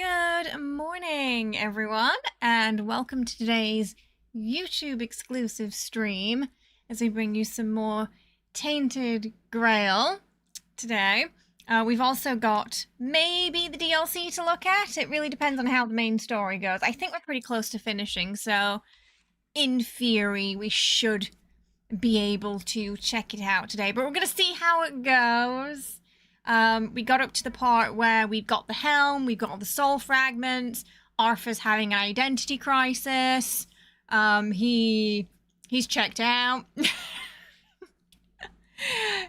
Good morning, everyone, and welcome to today's YouTube exclusive stream as we bring you some more Tainted Grail today. We've also got maybe the DLC to look at. It really depends on how the main story goes. I think we're pretty close to finishing, so in theory, we should be able to check it out today, but we're going to see how it goes. We got up to the part where we've got the helm, we've got all the soul fragments. Arthur's having an identity crisis. He's checked out.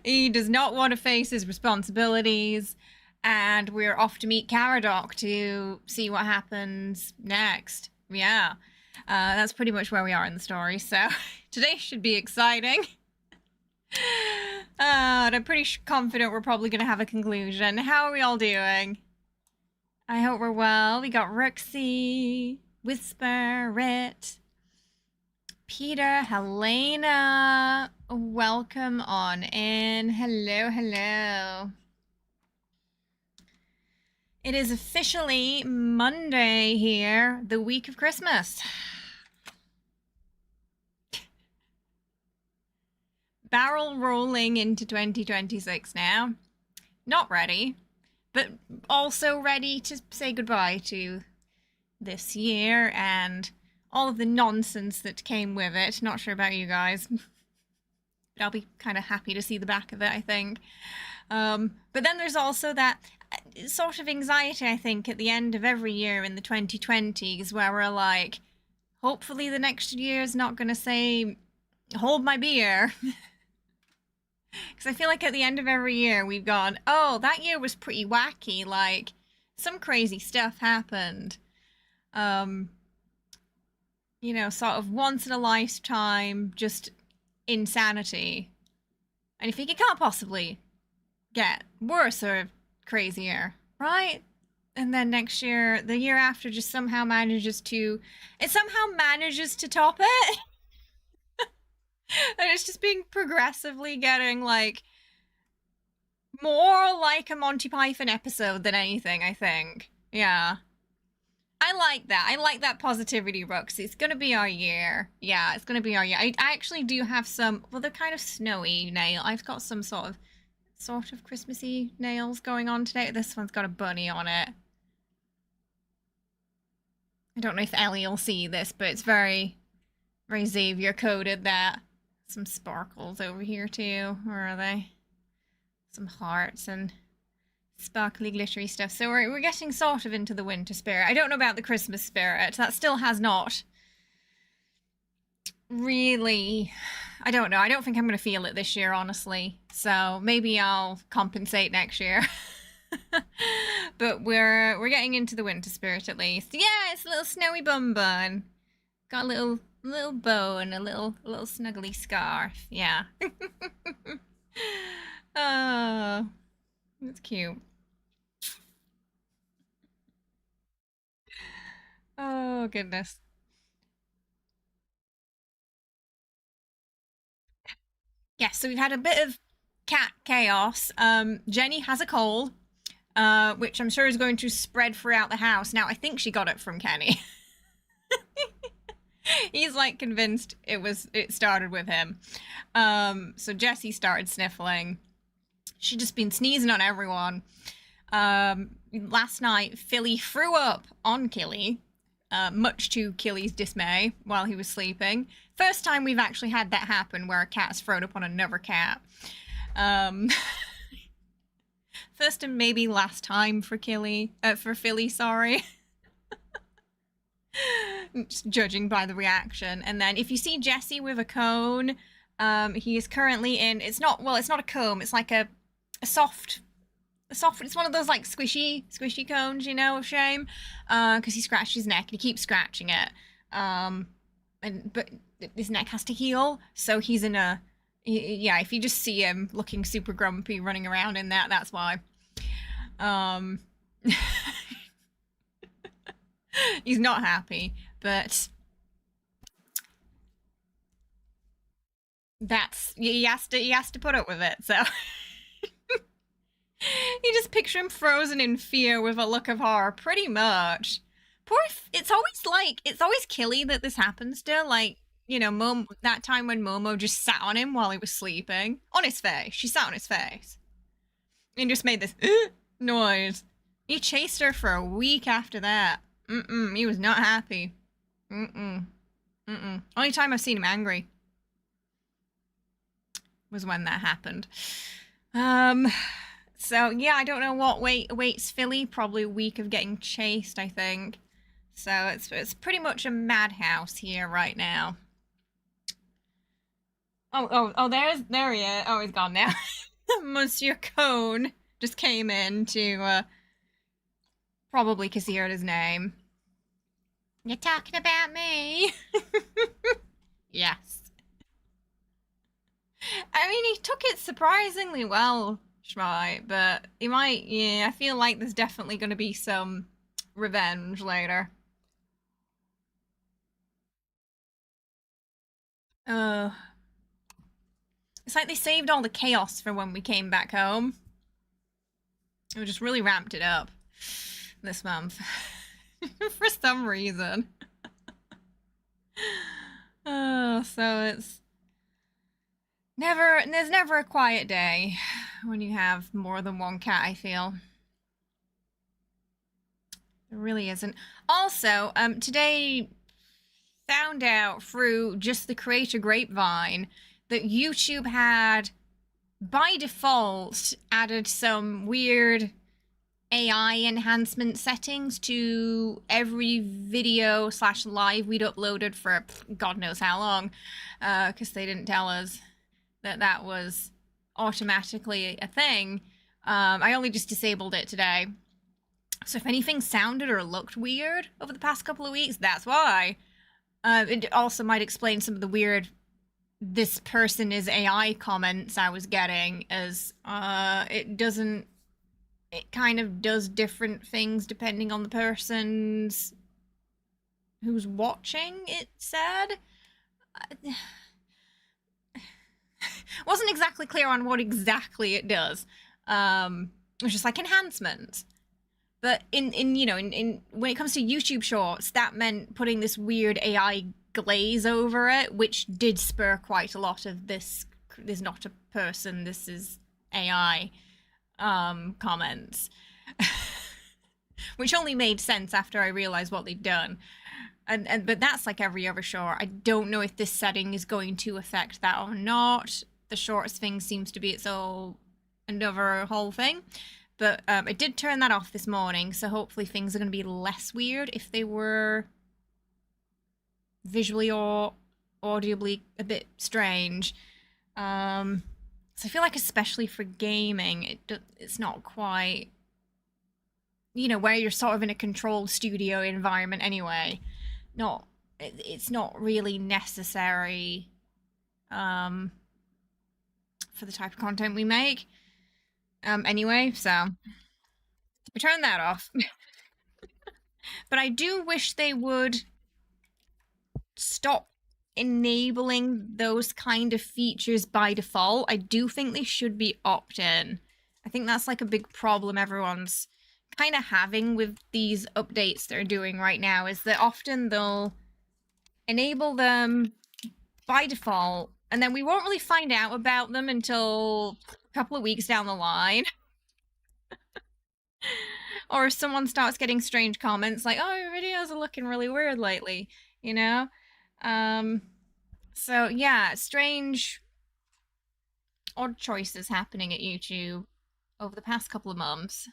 He does not want to face his responsibilities, and we're off to meet Caradoc to see what happens next. Yeah, that's pretty much where we are in the story, so today should be exciting. And I'm pretty confident we're probably going to have a conclusion. How are we all doing? I hope we're well. We got Rooksy, Whisper, Rit, Peter, Helena. Welcome on in. Hello, hello. It is officially Monday here, the week of Christmas. Barrel rolling into 2026 now. Not ready, but also ready to say goodbye to this year and all of the nonsense that came with it. Not sure about you guys. I'll be kind of happy to see the back of it, I think. But then there's also that sort of anxiety, I think, at the end of every year in the 2020s where we're like, hopefully the next year is not going to say, hold my beer. Because I feel like at the end of every year we've gone, oh, that year was pretty wacky, like, some crazy stuff happened. You know, sort of once in a lifetime, just insanity. And you think it can't possibly get worse or crazier, right? And then next year, the year after just somehow manages to top it. And it's just being progressively getting, like, more like a Monty Python episode than anything, I think. Yeah. I like that. I like that positivity, Roxy. It's gonna be our year. Yeah, it's gonna be our year. I actually do have some, well, they're kind of snowy nail. I've got some sort of Christmassy nails going on today. This one's got a bunny on it. I don't know if Ellie will see this, but it's very, very Xavier coded that. Some sparkles over here too. Where are they? Some hearts and sparkly glittery stuff. So we're getting sort of into the winter spirit. I don't know about the Christmas spirit. That still has not really, I don't know. I don't think I'm going to feel it this year, honestly. So maybe I'll compensate next year. But we're getting into the winter spirit at least. Yeah, it's a little snowy bun bun. Got a little bow and a little snuggly scarf. Yeah. Oh, that's cute. Oh, goodness. Yeah, so we've had a bit of cat chaos. Jenny has a cold, which I'm sure is going to spread throughout the house. Now, I think she got it from Kenny. He's like convinced it started with him. So Jessie started sniffling. She'd just been sneezing on everyone. Last night, Philly threw up on Killy, much to Killy's dismay while he was sleeping. First time we've actually had that happen where a cat's thrown up on another cat. First and maybe last time for Philly, sorry. Just judging by the reaction. And then if you see Jesse with a cone, he is currently in, it's not a comb, it's like a soft, it's one of those like squishy cones, you know, of shame, because he scratched his neck and he keeps scratching it. But his neck has to heal, so he's in a, yeah, if you just see him looking super grumpy running around in that's why. He's not happy, but that's, he has to put up with it, so. You just picture him frozen in fear with a look of horror, pretty much. Poor, it's always Killy that this happens to. Like, that time when Momo just sat on him while he was sleeping. On his face. She sat on his face. And just made this noise. He chased her for a week after that. He was not happy. Only time I've seen him angry was when that happened. So yeah, I don't know what awaits Philly. Probably a week of getting chased, I think. So it's pretty much a madhouse here right now. Oh, there he is. Oh, he's gone now. Monsieur Cone just came in to probably because he heard his name. You're talking about me. Yes. I mean, he took it surprisingly well, Schmite, but he might, yeah, I feel like there's definitely going to be some revenge later. Uh, it's like they saved all the chaos for when we came back home. We just really ramped it up this month for some reason. So there's never a quiet day when you have more than one cat, I feel. There really isn't. Also, today found out through just the creator grapevine that YouTube had, by default, added some weird AI enhancement settings to every video slash live we'd uploaded for God knows how long, because they didn't tell us that was automatically a thing. I only just disabled it today. So if anything sounded or looked weird over the past couple of weeks, that's why. It also might explain some of the weird "this person is AI" comments I was getting, as it kind of does different things depending on the person's who's watching, it said. Wasn't exactly clear on what exactly it does. It was just like enhancements. But in when it comes to YouTube Shorts, that meant putting this weird AI glaze over it, which did spur quite a lot of this is not a person, this is AI comments. Which only made sense after I realized what they'd done. But that's like every other short. I don't know if this setting is going to affect that or not. The shorts thing seems to be its own another whole thing. But I did turn that off this morning, so hopefully things are going to be less weird if they were visually or audibly a bit strange. So I feel like especially for gaming, it's not quite, where you're sort of in a controlled studio environment anyway. It's not really necessary for the type of content we make. Anyway, so we turned that off. But I do wish they would stop enabling those kind of features by default. I do think they should be opt-in. I think that's like a big problem everyone's kind of having with these updates they're doing right now, is that often they'll enable them by default and then we won't really find out about them until a couple of weeks down the line. Or if someone starts getting strange comments like, oh, your videos are looking really weird lately, you know? So yeah, strange, odd choices happening at YouTube over the past couple of months.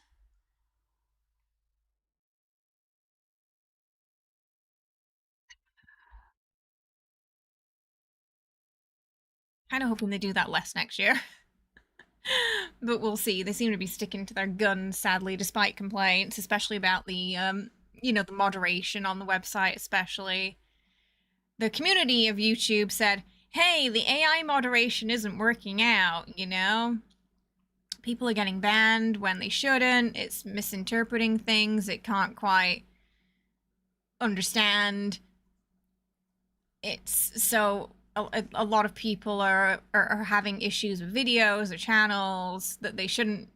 Kind of hoping they do that less next year. But we'll see. They seem to be sticking to their guns, sadly, despite complaints, especially about the moderation on the website, especially. The community of YouTube said, hey, the AI moderation isn't working out, People are getting banned when they shouldn't. It's misinterpreting things. It can't quite understand. It's so a lot of people are having issues with videos or channels that they shouldn't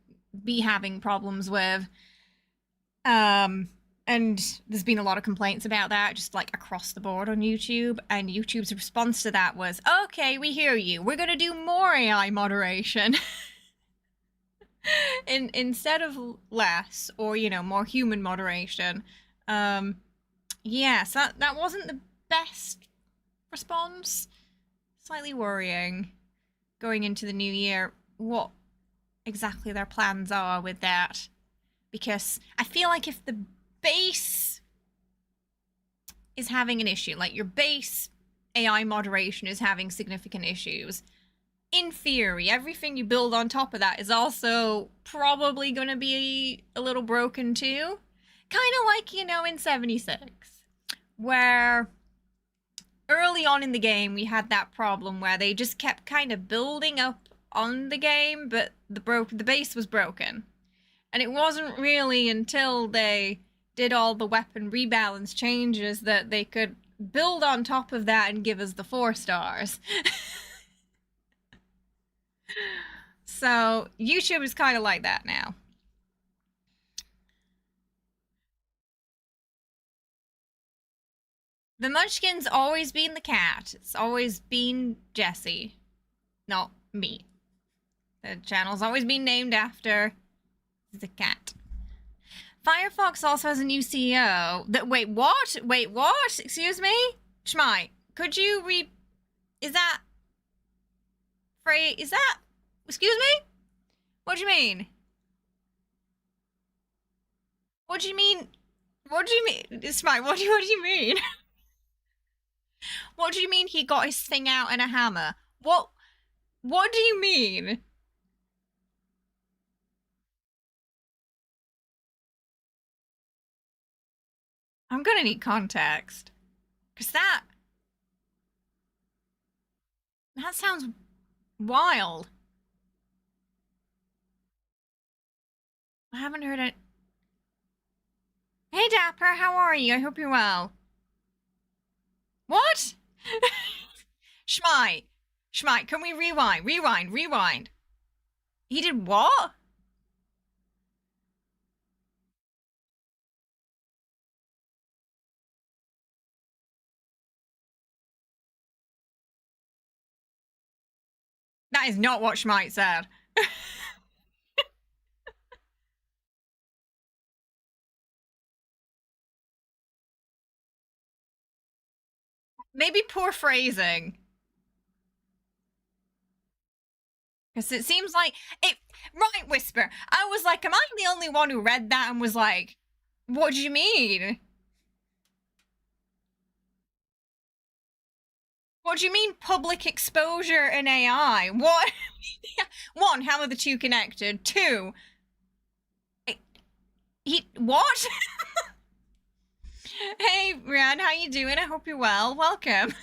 be having problems with. Um, and there's been a lot of complaints about that, just like across the board on YouTube. And YouTube's response to that was, "Okay, we hear you. We're gonna do more AI moderation, instead of less, or more human moderation." Um, yes, that wasn't the best response. Slightly worrying going into the new year. What exactly their plans are with that? Because I feel like if the base is having an issue, like your base AI moderation is having significant issues, in theory, everything you build on top of that is also probably going to be a little broken too. Kind of like, in 76, where early on in the game we had that problem where they just kept kind of building up on the game, but the base was broken. And it wasn't really until they did all the weapon rebalance changes that they could build on top of that and give us the 4 stars. So YouTube is kind of like that now. The Munchkin's always been the cat. It's always been Jessie, not me. The channel's always been named after the cat. Firefox also has a new CEO. Wait, what? Wait, what? Excuse me? Schmite, could you is that is that, excuse me? What do you mean? What do you mean? What do you mean? Schmite, what do you mean? What do you mean he got his thing out and a hammer? What do you mean? I'm gonna need context. Cause that sounds wild. I haven't heard it. Hey Dapper, how are you? I hope you're well. What? Schmite. Schmite, can we rewind? Rewind. He did what? That is not what Schmite said. Maybe poor phrasing. Because it seems like it. Right, Whisper. I was like, am I the only one who read that and was like, what do you mean? What do you mean public exposure in AI? What? One, how are the two connected? Two, he what? Hey, Ryan, how you doing? I hope you're well. Welcome.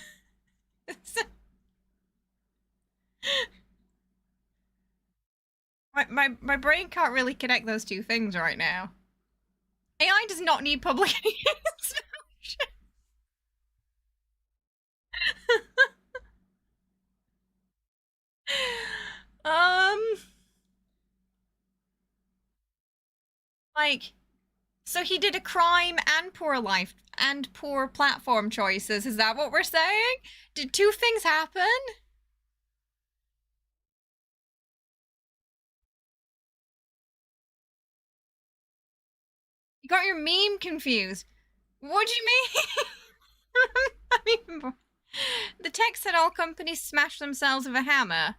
my brain can't really connect those two things right now. AI does not need public exposure. um, like, so he did a crime and poor life and poor platform choices. Is that what we're saying? Did two things happen? You got your meme confused. What do you mean? I mean, the text said all companies smash themselves with a hammer.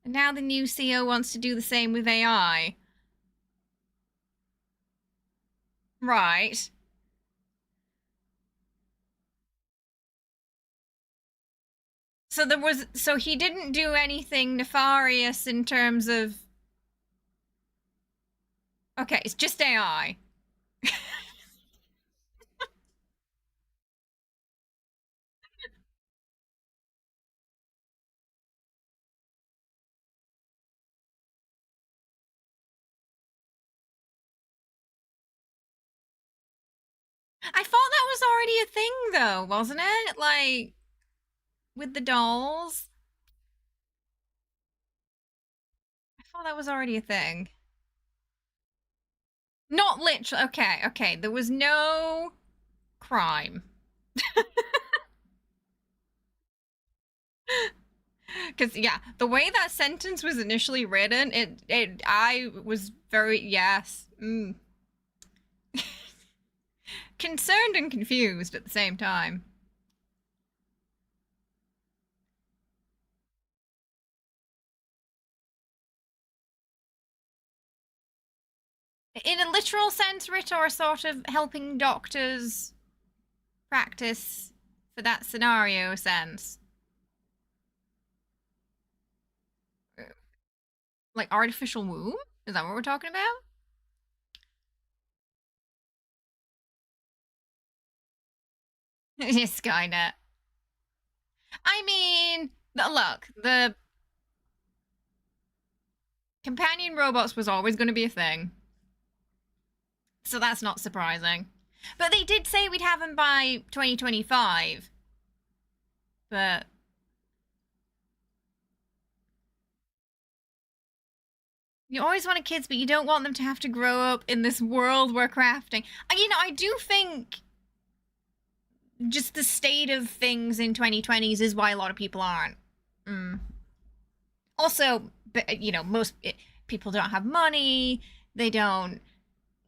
And now the new CEO wants to do the same with AI. Right. So he didn't do anything nefarious in terms of, okay, it's just AI. I thought that was already a thing though, wasn't it? Like with the dolls. I thought that was already a thing. Not literally. Okay, okay. There was no crime. Because yeah, the way that sentence was initially written, I was very yes, concerned and confused at the same time. In a literal sense, Rita, or sort of helping doctors practice for that scenario sense, like artificial womb. Is that what we're talking about? Yes, Skynet. I mean, look, the companion robots was always going to be a thing, so that's not surprising. But they did say we'd have them by 2025. But you always wanted kids, but you don't want them to have to grow up in this world we're crafting. I do think just the state of things in 2020s is why a lot of people aren't. Mm. Also, most people don't have money. They don't.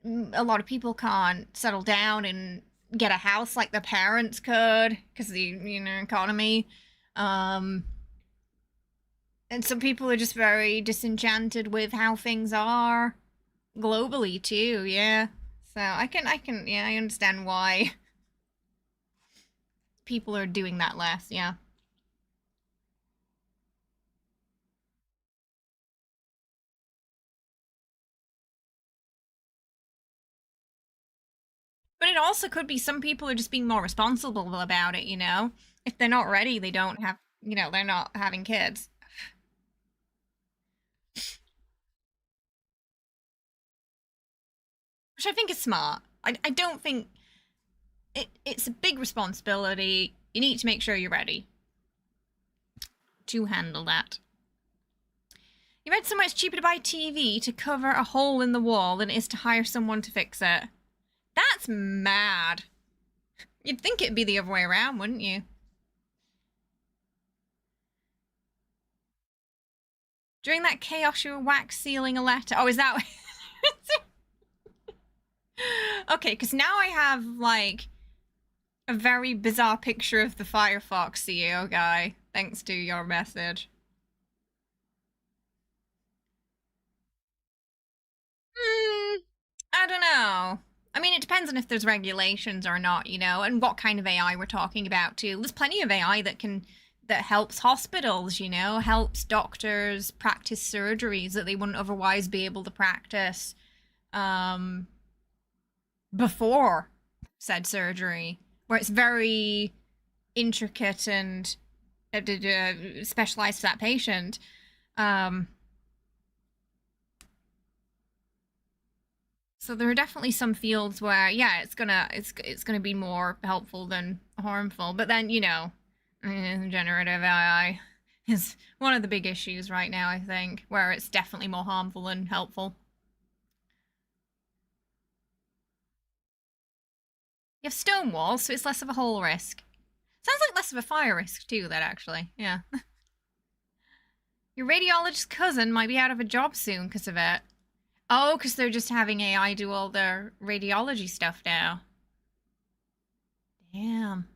A lot of people can't settle down and get a house like their parents could because the economy. Um, and some people are just very disenchanted with how things are globally too. Yeah, so I can yeah, I understand why people are doing that less. Yeah. But it also could be some people are just being more responsible about it, you know? If they're not ready, they don't have, they're not having kids. Which I think is smart. I don't think it's a big responsibility. You need to make sure you're ready to handle that. You read somewhere it's cheaper to buy TV to cover a hole in the wall than it is to hire someone to fix it. That's mad. You'd think it'd be the other way around, wouldn't you? During that chaos, you were wax sealing a letter. Oh, is that? Okay, because now I have like a very bizarre picture of the Firefox CEO guy, thanks to your message. Hmm, I don't know. I mean, it depends on if there's regulations or not, and what kind of AI we're talking about too. There's plenty of AI that helps hospitals, helps doctors practice surgeries that they wouldn't otherwise be able to practice um, before said surgery, where it's very intricate and specialized for that patient. Um, so there are definitely some fields where, yeah, it's gonna be more helpful than harmful. But then generative AI is one of the big issues right now. I think where it's definitely more harmful than helpful. You have stone walls, so it's less of a hole risk. Sounds like less of a fire risk too. That actually, yeah. Your radiologist cousin might be out of a job soon because of it. Oh, because they're just having AI do all their radiology stuff now. Damn.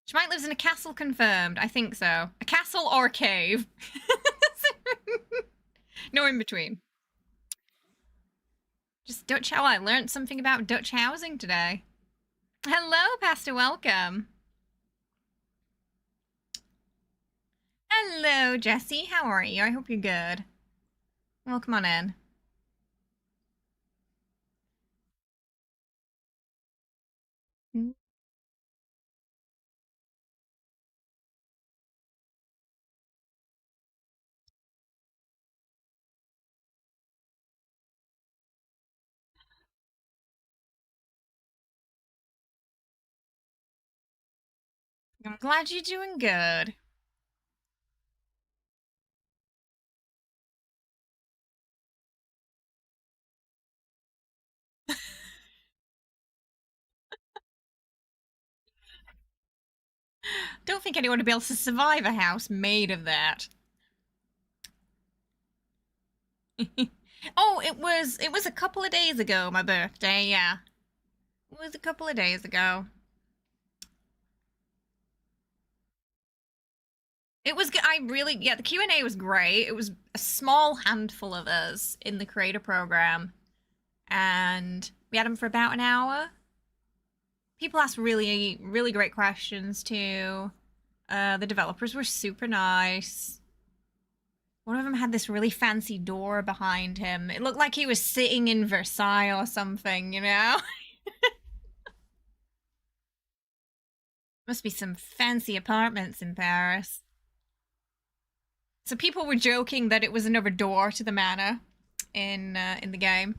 She might live in a castle confirmed. I think so. A castle or cave. No in between. Just Dutch how I learned something about Dutch housing today. Hello, Pastor. Welcome. Hello, Jesse. How are you? I hope you're good. Welcome on in. I'm glad you're doing good. Don't think anyone would be able to survive a house made of that. Oh, it was a couple of days ago, my birthday, yeah. It was a couple of days ago. It was I really yeah, the Q&A was great. It was a small handful of us in the creator program and we had them for about an hour. People asked really really great questions too. The developers were super nice. One of them had this really fancy door behind him. It looked like he was sitting in Versailles or something, you know? Must be some fancy apartments in Paris. So people were joking that it was another door to the manor in the game.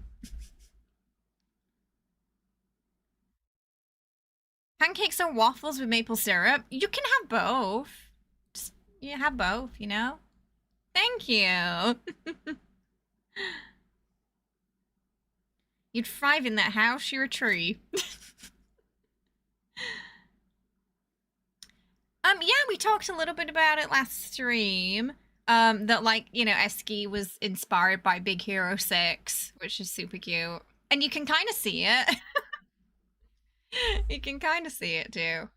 Pancakes or waffles with maple syrup? You can have both. Just you have both, you know? Thank you. You'd thrive in that house, you're a tree. Yeah, we talked a little bit about it last stream. That like, Eski was inspired by Big Hero 6, which is super cute. And you can kind of see it. You can kind of see it too.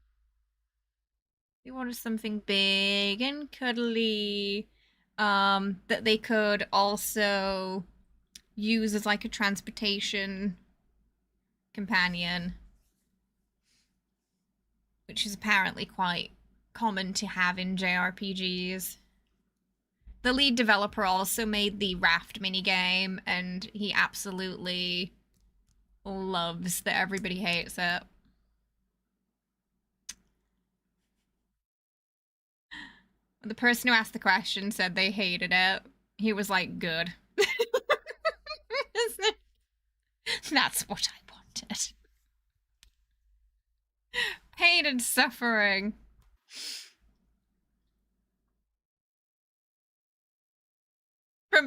They wanted something big and cuddly, that they could also use as like a transportation companion, which is apparently quite common to have in JRPGs. The lead developer also made the raft minigame, and he absolutely loves that everybody hates it. The person who asked the question said they hated it. He was like, good. That's what I wanted. Pain and suffering.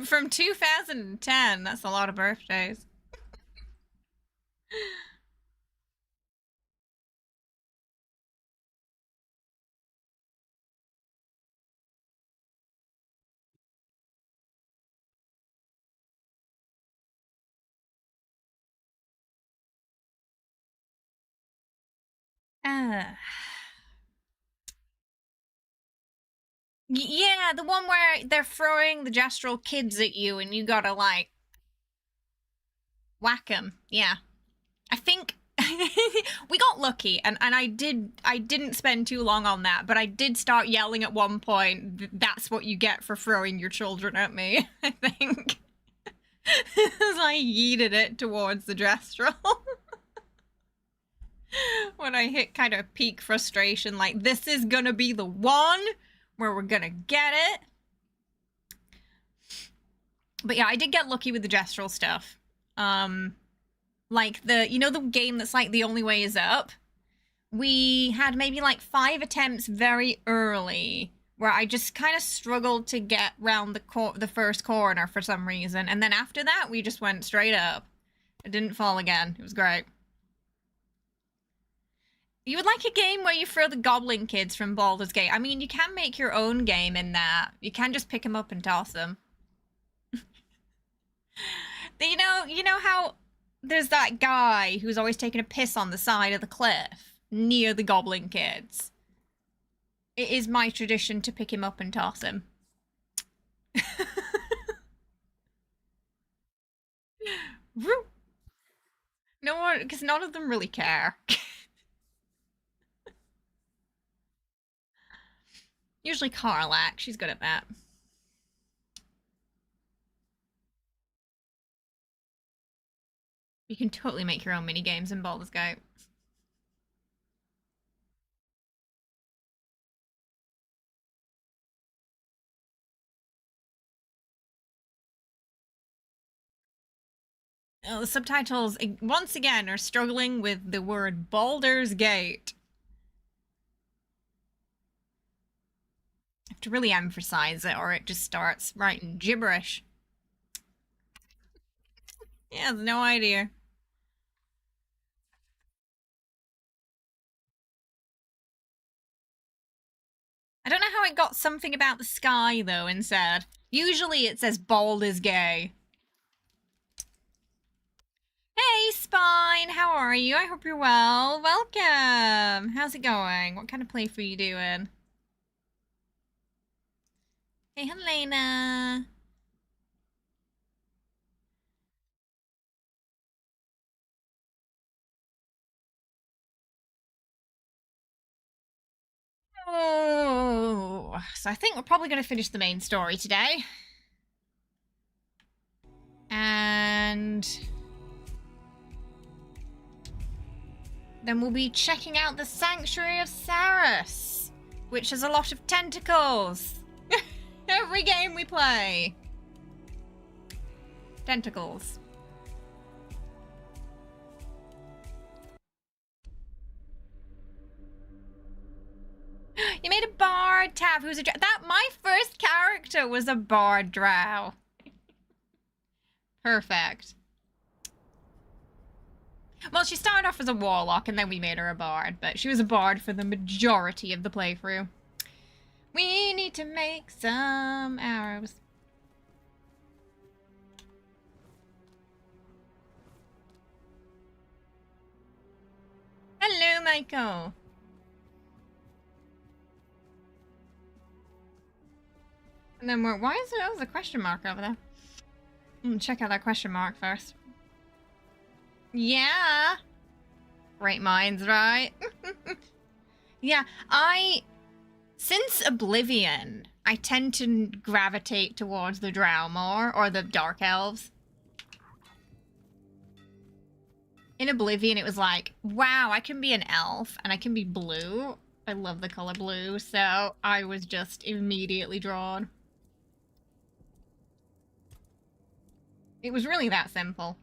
From 2010. That's a lot of birthdays. Uh, yeah, the one where they're throwing the gestural kids at you and you gotta like whack them. Yeah. I think we got lucky, and I didn't spend too long on that, but I did start yelling at one point. That's what you get for throwing your children at me. I think as I yeeted it towards the gestural. When I hit kind of peak frustration, like this is gonna be the one where we're gonna get it. But yeah, I did get lucky with the gestural stuff. Like the game that's like the only way is up. We had maybe like 5 attempts very early where I just kind of struggled to get round the first corner for some reason, and then after that we just went straight up. I didn't fall again. It was great. You would like a game where you throw the goblin kids from Baldur's Gate. I mean, you can make your own game in that. You can just pick them up and toss them. You know how there's that guy who's always taking a piss on the side of the cliff near the goblin kids. It is my tradition to pick him up and toss him. No one, because none of them really care. Usually Carlac, she's good at that. You can totally make your own mini games in Baldur's Gate. The subtitles, once again, are struggling with the word Baldur's Gate. I have to really emphasize it, or it just starts writing gibberish. Yeah, no idea. it got something about the sky, though, instead. Usually it says bald is gay. Hey, Spine! How are you? I hope you're well. Welcome! How's it going? What kind of playthrough are you doing? Hey, Helena! Oh, so I think we're probably going to finish the main story today. And then we'll be checking out the Sanctuary of Sarras, which has a lot of tentacles. Every game we play. Tentacles. You made a bard, Tav, who's a drow. My first character was a bard drow. Perfect. Well, she started off as a warlock, and then we made her a bard, but she was a bard for the majority of the playthrough. We need to make some arrows. Hello, Michael. And then why is there a question mark over there? Check out that question mark first. Yeah. Great minds, right? Yeah, since Oblivion, I tend to gravitate towards the drow more, or the dark elves. In Oblivion, it was like, wow, I can be an elf, and I can be blue. I love the color blue, so I was just immediately drawn. It was really that simple.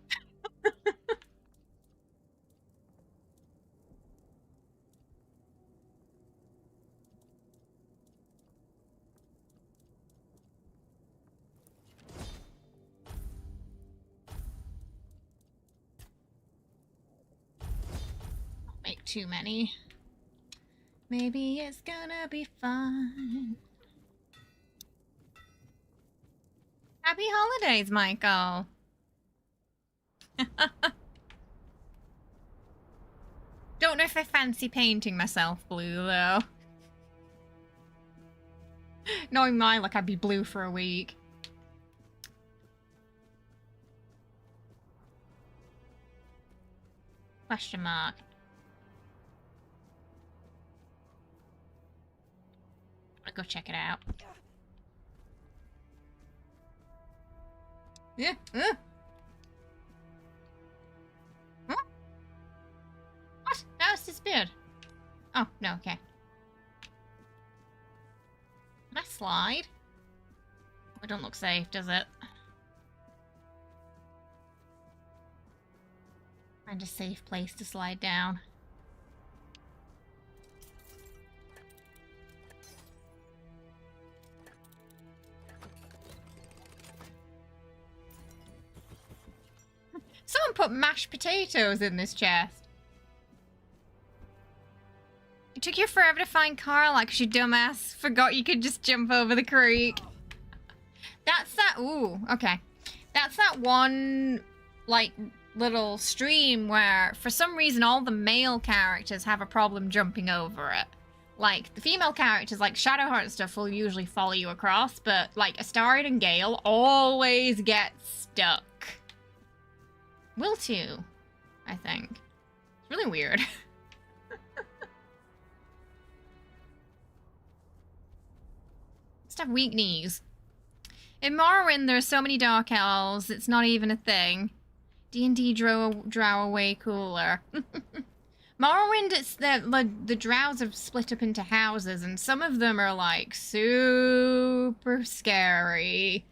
Don't make too many. Maybe it's gonna be fun. Happy holidays, Michael. Don't know if I fancy painting myself blue, though. Knowing my luck, I'd be blue for a week. Question mark. I'll go check it out. Yeah. Huh? What? Now it's disappeared. Oh, no, okay. Can I slide? It don't look safe, does it? Find a safe place to slide down. Someone put mashed potatoes in this chest. It took you forever to find Carla because you dumbass forgot you could just jump over the creek. That's that. Ooh, okay. That's that one, like, little stream where, for some reason, all the male characters have a problem jumping over it. Like, the female characters, like Shadowheart and stuff, will usually follow you across, but, like, Astarion and Gale always get stuck. Will too, I think. It's really weird. Just have weak knees. In Morrowind, there are so many dark elves, it's not even a thing. D&D drow are way cooler. Morrowind, it's the drows have split up into houses, and some of them are, like, super scary.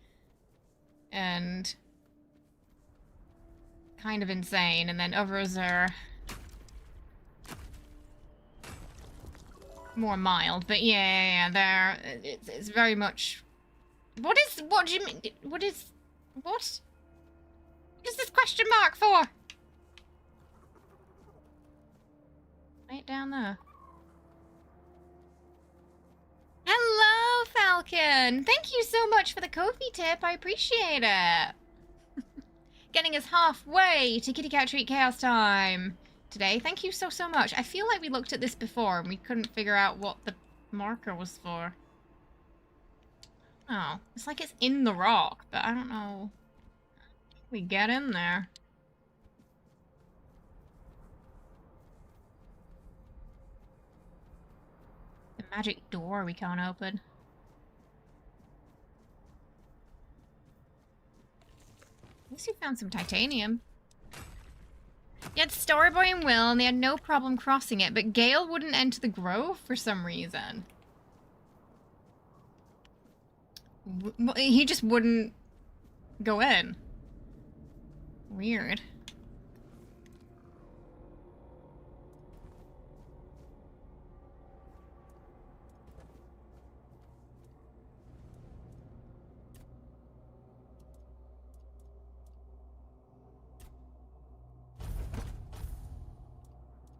And kind of insane, and then others are more mild. But yeah, it's very much. What do you mean? What is this question mark for? Right down there. Hello, Falcon! Thank you so much for the Ko-fi tip. I appreciate it. Getting us halfway to Kitty Cat Treat Chaos time today. Thank you so much. I feel like we looked at this before and we couldn't figure out what the marker was for. Oh, it's like it's in the rock, but I don't know. We get in there. The magic door we can't open. At least we found some titanium. You had Storyboy and Will, and they had no problem crossing it, but Gale wouldn't enter the grove for some reason. He just wouldn't go in. Weird.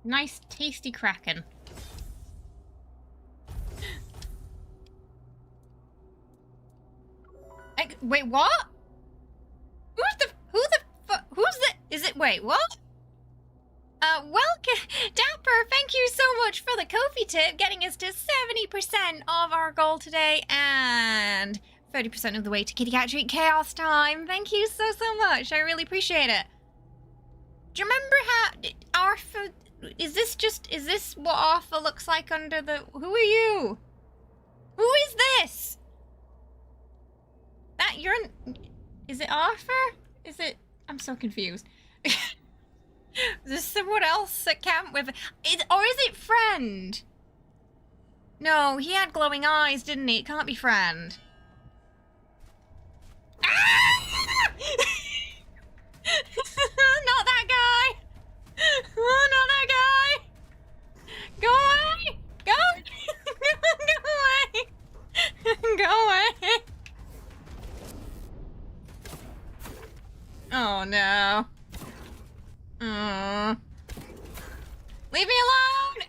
Nice, tasty Kraken. Wait, what? Is it, wait, what? Welcome, Dapper, thank you so much for the Ko-fi tip, getting us to 70% of our goal today, and 30% of the way to Kitty Cat Treat Chaos time. Thank you so much, I really appreciate it. Do you remember how, Arthur, is this what Arthur looks like under the, who are you? Who is this? That, is it Arthur? Is it, I'm so confused. Is this someone else at camp with, or is it Friend? No, he had glowing eyes, didn't he? It can't be Friend. Ah! Not that guy! Oh, not that guy! Go away! Go! Go away! Go away! Oh no. Leave me alone!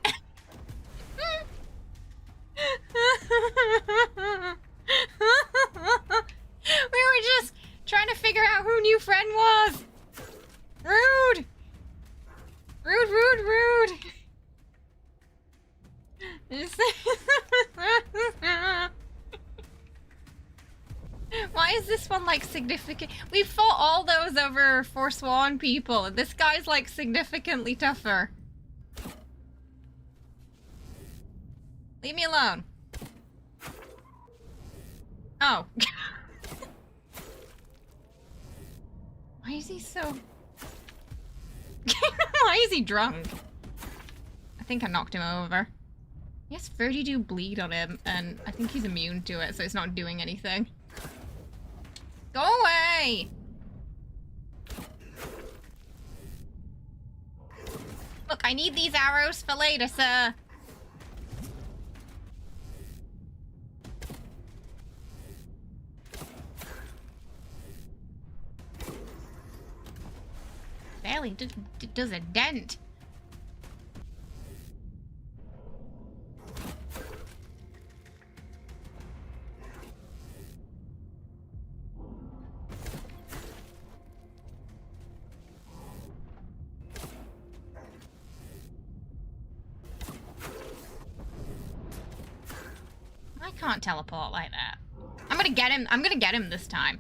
We were just trying to figure out who new friend was. Rude! Rude, rude, rude! Why is this one like significant? We fought all those over Forsworn people, and this guy's like significantly tougher. Leave me alone. Oh. Why is he so... Why is he drunk? I think I knocked him over. He has 32 bleed on him, and I think he's immune to it, so it's not doing anything. Go away! Look, I need these arrows for later, sir. Barely does a dent. I can't teleport like that. I'm gonna get him. I'm gonna get him this time.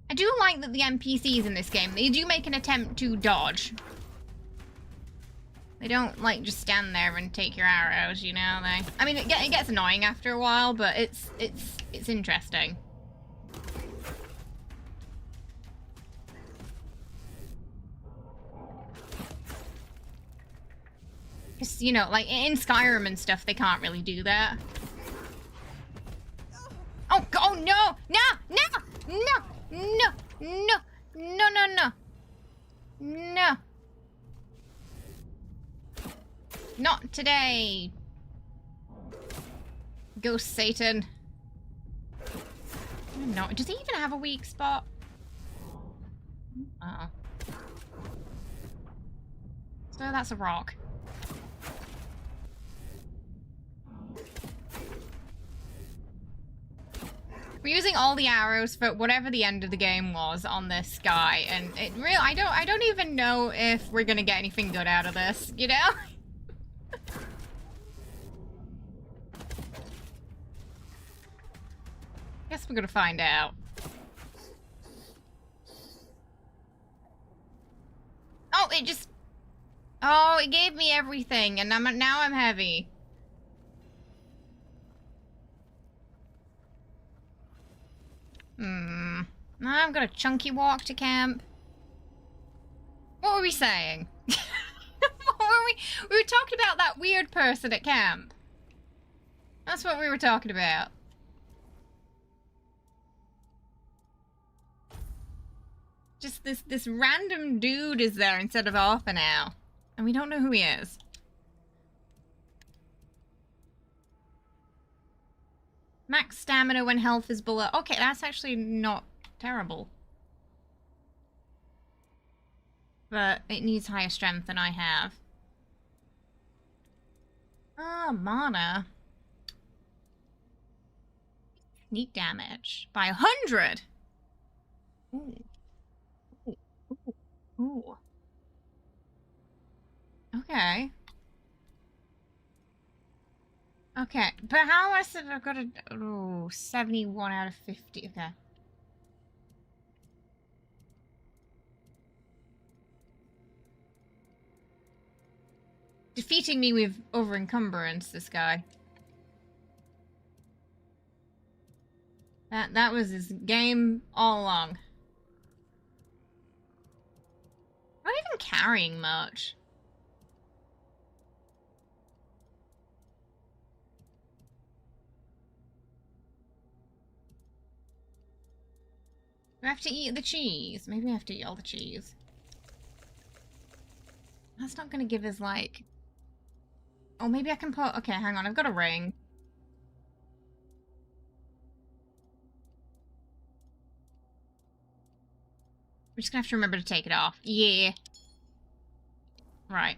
I do like that the NPCs in this game, they do make an attempt to dodge. They don't, like, just stand there and take your arrows, you know? I mean, it gets annoying after a while, but it's interesting. Because, you know, like, in Skyrim and stuff, they can't really do that. Oh, oh no! No! No! No! No! No! No, no, no! No! Not today! Ghost Satan. No, does he even have a weak spot? Oh. So that's a rock. We're using all the arrows for whatever the end of the game was on this guy, and it really I don't even know if we're gonna get anything good out of this, you know? Guess we're gonna find out. Oh, it just... Oh, it gave me everything, and now I'm heavy. I've got a chunky walk to camp. What were we saying? What were we were talking about that weird person at camp. That's what we were talking about. Just this random dude is there instead of Arthur now. And we don't know who he is. Max stamina when health is below. Okay, that's actually not terrible. But it needs higher strength than I have. Ah, mana. Sneak damage by 100. Ooh. Ooh. Ooh. Ooh. Okay. Okay, but how I said I've got a 71 out of 50. Okay. Defeating me with over encumbrance, this guy. That was his game all along. Not even carrying much. Do I have to eat the cheese? Maybe I have to eat all the cheese. That's not gonna give us, like... Oh, maybe I can put... Okay, hang on, I've got a ring. We're just gonna have to remember to take it off. Yeah. Right.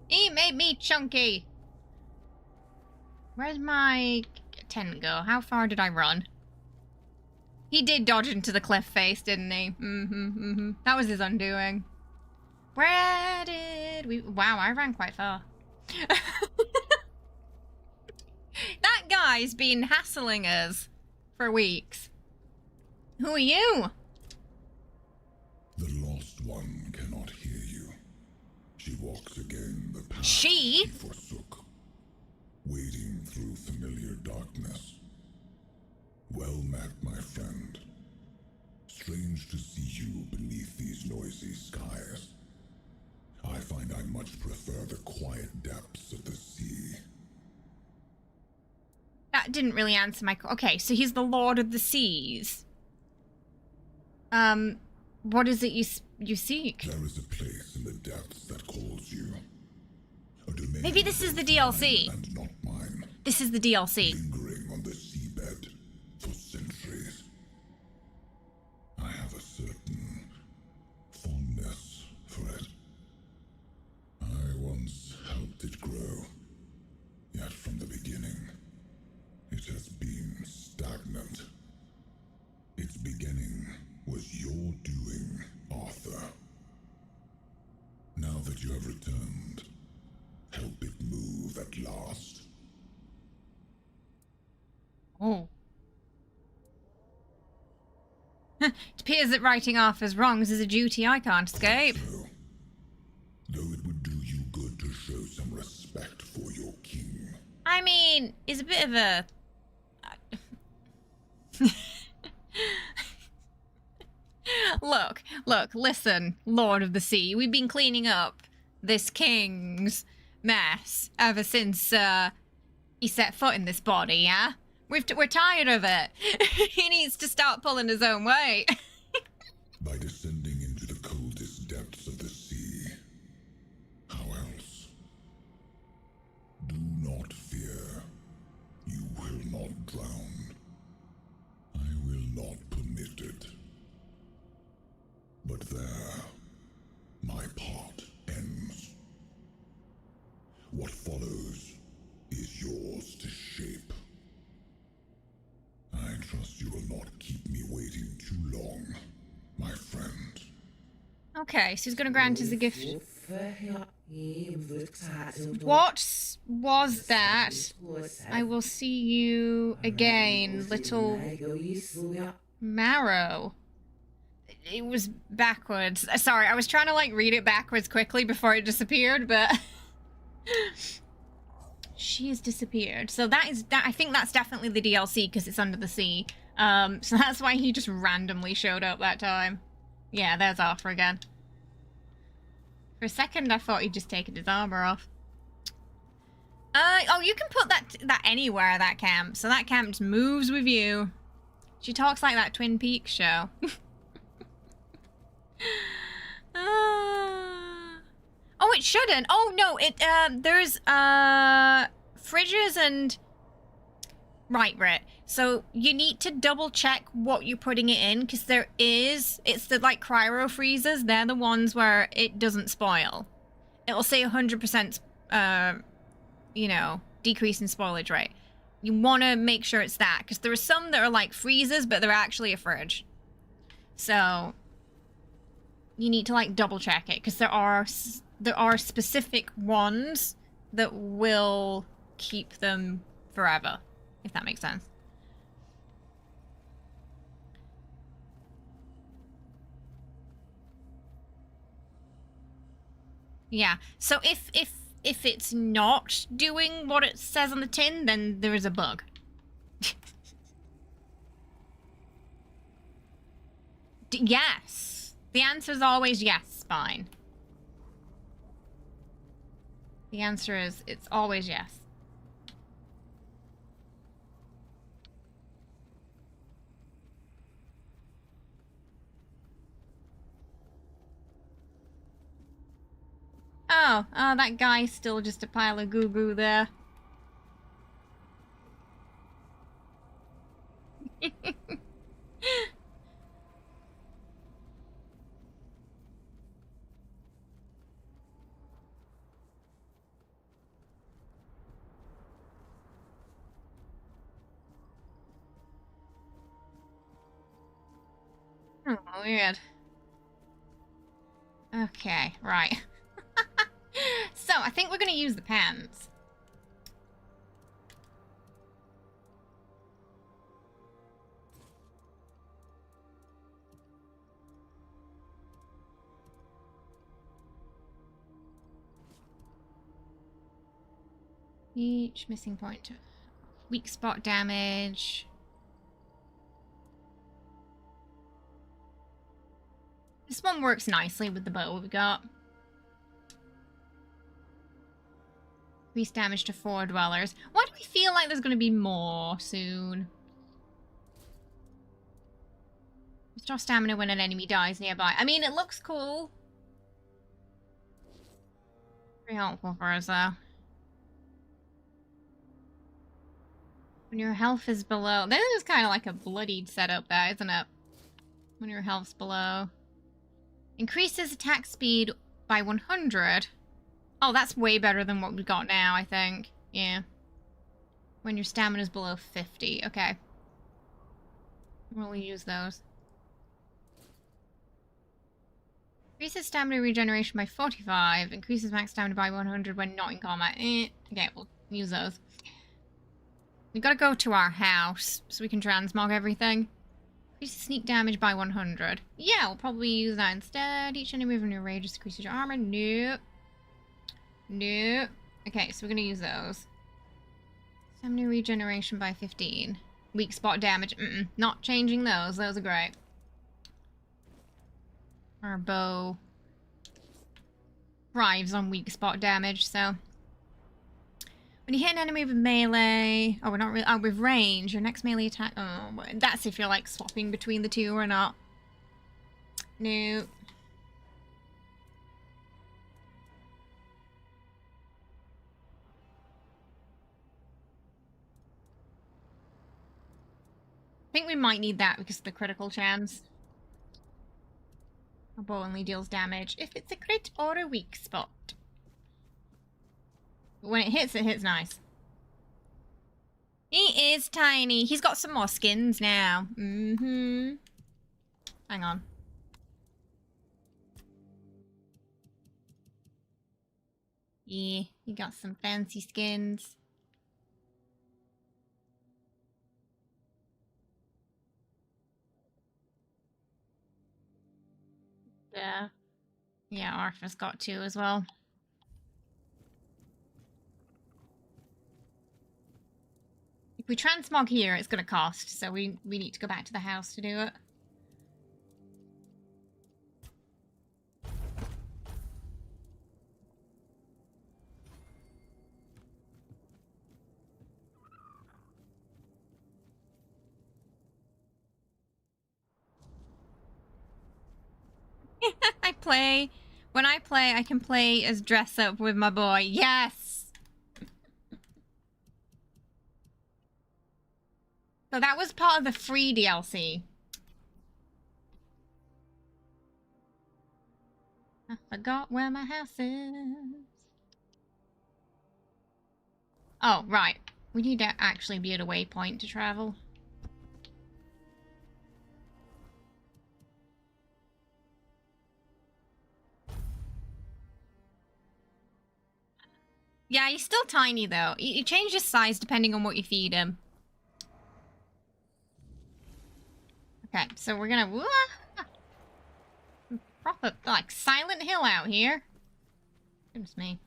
He made me chunky! Where's my tent go? How far did I run? He did dodge into the cliff face, didn't he? That was his undoing. Where did we... Wow, I ran quite far. That guy's been hassling us for weeks. Who are you? The lost one cannot hear you. She walks again the path She forsook, wading through familiar darkness. Well met, my friend. Strange to see you beneath these noisy skies. I find I much prefer the quiet depths of the sea. That didn't really answer my... Okay, so he's the Lord of the Seas. What is it you seek? There is a place in the depths that calls you. A domain Maybe this is the DLC. and not mine. This is the DLC. Lingering on the seabed for centuries. I have a certain fondness for it. I once helped it grow, yet from the beginning, it has been stagnant. Its beginning was your doing, Arthur. Now that you have returned, help it move at last. Oh. It appears that righting Arthur's wrongs is a duty I can't escape. So, though it would do you good to show some respect for your king. I mean, it's a bit of a... Look, listen, Lord of the Sea. We've been cleaning up this king's mess ever since he set foot in this body, yeah? We're tired of it. He needs to start pulling his own weight. By descending into the coldest depths of the sea. How else? Do not fear. You will not drown. I will not permit it. trust you will not keep me waiting too long, my friend. Okay, so he's going to grant us a gift. What was that? I will see you again, little marrow. It was backwards. Sorry, I was trying to like read it backwards quickly before it disappeared, but she has disappeared. So that is that. I think that's definitely the DLC because it's under the sea. So that's why he just randomly showed up that time. Yeah, there's Arthur again. For a second, I thought he'd just taken his armor off. Oh, you can put that anywhere, that camp. So that camp just moves with you. She talks like that Twin Peaks show. Oh, it shouldn't. Oh, no, there's, fridges and... Right, Brit. So you need to double check what you're putting it in, because it's the, like, cryo freezers. They're the ones where it doesn't spoil. It'll say 100%, you know, decrease in spoilage rate. You want to make sure it's that, because there are some that are, like, freezers, but they're actually a fridge. So you need to, like, double check it, because there are specific ones that will keep them forever, if that makes sense. Yeah, so if it's not doing what it says on the tin, then there is a bug. Yes. The answer is always yes, fine. The answer is, it's always yes. Oh, that guy's still just a pile of goo-goo there. Oh, weird. Okay, right. So, I think we're gonna use the pants. Each missing point. Weak spot damage. This one works nicely with the bow we got. Increase damage to 4 dwellers. Why do we feel like there's going to be more soon? Restore stamina when an enemy dies nearby. I mean, it looks cool. Very helpful for us, though. When your health is below... This is kind of like a bloodied setup there, isn't it? When your health's below. Increases attack speed by 100. Oh, that's way better than what we've got now, I think. Yeah. When your stamina's below 50. Okay. We'll use those. Increases stamina regeneration by 45. Increases max stamina by 100 when not in combat. Okay, we'll use those. We gotta go to our house so we can transmog everything. Increases sneak damage by 100. Yeah, we'll probably use that instead. Each enemy within your range decreases your armor. Nope. Nope. Okay, so we're gonna use those. Stamina regeneration by 15. Weak spot damage. Not changing those. Those are great. Our bow thrives on weak spot damage, so... When you hit an enemy with melee... Oh, we're not really... Oh, with range. Your next melee attack... Oh, that's if you're, like, swapping between the two or not. Nope. I think we might need that because of the critical chance. A bow only deals damage if it's a crit or a weak spot. But when it hits nice. He is tiny. He's got some more skins now. Mm-hmm. Hang on. Yeah, he got some fancy skins. Yeah. Yeah, Arthur's got two as well. If we transmog here, it's going to cost, so we need to go back to the house to do it. When I play, I can play as dress up with my boy. Yes! So that was part of the free DLC. I forgot where my house is. Oh, right. We need to actually be at a waypoint to travel. Yeah, he's still tiny, though. He changes size depending on what you feed him. Okay, so we're gonna... Proper, like, Silent Hill out here. Goodness me.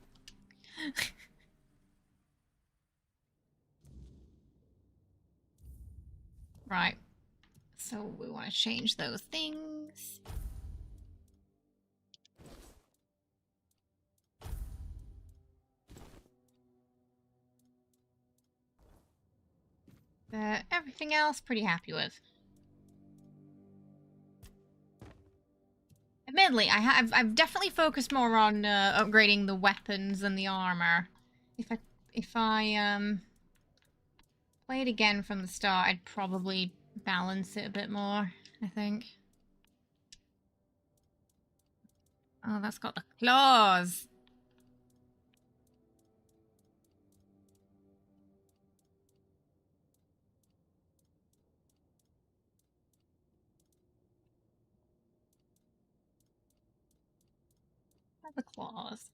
Right. So we want to change those things. Everything else, pretty happy with. Admittedly, I've definitely focused more on upgrading the weapons and the armor. If I play it again from the start, I'd probably balance it a bit more, I think. Oh, that's got the claws. The claws.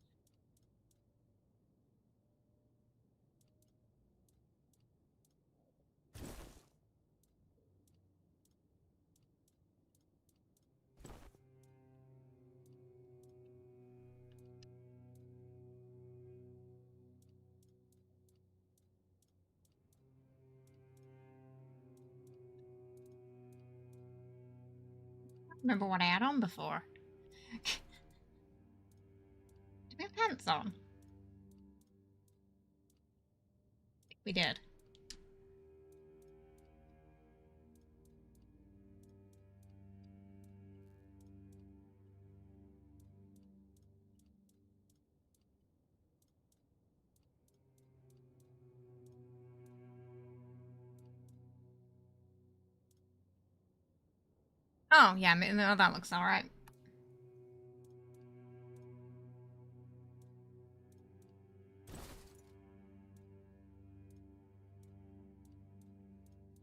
Remember what I had on before. Did we have pants on? We did. Oh, yeah, no, that looks alright.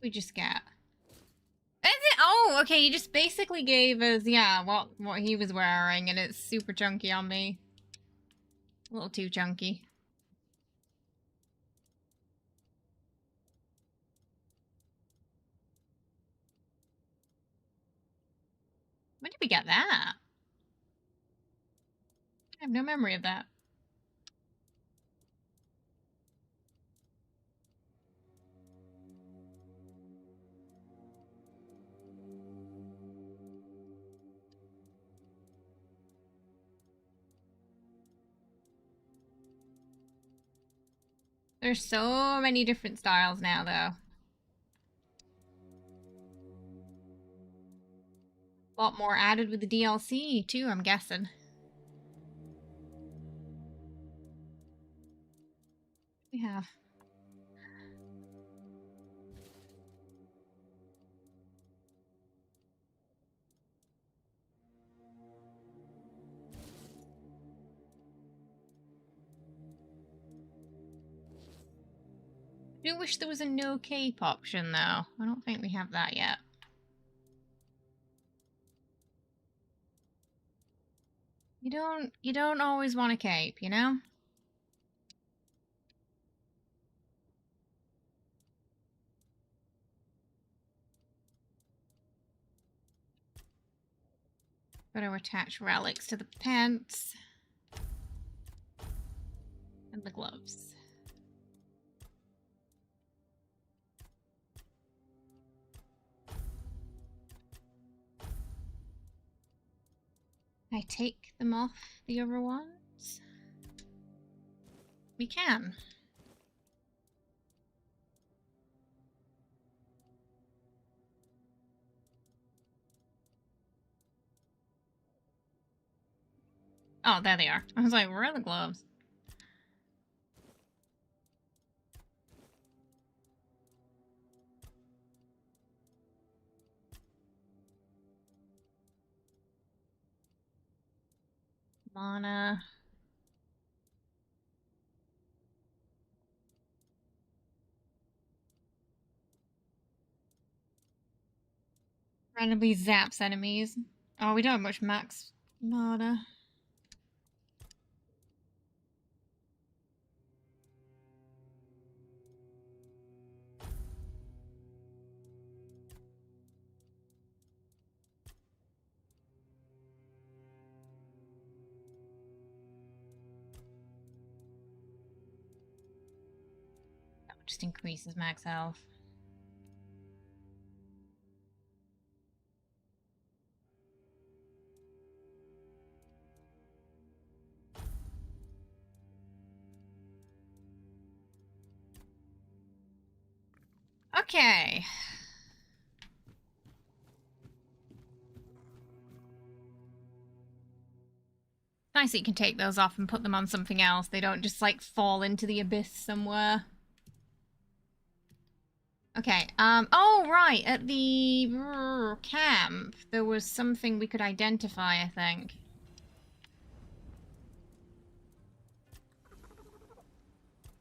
We just get... Is it? Oh, okay, he just basically gave us, yeah, what he was wearing, and it's super chunky on me. A little too chunky. When did we get that? I have no memory of that. There's so many different styles now, though. A lot more added with the DLC, too, I'm guessing. We have. I do wish there was a no cape option, though. I don't think we have that yet. You don't always want a cape, you know? Gotta attach relics to the pants. And the gloves. Can I take them off the other ones? We can. Oh, there they are. I was like, where are the gloves? Mana. Randomly zaps enemies. Oh, we don't have much max mana. That just increases max health. Okay. Nice that you can take those off and put them on something else. They don't just, like, fall into the abyss somewhere. Okay, oh, right, at the camp, there was something we could identify, I think.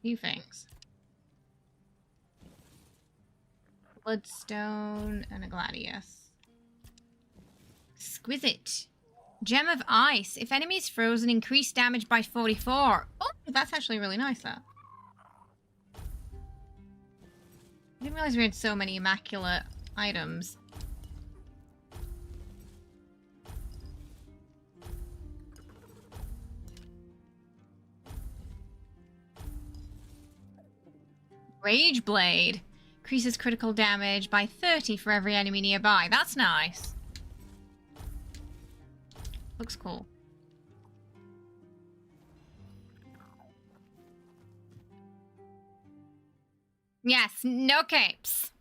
Few things. Bloodstone and a gladius. Exquisite. Gem of ice. If enemies frozen, increase damage by 44. Oh, that's actually really nice, that. I didn't realize we had so many immaculate items. Rage Blade. Increases critical damage by 30 for every enemy nearby. That's nice. Looks cool. Yes, no capes.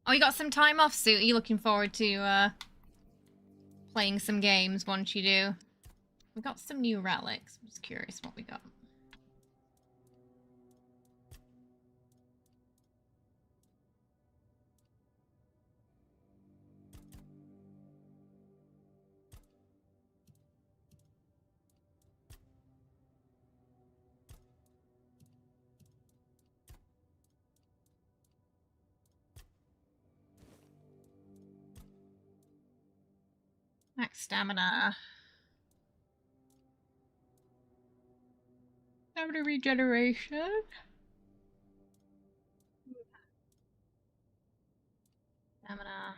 Oh, you got some time off, Sue. Are you looking forward to playing some games once you do? We got some new relics. I'm just curious what we got. Max stamina. Stamina regeneration. Stamina.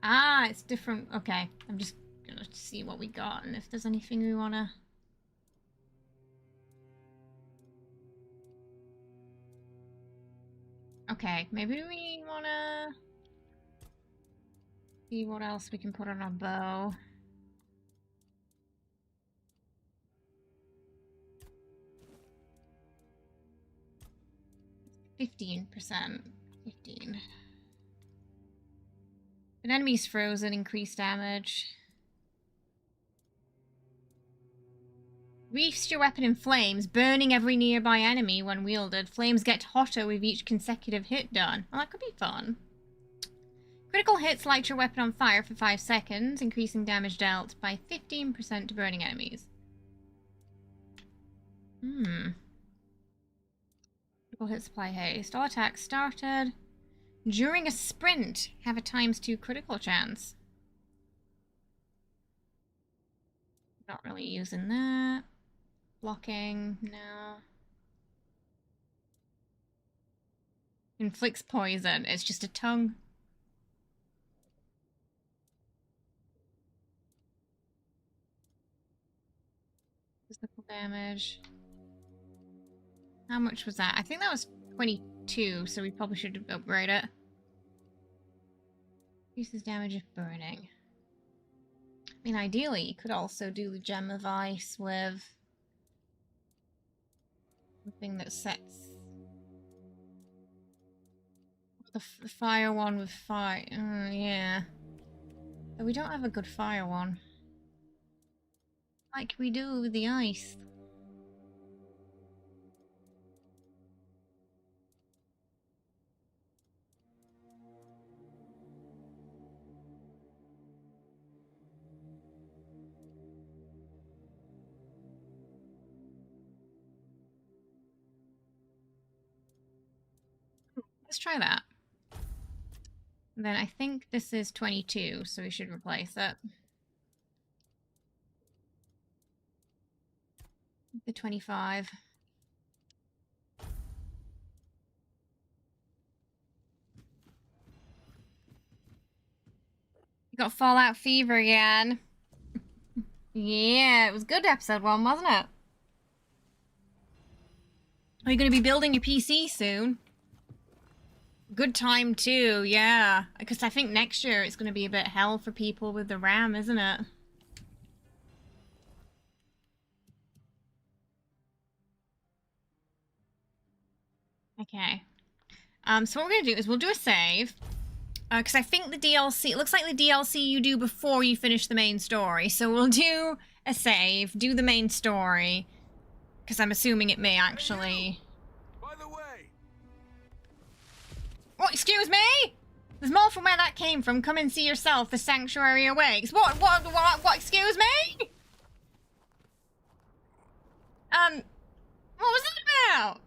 Ah, it's different. Okay, I'm just gonna see what we got and if there's anything we wanna... Okay, maybe we wanna see what else we can put on our bow. 15%. 15. An enemy's frozen, increased damage. Wreaths your weapon in flames, burning every nearby enemy when wielded. Flames get hotter with each consecutive hit done. Well, that could be fun. Critical hits light your weapon on fire for 5 seconds, increasing damage dealt by 15% to burning enemies. Critical hits apply haste. All attacks started during a sprint have a ×2 critical chance. Not really using that. Blocking, no. Inflicts poison. It's just a tongue. Physical damage. How much was that? I think that was 22, so we probably should upgrade it. Increases damage if burning. I mean, ideally, you could also do the Gem of Ice with something that sets the fire one with fire. Yeah. But we don't have a good fire one. Like we do with the ice. Let's try that. And then I think this is 22, so we should replace it. The 25. You got Fallout Fever again. Yeah, it was good episode 1, wasn't it? Are you going to be building your PC soon? Good time too, yeah. Because I think next year it's going to be a bit hell for people with the RAM, isn't it? Okay. So what we're going to do is we'll do a save. Because I think the DLC, it looks like the DLC you do before you finish the main story. So we'll do a save, do the main story. Because I'm assuming it may actually... By the way! What, excuse me? There's more from where that came from. Come and see yourself. The sanctuary awaits. What, excuse me? What was it about?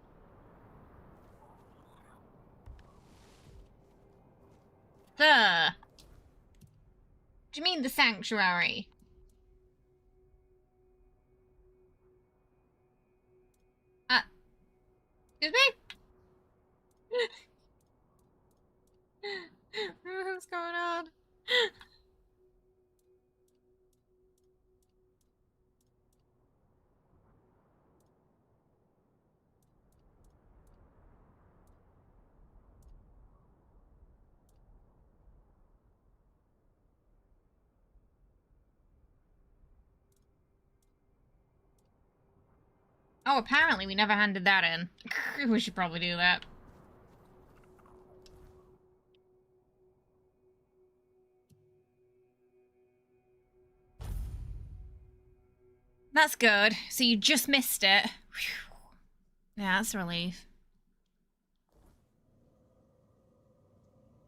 The... Do you mean the sanctuary? Excuse me? What's going on? Oh, apparently we never handed that in. We should probably do that. That's good. So you just missed it. Whew. Yeah, that's a relief.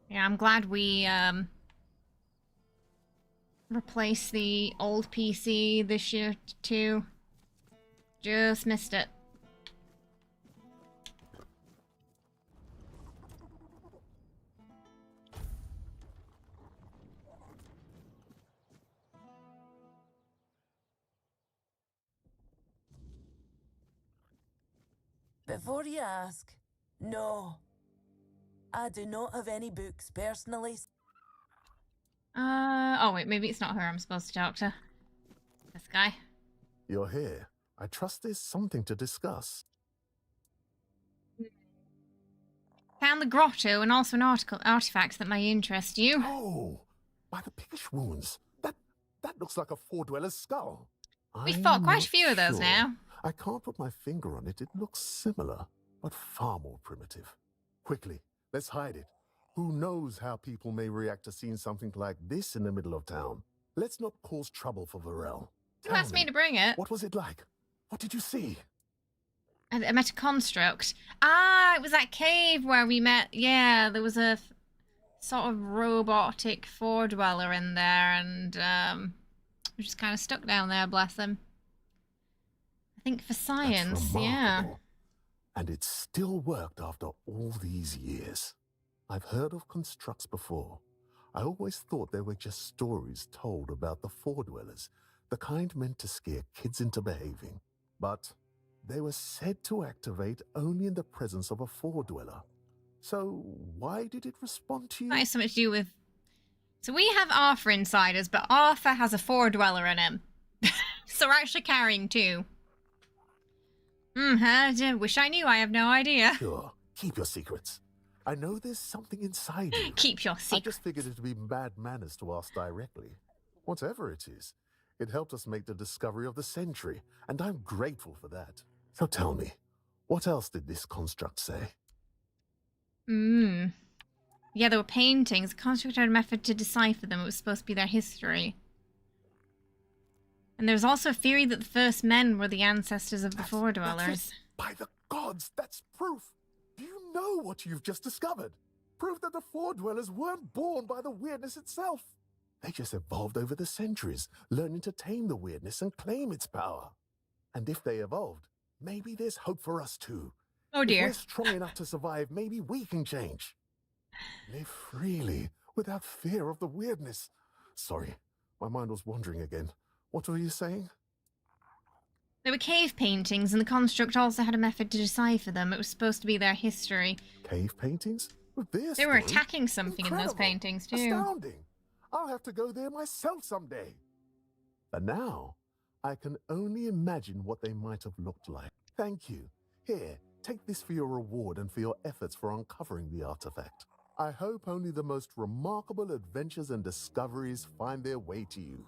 Yeah, I'm glad we replaced the old PC this year too. Just missed it. Before you ask, no. I do not have any books personally. Oh wait, maybe it's not her I'm supposed to talk to. This guy. You're here. I trust there's something to discuss. Found the grotto and also an artifact that may interest you. Oh, by the piggish wounds. That looks like a four-dweller's skull. We've I'm fought quite a not few of those sure. now. I can't put my finger on it. It looks similar, but far more primitive. Quickly, let's hide it. Who knows how people may react to seeing something like this in the middle of town? Let's not cause trouble for Varel. You asked me to bring it. What was it like? What did you see? I met a construct. Ah, it was that cave where we met. Yeah, there was a sort of robotic four-dweller in there, and we're just kind of stuck down there, bless him. I think for science, That's yeah. remarkable. And it still worked after all these years. I've heard of constructs before. I always thought they were just stories told about the four-dwellers, the kind meant to scare kids into behaving. But they were said to activate only in the presence of a four-dweller. So why did it respond to you? That has something to do with... So we have Arthur inside us, but Arthur has a four-dweller in him. So we're actually carrying two. I wish I knew. I have no idea. Sure, keep your secrets. I know there's something inside you. Keep your I secret. just figured it'd be bad manners to ask directly. Whatever it is, it helped us make the discovery of the century, and I'm grateful for that. So tell me, what else did this construct say? Yeah, there were paintings. The construct had a method to decipher them. It was supposed to be their history. And there's also a theory that the first men were the ancestors of the Four Dwellers. By the gods, that's proof! Do you know what you've just discovered? Proof that the Four Dwellers weren't born by the weirdness itself. They just evolved over the centuries, learning to tame the weirdness and claim its power. And if they evolved, maybe there's hope for us too. Oh dear. If we're strong enough to survive, maybe we can change. Live freely, without fear of the weirdness. Sorry, my mind was wandering again. What were you saying? There were cave paintings, and the construct also had a method to decipher them. It was supposed to be their history. Cave paintings? With their They were story? attacking something in those Incredible. paintings, too. Astounding! I'll have to go there myself someday. But now, I can only imagine what they might have looked like. Thank you. Here, take this for your reward and for your efforts for uncovering the artifact. I hope only the most remarkable adventures and discoveries find their way to you.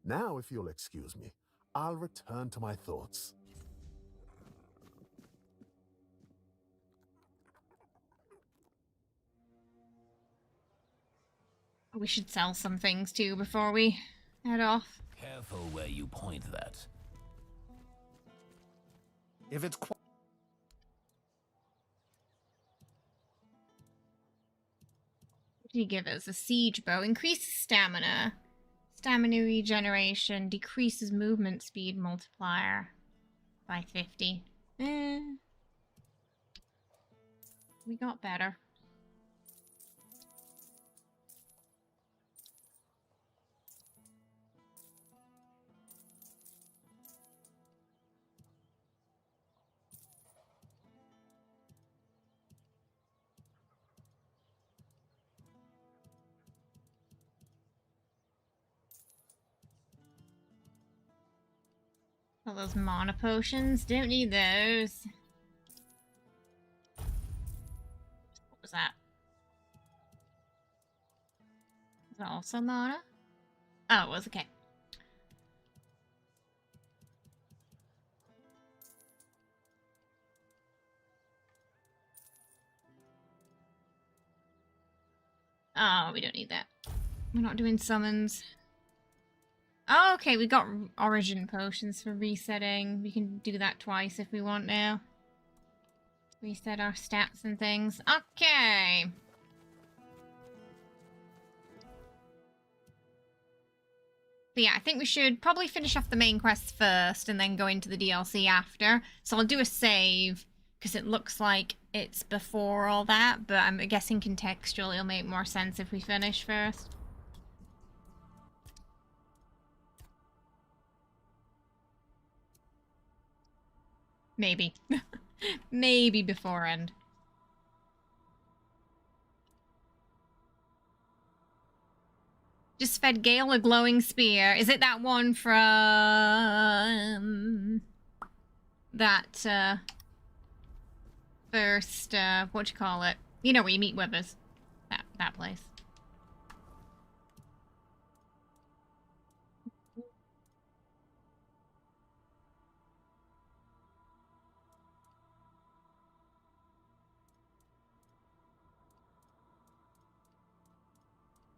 Now, if you'll excuse me, I'll return to my thoughts. We should sell some things, too, before we head off. Careful where you point that. If it's What did he give us? A siege bow. Increases stamina. Stamina regeneration. Decreases movement speed multiplier by 50. We got better. All those mana potions. Don't need those. What was that? Was that also mana? Oh, it was. Okay. Oh, we don't need that. We're not doing summons. Oh, okay, we got origin potions for resetting. We can do that twice if we want now. Reset our stats and things. Okay. But yeah, I think we should probably finish off the main quests first and then go into the DLC after. So I'll do a save because it looks like it's before all that, but I'm guessing contextually it'll make more sense if we finish first. Maybe. Maybe before end. Just fed Gale a glowing spear. Is it that one from that first what you call it? You know where you meet Withers. That place.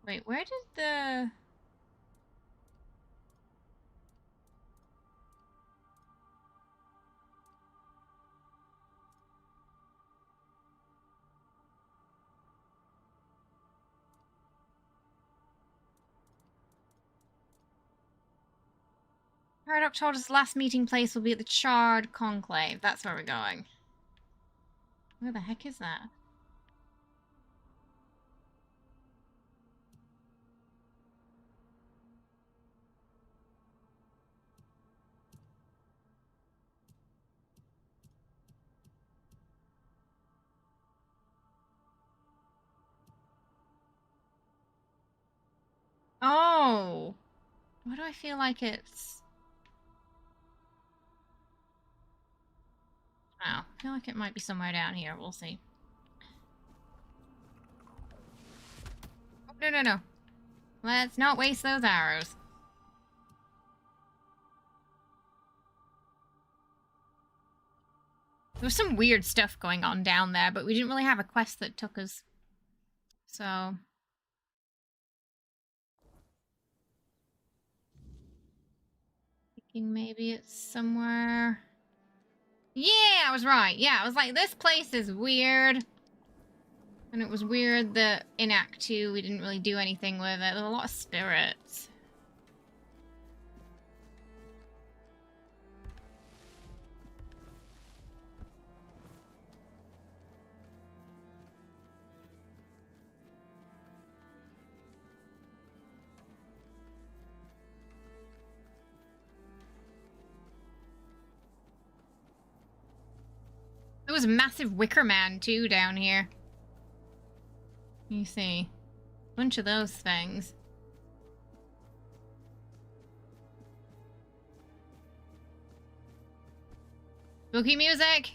Wait, where did the... Paradox told us the last meeting place will be at the Charred Conclave. That's where we're going. Where the heck is that? Oh! Why do I feel like it's... Oh, I feel like it might be somewhere down here. We'll see. Oh, no, no, no. Let's not waste those arrows. There was some weird stuff going on down there, but we didn't really have a quest that took us. So... thinking maybe it's somewhere... Yeah, I was right. Yeah, I was like, this place is weird. And it was weird that in Act 2 we didn't really do anything with it. There were a lot of spirits. There was a massive Wicker Man too down here. You see. A bunch of those things. Spooky music!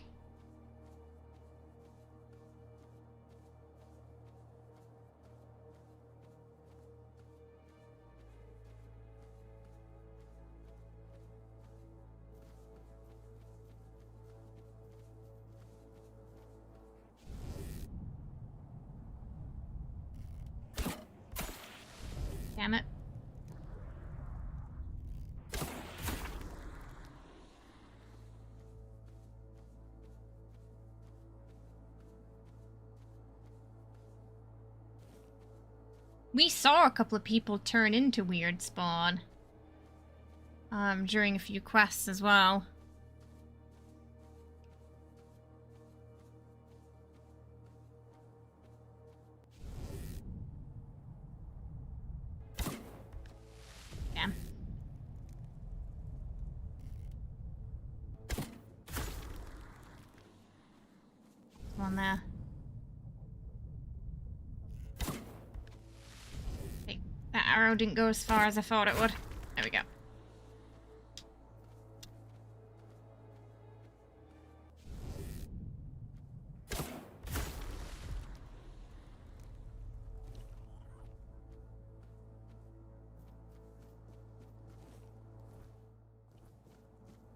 Damn it. We saw a couple of people turn into Weird Spawn. During a few quests as well. Damn. One there. Okay, that arrow didn't go as far as I thought it would. There we go.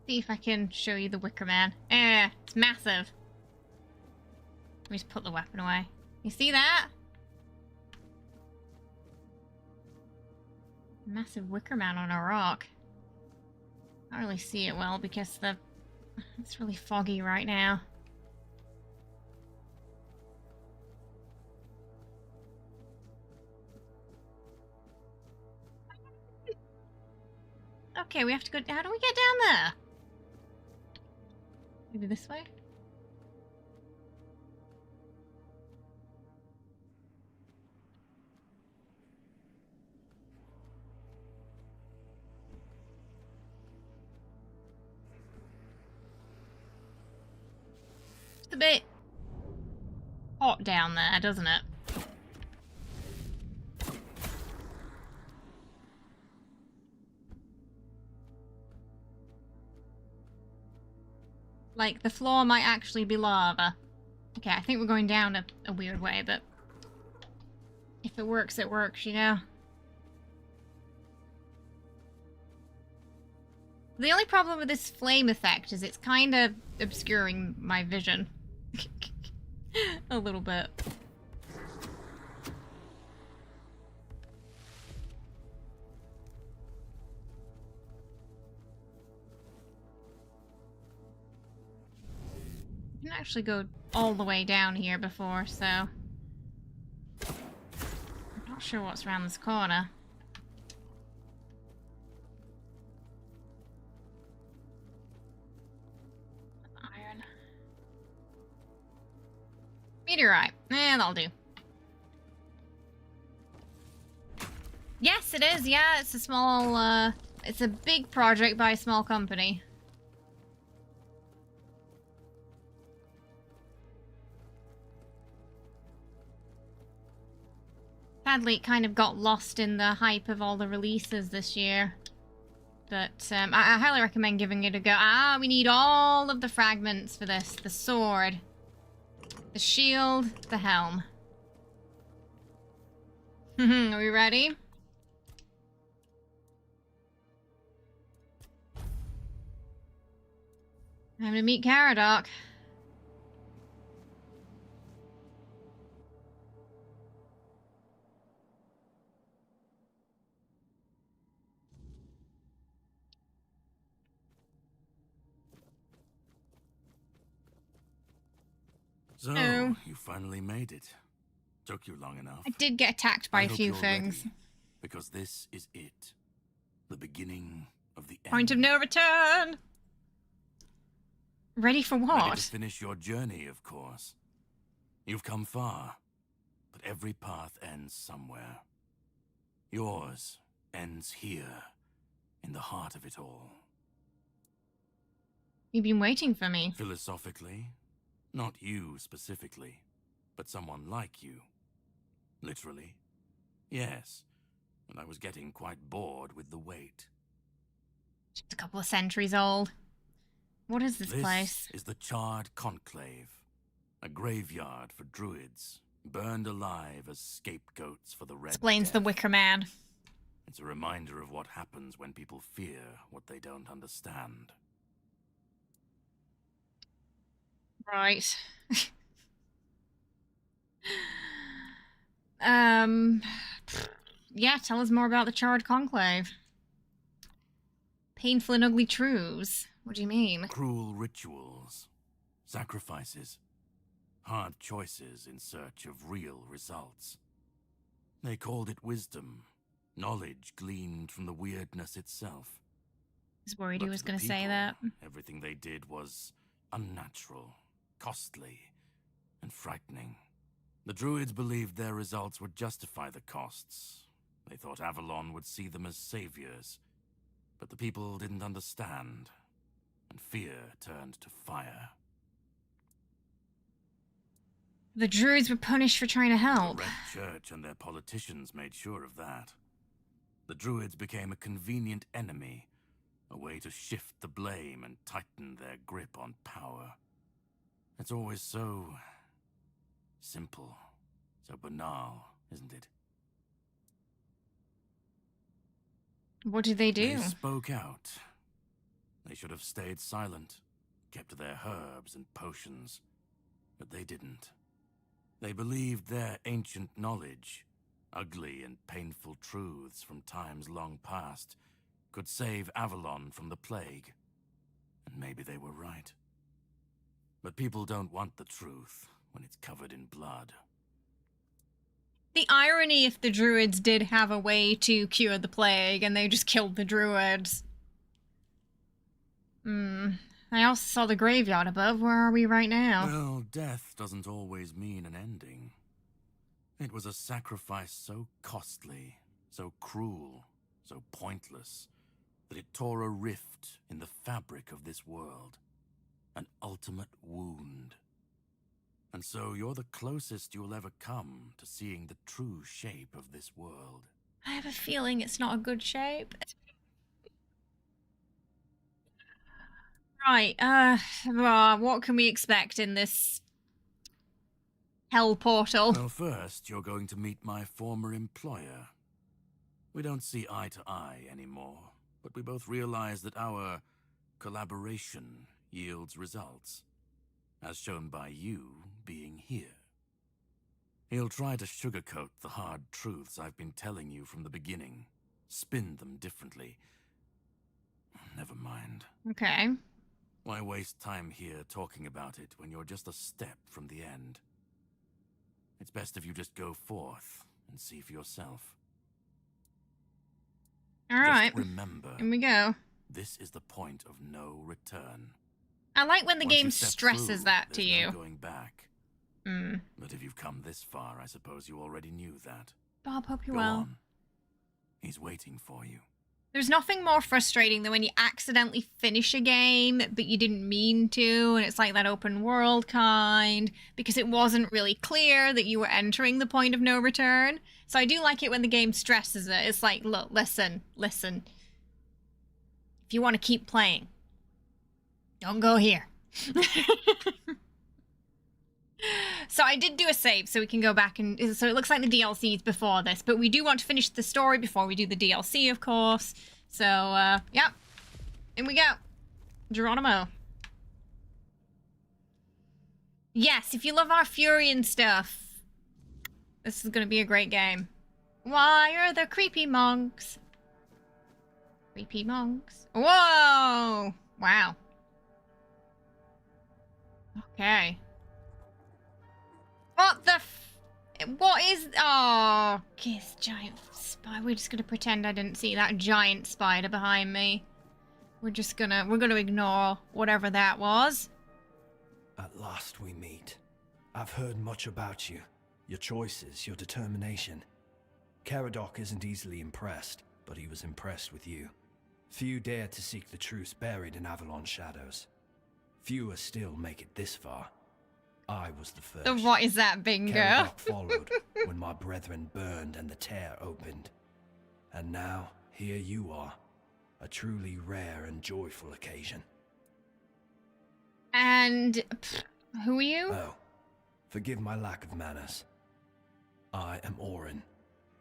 See if I can show you the Wicker Man. It's massive. Let me just put the weapon away. You see that? Massive Wicker Man on a rock. I don't really see it well because it's really foggy right now. Okay, we have to go... How do we get down there? Maybe this way? It's a bit hot down there, doesn't it? Like, the floor might actually be lava. Okay, I think we're going down a weird way, but... if it works, you know? The only problem with this flame effect is it's kind of obscuring my vision. A little bit. I didn't actually go all the way down here before, so... I'm not sure what's around this corner. Meteorite. That'll do. Yes, it is. Yeah, it's a small, it's a big project by a small company. Sadly, it kind of got lost in the hype of all the releases this year. But I highly recommend giving it a go. Ah, we need all of the fragments for this. The sword, the shield, the helm. Are we ready? Time to meet Caradoc. So, Oh. you finally made it. Took you long enough. I did get attacked by I a hope few you're things. ready, because this is it. The beginning of the end. Point of no return. Ready for Ready what? to finish your journey, of course. You've come far, but every path ends somewhere. Yours ends here, in the heart of it all. You've been waiting for me. Philosophically, not you specifically, but someone like you. Literally, yes, and I was getting quite bored with the wait. Just a couple of centuries old. What is this place? Is the Charred Conclave, a graveyard for druids, burned alive as scapegoats for the Red Explains the Death. Wicker Man. It's a reminder of what happens when people fear what they don't understand. Right. Yeah, tell us more about the Charred Conclave. Painful and ugly truths. What do you mean? Cruel rituals, sacrifices, hard choices in search of real results. They called it wisdom, knowledge gleaned from the weirdness itself. I was worried But he was to the going to say people, that. Everything they did was unnatural, costly, and frightening. The druids believed their results would justify the costs. They thought Avalon would see them as saviors. But the people didn't understand, and fear turned to fire. The druids were punished for trying to help. The Red Church and their politicians made sure of that. The druids became a convenient enemy, a way to shift the blame and tighten their grip on power. It's always so simple, so banal, isn't it? What did they do? They spoke out. They should have stayed silent, kept to their herbs and potions, but they didn't. They believed their ancient knowledge, ugly and painful truths from times long past, could save Avalon from the plague. And maybe they were right. But people don't want the truth when it's covered in blood. The irony if the druids did have a way to cure the plague and they just killed the druids. I also saw the graveyard above. Where are we right now? Well, death doesn't always mean an ending. It was a sacrifice so costly, so cruel, so pointless, that it tore a rift in the fabric of this world. An ultimate wound. And so you're the closest you'll ever come to seeing the true shape of this world. I have a feeling it's not a good shape. Right, what can we expect in this hell portal? Well, first, you're going to meet my former employer. We don't see eye to eye anymore, but we both realize that our collaboration yields results, as shown by you being here. He'll try to sugarcoat the hard truths I've been telling you from the beginning, spin them differently. Never mind. Okay. Why waste time here talking about it when you're just a step from the end? It's best if you just go forth and see for yourself. Alright. Just remember, Here we go. this is the point of no return. I like when the Once game you step stresses through, that to there's you. no going back. But if you've come this far, I suppose you already knew that. Bob, hope you're Go well. on. He's waiting for you. There's nothing more frustrating than when you accidentally finish a game, but you didn't mean to, and it's like that open world kind, because it wasn't really clear that you were entering the point of no return. So I do like it when the game stresses it. It's like, look, listen. If you want to keep playing, don't go here. So I did do a save so we can go back and... So it looks like the DLC is before this, but we do want to finish the story before we do the DLC, of course. So, yeah. In we go. Geronimo. Yes, if you love our Furian stuff, this is going to be a great game. Why are the creepy monks? Creepy monks. Whoa! Wow. Okay. What is... Oh, this giant spider. We're just gonna pretend I didn't see that giant spider behind me. We're gonna ignore whatever that was. At last we meet. I've heard much about you. Your choices, your determination. Caradoc isn't easily impressed, but he was impressed with you. Few dare to seek the truth buried in Avalon shadows. Fewer still make it this far. I was the first. So what is that, bingo? Caradoc followed when my brethren burned and the tear opened. And now, here you are. A truly rare and joyful occasion. And who are you? Oh, forgive my lack of manners. I am Orin,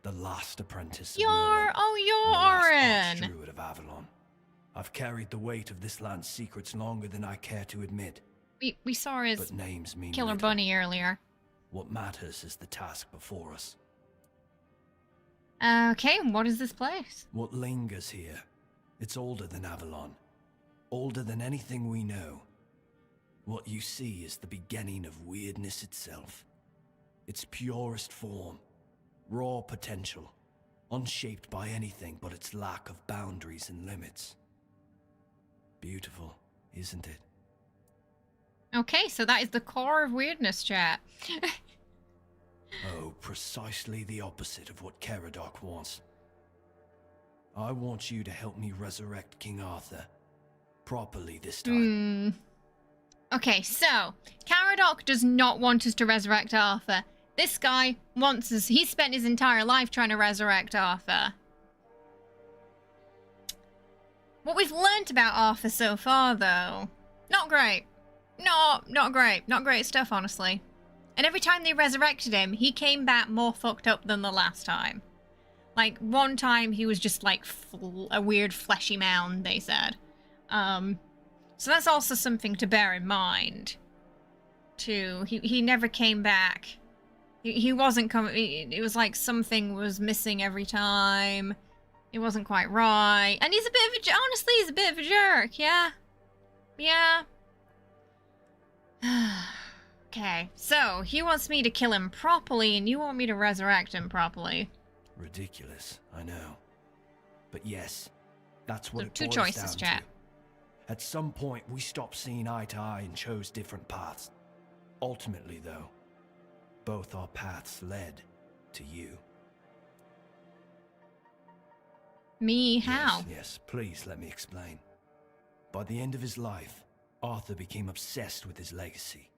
the last apprentice of Merlin, You're and the last Orin. archdruid of Avalon. I've carried the weight of this land's secrets longer than I care to admit. We saw his But names mean killer little. bunny earlier. What matters is the task before us. Okay, what is this place? What lingers here? It's older than Avalon. Older than anything we know. What you see is the beginning of weirdness itself. Its purest form. Raw potential. Unshaped by anything but its lack of boundaries and limits. Beautiful, isn't it? Okay, so that is the core of weirdness, chat. Oh, precisely the opposite of what Caradoc wants. I want you to help me resurrect King Arthur. Properly this time. Okay, so Caradoc does not want us to resurrect Arthur. This guy wants us. He spent his entire life trying to resurrect Arthur. What we've learnt about Arthur so far, though, not great. No, not great. Not great stuff, honestly. And every time they resurrected him, he came back more fucked up than the last time. Like, one time he was just like a weird fleshy mound, they said. So that's also something to bear in mind. Too. He never came back. He wasn't coming. It was like something was missing every time. It wasn't quite right. And he's a bit of a... Honestly, he's a bit of a jerk, yeah? Yeah. Okay, so he wants me to kill him properly, and you want me to resurrect him properly. Ridiculous, I know. But yes, that's what So it two boils choices, down chat. to. At some point, we stopped seeing eye to eye and chose different paths. Ultimately, though, both our paths led to you. Me? How? Yes, please let me explain. By the end of his life, Arthur became obsessed with his legacy.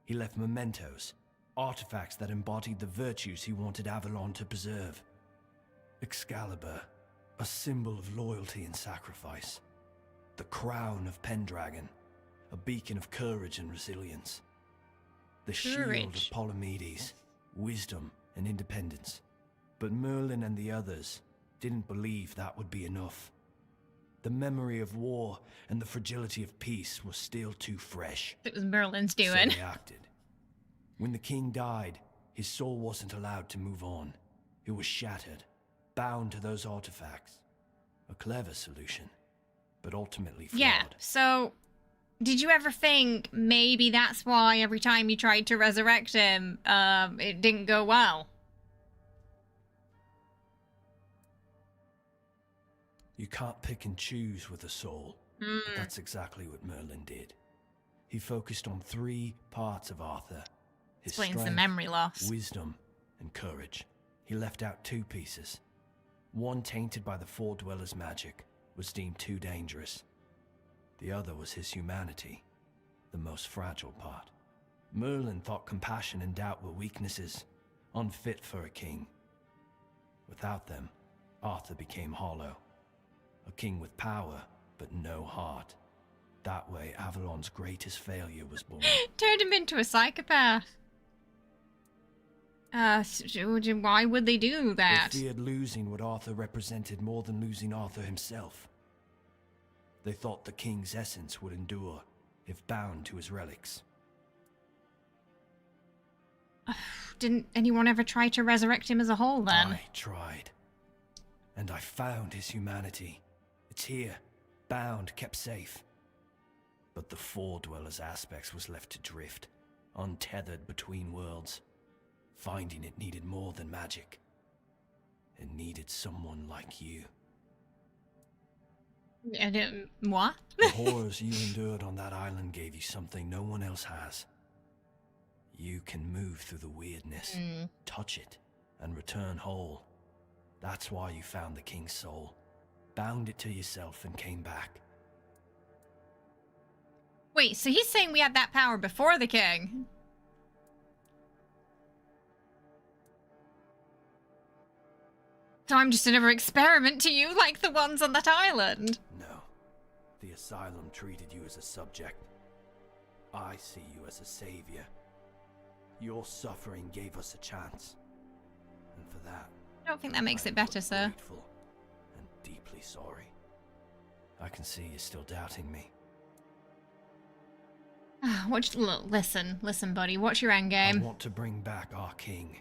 He left mementos, artifacts that embodied the virtues he wanted Avalon to preserve. Excalibur, a symbol of loyalty and sacrifice. The crown of Pendragon, a beacon of courage and resilience. The shield Courage. of Palamedes, wisdom and independence. But Merlin and the others didn't believe that would be enough. The memory of war and the fragility of peace was still too fresh. It was Merlin's doing. So they acted. When the king died, his soul wasn't allowed to move on. It was shattered, bound to those artifacts. A clever solution, but ultimately flawed. Yeah, so did you ever think maybe that's why every time you tried to resurrect him, it didn't go well? You can't pick and choose with a soul, but that's exactly what Merlin did. He focused on 3 parts of Arthur: His Explains the strength, memory loss. wisdom, and courage. He left out 2 pieces. One, tainted by the Four Dwellers' magic, was deemed too dangerous. The other was his humanity, the most fragile part. Merlin thought compassion and doubt were weaknesses, unfit for a king. Without them, Arthur became hollow. A king with power, but no heart. That way, Avalon's greatest failure was born. Turned him into a psychopath. Why would they do that? They feared losing what Arthur represented more than losing Arthur himself. They thought the king's essence would endure if bound to his relics. Didn't anyone ever try to resurrect him as a whole then? I tried. And I found his humanity. It's here, bound, kept safe. But the Four Dwellers' aspects was left to drift, untethered between worlds. Finding it needed more than magic. It needed someone like you. What? The horrors you endured on that island gave you something no one else has. You can move through the weirdness, touch it, and return whole. That's why you found the king's soul, bound it to yourself, and came back. Wait, so he's saying we had that power before the king? So I'm just another experiment to you like the ones on that island? No. The asylum treated you as a subject. I see you as a savior. Your suffering gave us a chance. And for that, I don't think that makes it better, sir. Grateful and deeply sorry. I can see you're still doubting me. Listen, buddy. What's your end I game? want to bring back our king,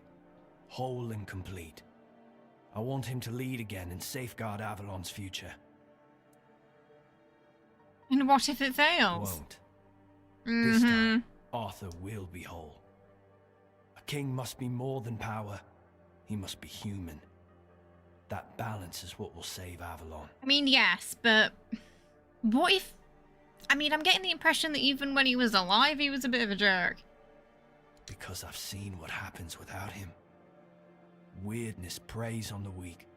whole and complete. I want him to lead again and safeguard Avalon's future. And what if it fails? Won't. This time, Arthur will be whole. A king must be more than power. He must be human. That balance is what will save Avalon. I mean, yes, but what if... I mean, I'm getting the impression that even when he was alive, he was a bit of a jerk. Because I've seen what happens without him. Weirdness preys on the weak,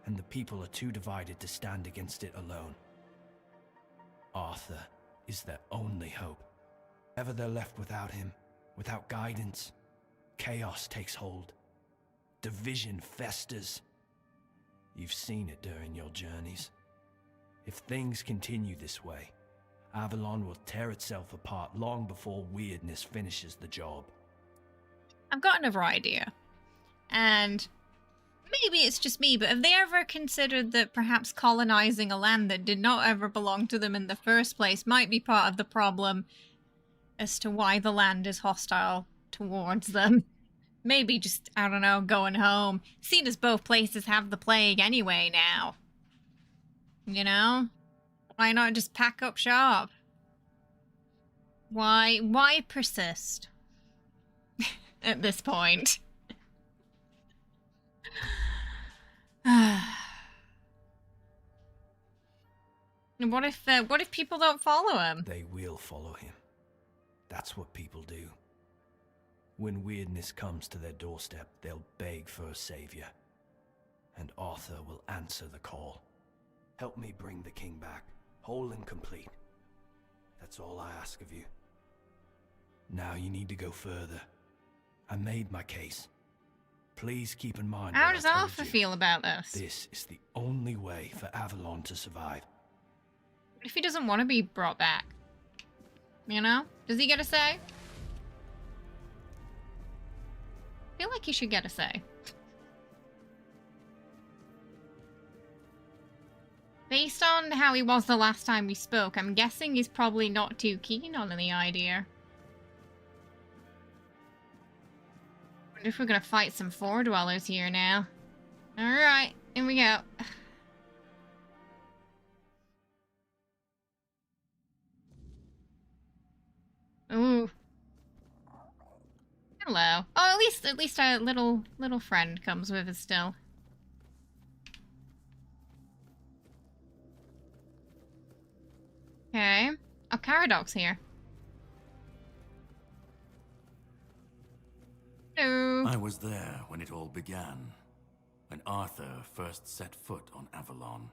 and the people are too divided to stand against it alone. Arthur is their only hope. Ever they're left without him, without guidance, chaos takes hold. Division festers. You've seen it during your journeys. If things continue this way, Avalon will tear itself apart long before weirdness finishes the job. I've got another idea. And maybe it's just me, but have they ever considered that perhaps colonizing a land that did not ever belong to them in the first place might be part of the problem as to why the land is hostile towards them? Maybe just, I don't know, going home. Seeing as both places have the plague anyway now. You know? Why not just pack up shop? Why persist? At this point. What if people don't follow him? They will follow him. That's what people do. When weirdness comes to their doorstep, they'll beg for a savior. And Arthur will answer the call. Help me bring the king back, whole and complete. That's all I ask of you. Now you need to go further. I made my case. Please keep in mind How what does I told Arthur you. feel about this? This is the only way for Avalon to survive. What if he doesn't want to be brought back? You know? Does he get a say? I feel like he should get a say. Based on how he was the last time we spoke, I'm guessing he's probably not too keen on the idea. Wonder if we're gonna fight some Four Dwellers here now. Alright, here we go. Ooh. Hello. Oh, at least our little friend comes with us still. Okay. Oh, Caradoc's here. was there when it all began, when Arthur first set foot on Avalon.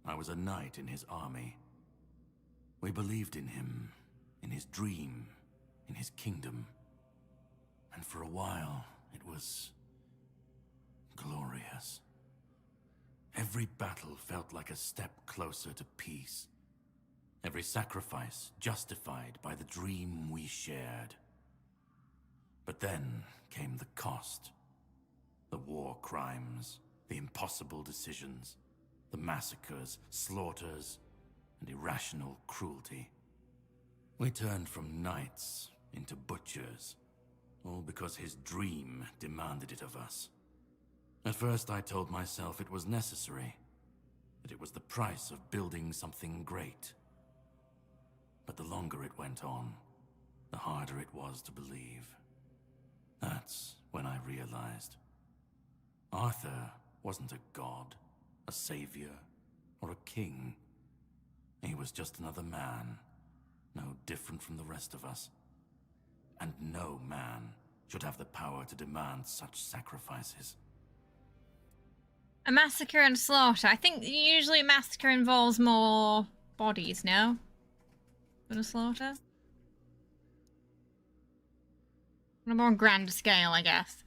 I was a knight in his army. We believed in him, in his dream, in his kingdom. And for a while, it was glorious. Every battle felt like a step closer to peace. Every sacrifice justified by the dream we shared. But then came the cost. The war crimes, the impossible decisions, the massacres, slaughters, and irrational cruelty. We turned from knights into butchers, all because his dream demanded it of us. At first I told myself it was necessary, that it was the price of building something great. But the longer it went on, the harder it was to believe. That's when I realized Arthur wasn't a god, a savior, or a king. He was just another man, no different from the rest of us. And no man should have the power to demand such sacrifices. A massacre and slaughter. I think usually a massacre involves more bodies, no? Than a slaughter? On a more grand scale, I guess.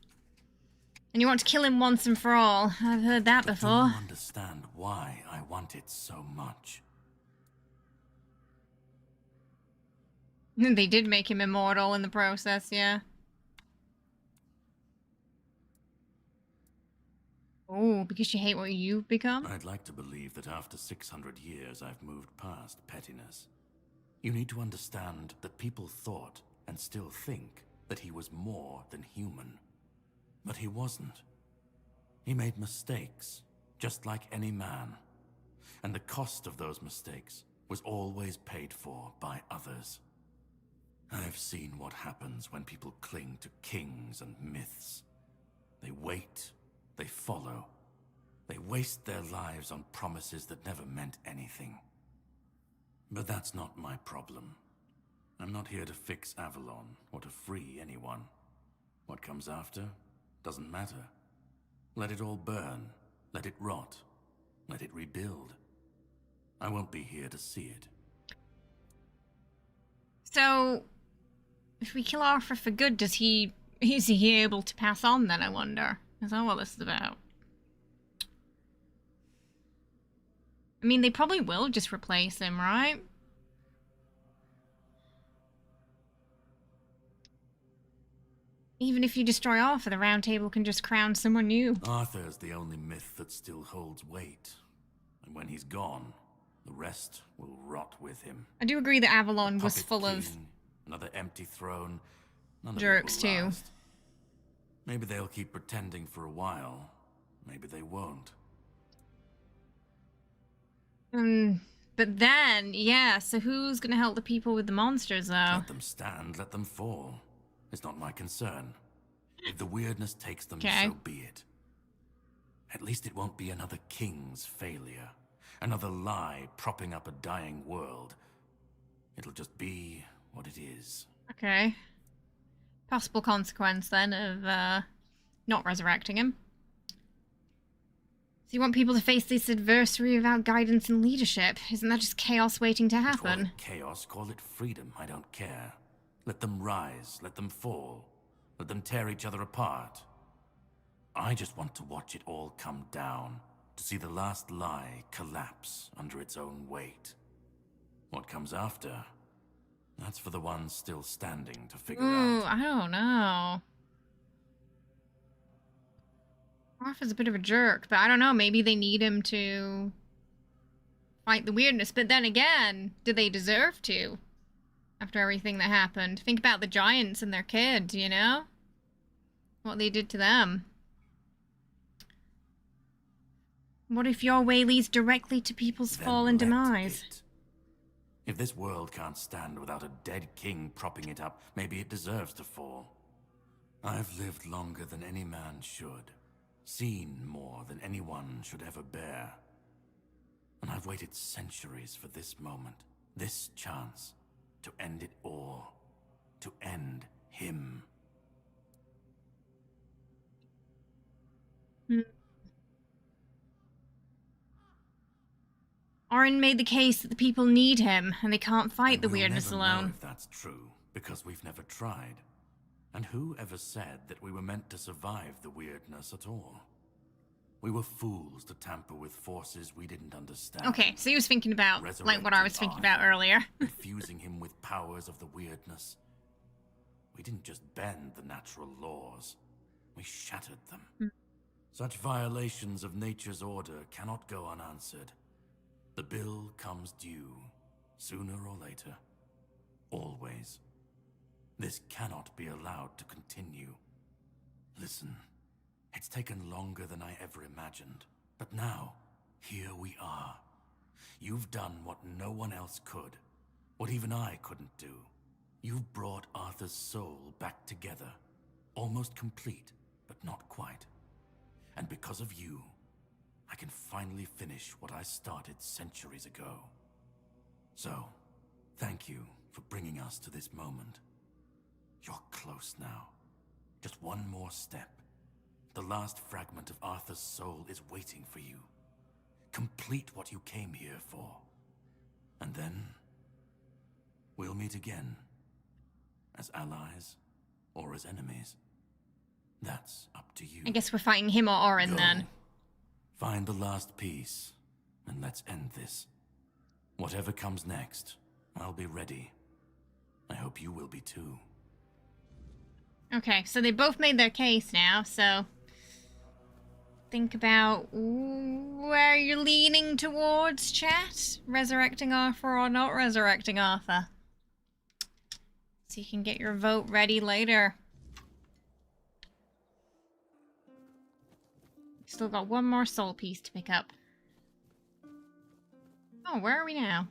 And you want to kill him once and for all. I've heard that But before. do you understand why I want it so much? They did make him immortal in the process, yeah. Oh, because you hate what you've become? I'd like to believe that after 600 years I've moved past pettiness. You need to understand that people thought, and still think, that he was more than human. But he wasn't. He made mistakes, just like any man. And the cost of those mistakes was always paid for by others. I've seen what happens when people cling to kings and myths. They wait, they follow, they waste their lives on promises that never meant anything. But that's not my problem. I'm not here to fix Avalon or to free anyone. What comes after doesn't matter. Let it all burn, let it rot, let it rebuild. I won't be here to see it. So, if we kill Arthur for good, is he able to pass on then, I wonder? Is that what this is about? I mean, they probably will just replace him, right? Even if you destroy Arthur, the Round Table can just crown someone new. Arthur's the only myth that still holds weight. And when he's gone, the rest will rot with him. I do agree that Avalon A was puppet full of king, another empty throne. None of it jerks will too. last. Maybe they'll keep pretending for a while. Maybe they won't. But then, yeah, so who's gonna help the people with the monsters, though? Let them stand, let them fall. It's not my concern. If the weirdness takes them, Okay. so be it. At least it won't be another king's failure. Another lie propping up a dying world. It'll just be what it is. Okay. Possible consequence, then, of, not resurrecting him. So you want people to face this adversary without guidance and leadership? Isn't that just chaos waiting to Call happen? it chaos, call it freedom, I don't care. Let them rise, let them fall. Let them tear each other apart. I just want to watch it all come down. To see the last lie collapse under its own weight. What comes after? That's for the ones still standing to figure Ooh, out. I don't know. Arthur's a bit of a jerk, but I don't know, maybe they need him to fight the weirdness. But then again, do they deserve to? After everything that happened. Think about the giants and their kids, you know? What they did to them. What if your way leads directly to people's Then fall and let demise? it. If this world can't stand without a dead king propping it up, maybe it deserves to fall. I've lived longer than any man should. Seen more than anyone should ever bear. And I've waited centuries for this moment, this chance, to end it all. To end him. Hmm. Orin made the case that the people need him, and they can't fight And the we'll weirdness never alone. know if that's true, because we've never tried. And who ever said that we were meant to survive the weirdness at all? We were fools to tamper with forces we didn't understand. Okay, so he was thinking about, like, what I was thinking about earlier. Infusing him with powers of the weirdness. We didn't just bend the natural laws. We shattered them. Such violations of nature's order cannot go unanswered. The bill comes due, sooner or later. Always. This cannot be allowed to continue. Listen, it's taken longer than I ever imagined. But now, here we are. You've done what no one else could. What even I couldn't do. You've brought Arthur's soul back together. Almost complete, but not quite. And because of you, I can finally finish what I started centuries ago. So, thank you for bringing us to this moment. You're close now. Just one more step. The last fragment of Arthur's soul is waiting for you. Complete what you came here for. And then, we'll meet again. As allies, or as enemies. That's up to you. I guess we're fighting him or Orin then. Find the last piece, and let's end this. Whatever comes next, I'll be ready. I hope you will be too. Okay, so they both made their case now, so... Think about where you're leaning towards, chat. Resurrecting Arthur or not resurrecting Arthur. So you can get your vote ready later. Still got one more soul piece to pick up. Oh, where are we now?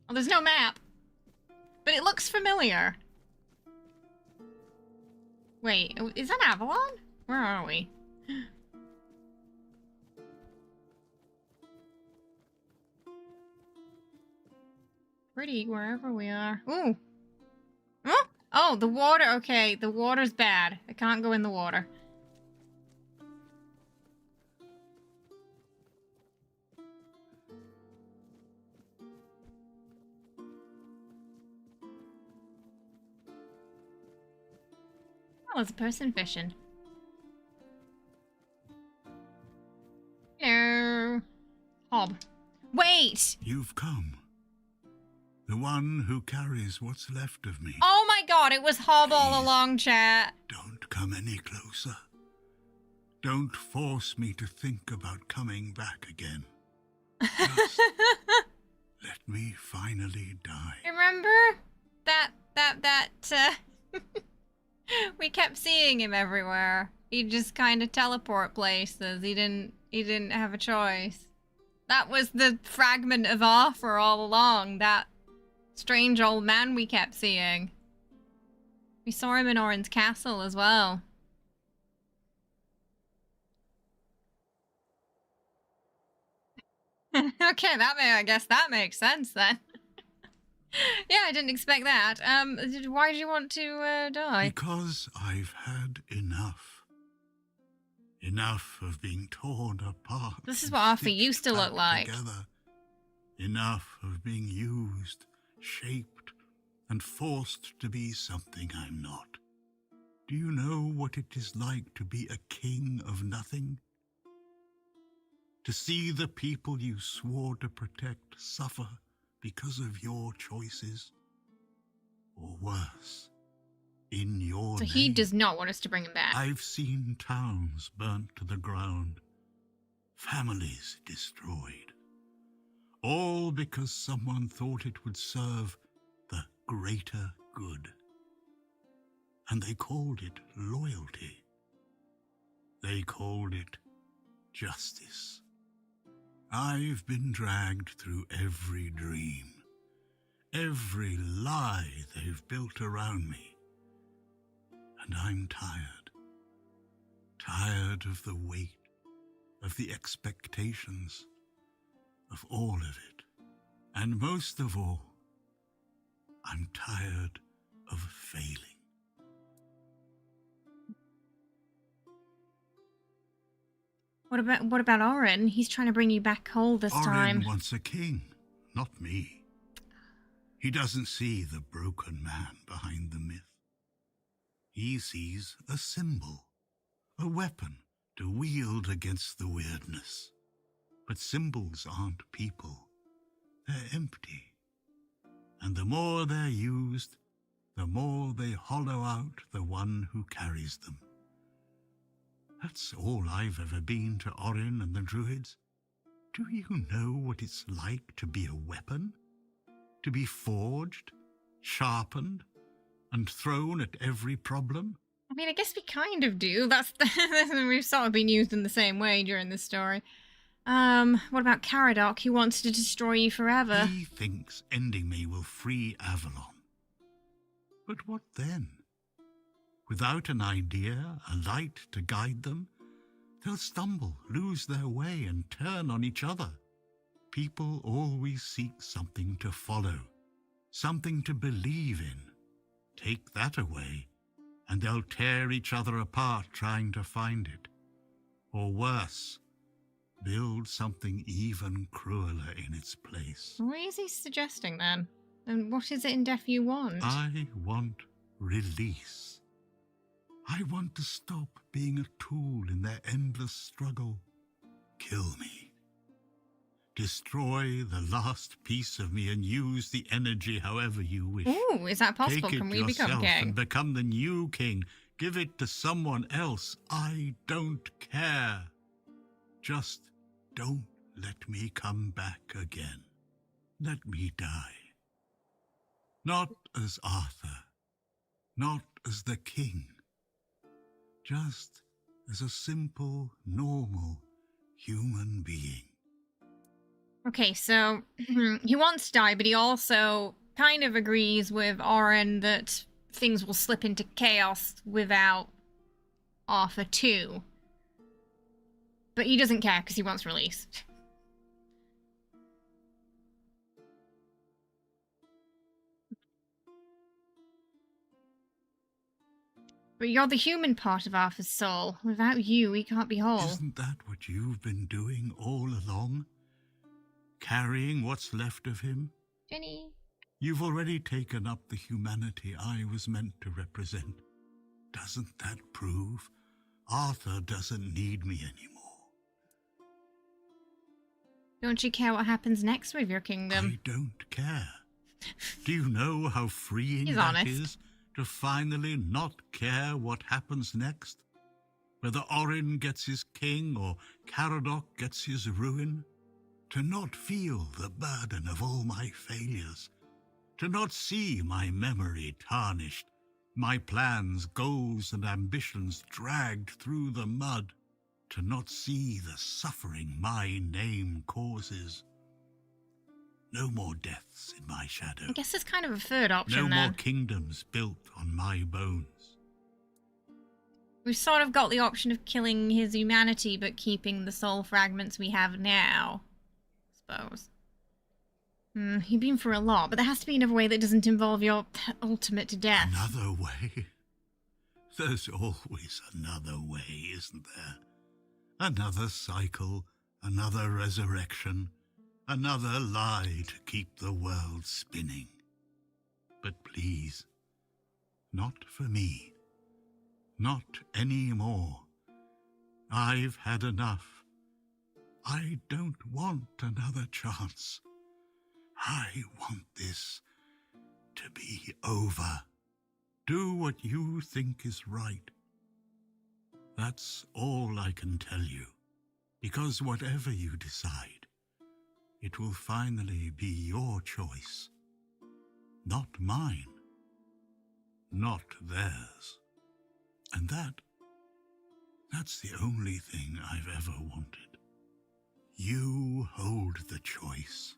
Oh, there's no map. But it looks familiar. Wait, is that Avalon? Where are we? Pretty, wherever we are. Ooh! Huh? Oh, the water. Okay, the water's bad. I can't go in the water. Oh, there's a person fishing. Hello. Hob. Wait! You've come. The one who carries what's left of me. Oh my god, it was Hob all along, chat. Don't come any closer. Don't force me to think about coming back again. Just let me finally die. Remember? We kept seeing him everywhere. He'd just kind of teleport places. He didn't have a choice. That was the fragment of Arthur all along. That strange old man we kept seeing. We saw him in Orin's castle as well. Okay, I guess that makes sense then. Yeah, I didn't expect that. Why did you want to die? Because I've had enough. Enough of being torn apart. This is and what Arthur stitched used to look back like. Together. Enough of being used, shaped, and forced to be something I'm not. Do you know what it is like to be a king of nothing? To see the people you swore to protect suffer because of your choices? Or worse, in your So name. he does not want us to bring him back. I've seen towns burnt to the ground, families destroyed, all because someone thought it would serve the greater good. And they called it loyalty. They called it justice. I've been dragged through every dream, every lie they've built around me. And I'm tired. Tired of the weight, of the expectations, of all of it. And most of all, I'm tired of failing. What about Oren? He's trying to bring you back whole this time. Orin wants a king, not me. He doesn't see the broken man behind the myth. He sees a symbol, a weapon to wield against the weirdness. But symbols aren't people. They're empty. And the more they're used, the more they hollow out the one who carries them. That's all I've ever been to Orin and the Druids. Do you know what it's like to be a weapon? To be forged, sharpened, and thrown at every problem? I mean, I guess we kind of do. We've sort of been used in the same way during this story. What about Caradoc? He wants to destroy you forever. He thinks ending me will free Avalon. But what then? Without an idea, a light to guide them, they'll stumble, lose their way, and turn on each other. People always seek something to follow, something to believe in. Take that away, and they'll tear each other apart trying to find it. Or worse, build something even crueler in its place. What is he suggesting then? And what is it in Death you want? I want release. I want to stop being a tool in their endless struggle. Kill me. Destroy the last piece of me and use the energy however you wish. Ooh, is that possible? Take Can it we become yourself king? and become the new king. Give it to someone else. I don't care. Just don't let me come back again. Let me die. Not as Arthur. Not as the king. Just as a simple, normal human being. Okay, so he wants to die, but he also kind of agrees with Oren that things will slip into chaos without Arthur too. But he doesn't care because he wants release. But you're the human part of Arthur's soul. Without you, he can't be whole. Isn't that what you've been doing all along? Carrying what's left of him? Jenny. You've already taken up the humanity I was meant to represent. Doesn't that prove Arthur doesn't need me anymore? Don't you care what happens next with your kingdom? I don't care. Do you know how freeing He's that honest. is? To finally not care what happens next? Whether Orin gets his king or Caradoc gets his ruin? To not feel the burden of all my failures? To not see my memory tarnished, my plans, goals, and ambitions dragged through the mud? To not see the suffering my name causes? No more deaths in my shadow. I guess it's kind of a third option No then. more kingdoms built on my bones. We've sort of got the option of killing his humanity, but keeping the soul fragments we have now. I suppose. You've been through a lot, but there has to be another way that doesn't involve your ultimate to death. Another way? There's always another way, isn't there? Another cycle, another resurrection, another lie to keep the world spinning. But please, not for me. Not anymore. I've had enough. I don't want another chance. I want this to be over. Do what you think is right. That's all I can tell you, because whatever you decide, it will finally be your choice, not mine, not theirs. And that's the only thing I've ever wanted. You hold the choice.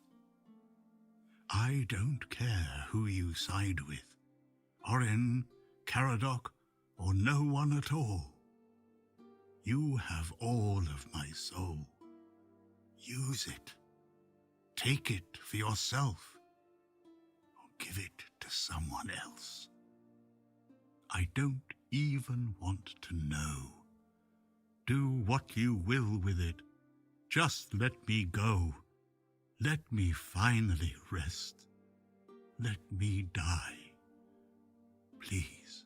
I don't care who you side with, Orin, Caradoc, or no one at all. You have all of my soul. Use it. Take it for yourself, or give it to someone else. I don't even want to know. Do what you will with it. Just let me go. Let me finally rest. Let me die. Please.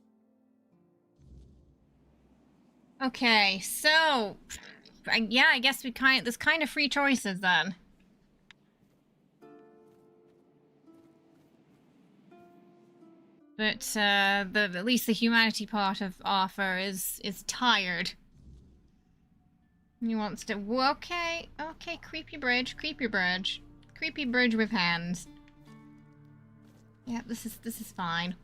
Okay, so yeah, I guess there's kind of free choices then. But at least the humanity part of Arthur is tired. He wants to. Okay, creepy bridge with hands. Yeah, this is fine.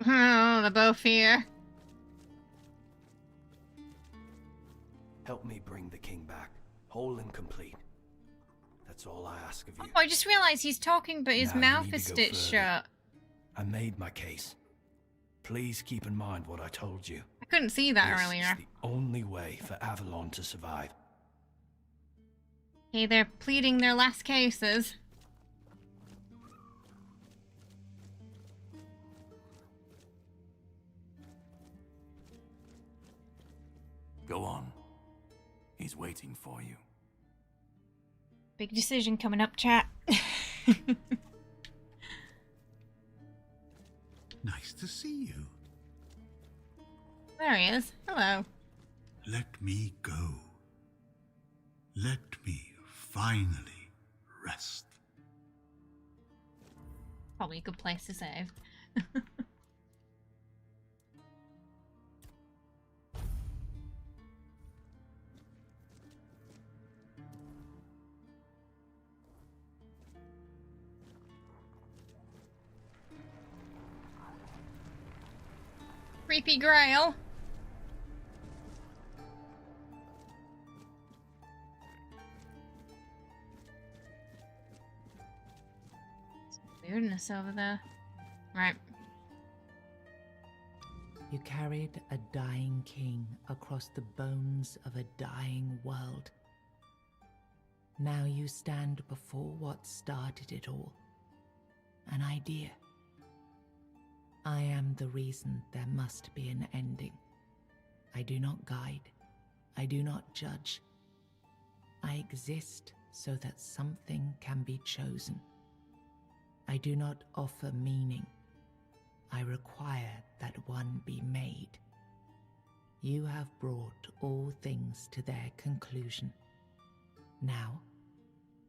Oh, they're both here. Help me bring the king back, whole and complete. That's all I ask of you. Oh, I just realized he's talking, but his Now you mouth need is to go stitched further. shut. I made my case. Please keep in mind what I told you. I couldn't see that This earlier. is the only way for Avalon to survive. Okay, they're pleading their last cases. Go on. He's waiting for you. Big decision coming up, chat. Nice to see you. There he is. Hello. Let me go. Let me finally rest. Probably a good place to save. Creepy Grail. Some weirdness over there. Right. You carried a dying king across the bones of a dying world. Now you stand before what started it all. An idea. I am the reason there must be an ending. I do not guide. I do not judge. I exist so that something can be chosen. I do not offer meaning. I require that one be made. You have brought all things to their conclusion. Now,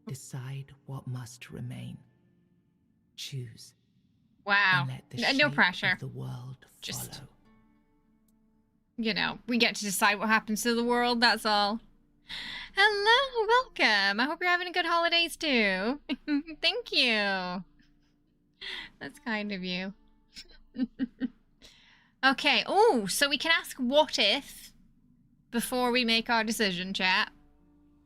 decide what must remain. Choose. Wow. And let the No shape pressure. of the world Just- follow. You know, we get to decide what happens to the world, that's all. Hello, welcome. I hope you're having a good holidays too. Thank you. That's kind of you. Okay, oh, so we can ask what if before we make our decision, chat.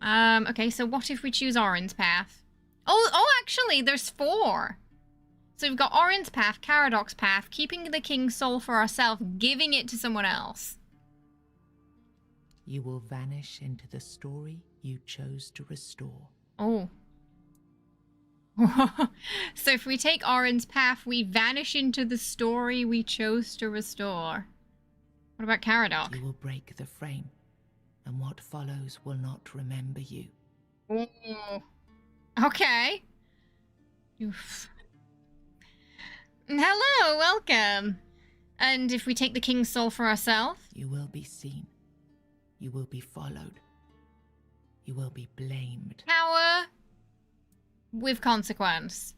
Okay, so what if we choose Orin's path? Oh, actually, there's 4. So we've got Orin's path, Caradox's path, keeping the king's soul for ourselves, giving it to someone else. You will vanish into the story you chose to restore. Oh. So if we take Orin's path, we vanish into the story we chose to restore. What about Caradox? You will break the frame, and what follows will not remember you. Oh. Okay. Oof. Hello, welcome. And if we take the king's soul for ourselves? You will be seen. You will be followed. You will be blamed. Power with consequence.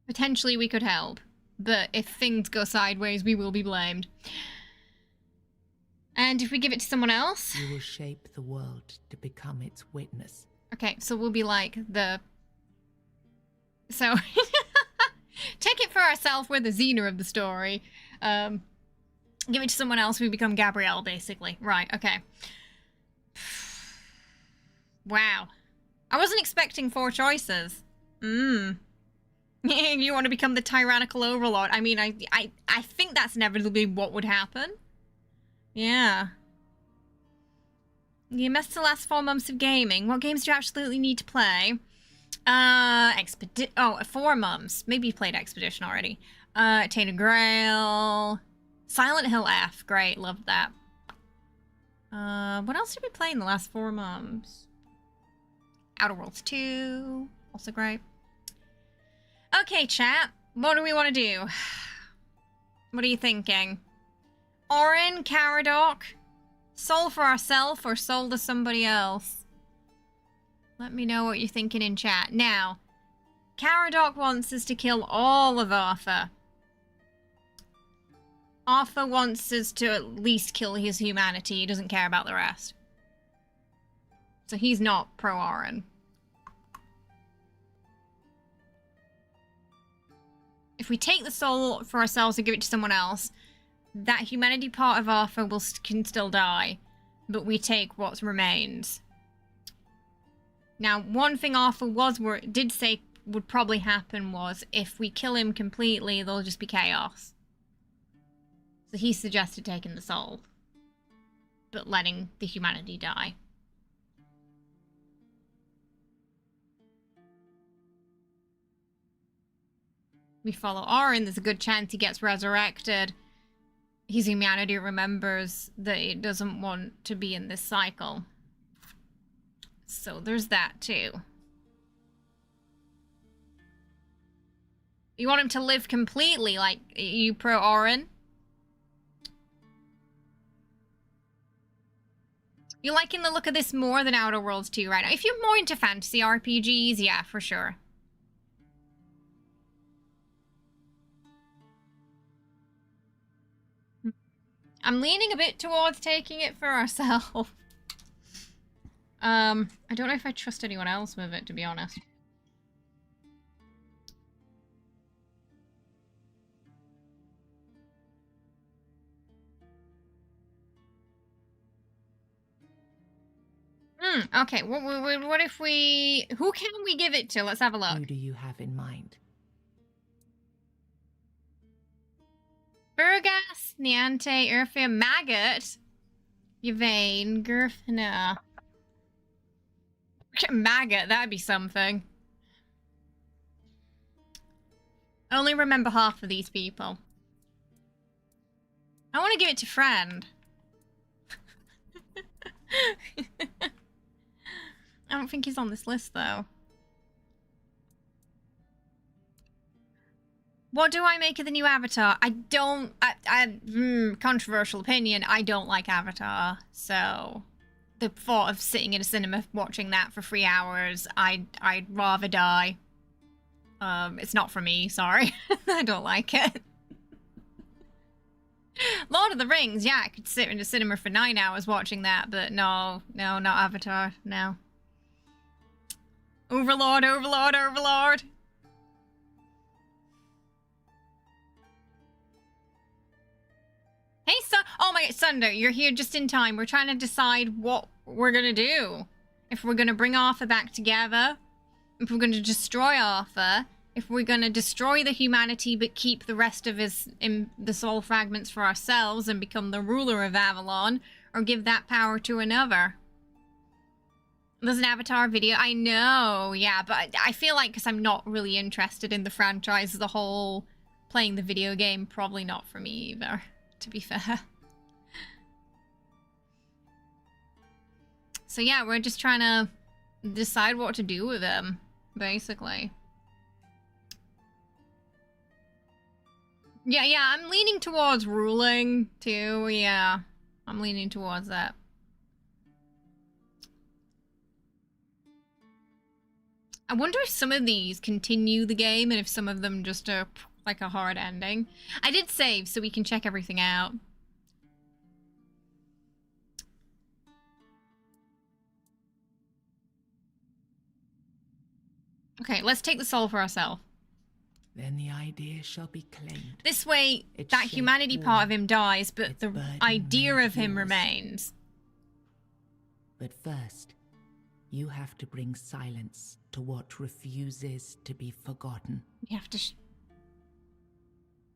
Potentially we could help, but if things go sideways, we will be blamed. And if we give it to someone else? You will shape the world to become its witness. Okay, so we'll be like the... So, take it for ourselves, we're the Xena of the story. Give it to someone else, we become Gabrielle, basically. Right, okay. Wow. I wasn't expecting 4 choices. You want to become the tyrannical overlord. I mean, I think that's inevitably what would happen. Yeah. You missed the last 4 months of gaming. What games do you absolutely need to play? 4 months. Maybe you played Expedition already. Tainted Grail. Silent Hill F. Great, loved that. What else did we play in the last 4 months? Outer Worlds 2. Also great. Okay, chat. What do we want to do? What are you thinking? Orin, Caradoc? Soul for ourselves or soul to somebody else? Let me know what you're thinking in chat. Now, Caradoc wants us to kill all of Arthur. Arthur wants us to at least kill his humanity. He doesn't care about the rest. So he's not pro-Orin. If we take the soul for ourselves and give it to someone else, that humanity part of Arthur can still die, but we take what remains. Now, one thing Arthur did say would probably happen was if we kill him completely, there'll just be chaos. So he suggested taking the soul, but letting the humanity die. We follow Orin, there's a good chance he gets resurrected. His humanity remembers that it doesn't want to be in this cycle. So there's that too. You want him to live completely, like, you pro Orin? You're liking the look of this more than Outer Worlds 2 right now. If you're more into fantasy RPGs, yeah, for sure. I'm leaning a bit towards taking it for ourselves. I don't know if I trust anyone else with it, to be honest. Okay, what if we... Who can we give it to? Let's have a look. Who do you have in mind? Burgas, Niante, Urfia, Maggot, Yvain, Gerfina. Maggot, that'd be something. I only remember half of these people. I want to give it to Friend. I don't think he's on this list, though. What do I make of the new Avatar? Controversial opinion, I don't like Avatar, so the thought of sitting in a cinema watching that for 3 hours, I'd rather die. It's not for me, sorry. I don't like it. Lord of the Rings, yeah, I could sit in a cinema for 9 hours watching that, but no, not Avatar, no. Overlord, Overlord, Overlord. Hey, oh my god, Sunder, you're here just in time. We're trying to decide what we're gonna do. If we're gonna bring Arthur back together, if we're gonna destroy Arthur, if we're gonna destroy the humanity but keep the rest of the soul fragments for ourselves and become the ruler of Avalon, or give that power to another. There's an Avatar video. I know, yeah, but I feel like because I'm not really interested in the franchise as a whole, playing the video game, probably not for me either, to be fair. So yeah, we're just trying to decide what to do with him, basically. Yeah, I'm leaning towards ruling, too, yeah. I'm leaning towards that. I wonder if some of these continue the game and if some of them just are like a hard ending. I did save so we can check everything out. Okay, let's take the soul for ourselves. Then the idea shall be claimed. This way, Its that shape humanity warm, part of him dies, but its the burden idea made of him yours. remains. But first, You have to bring silence to what refuses to be forgotten. We have to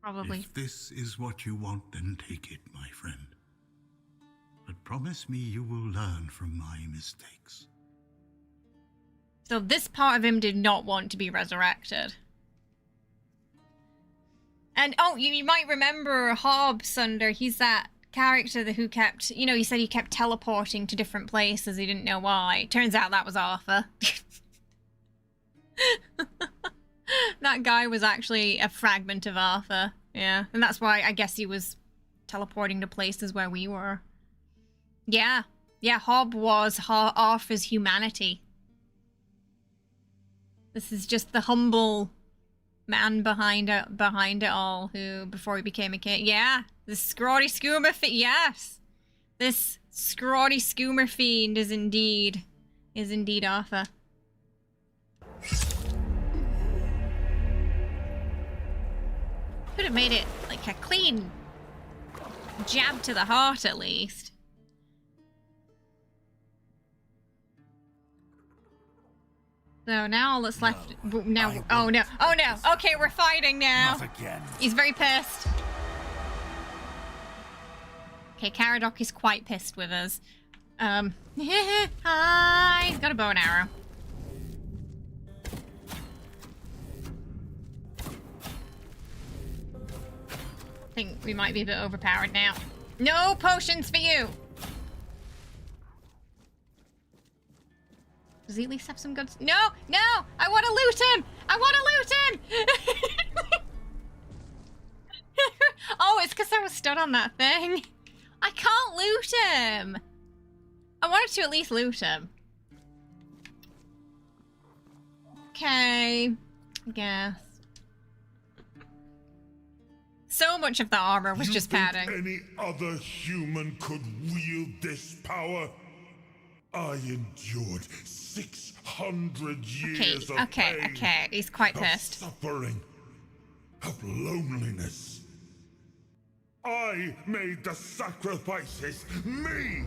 probably. If this is what you want, then take it, my friend. But promise me you will learn from my mistakes. So this part of him did not want to be resurrected. And oh, you might remember Hob Sunder. He's that character who kept, you know, he said he kept teleporting to different places. He didn't know why. Turns out that was Arthur. That guy was actually a fragment of Arthur. Yeah, and that's why I guess he was teleporting to places where we were. Yeah, Hob was Arthur's humanity. This is just the humble man behind it all, who before he became a king. Yeah, this scrawny skoomer yes, this scrawny skoomer fiend is indeed Arthur. Could have made it like a clean jab to the heart at least. So now all that's left. Now, oh no! Okay, we're fighting now. Not again. He's very pissed. Okay, Caradoc is quite pissed with us. Hi, he's got a bow and arrow. I think we might be a bit overpowered now. No potions for you. Does he at least have some good... No! I want to loot him! Oh, it's because I was stood on that thing. I can't loot him. I wanted to at least loot him. Okay. I guess. So much of the armor was just padding. Any other human could wield this power? I endured 600 years of pain, okay. He's quite of pissed. suffering, of loneliness. I made the sacrifices, me!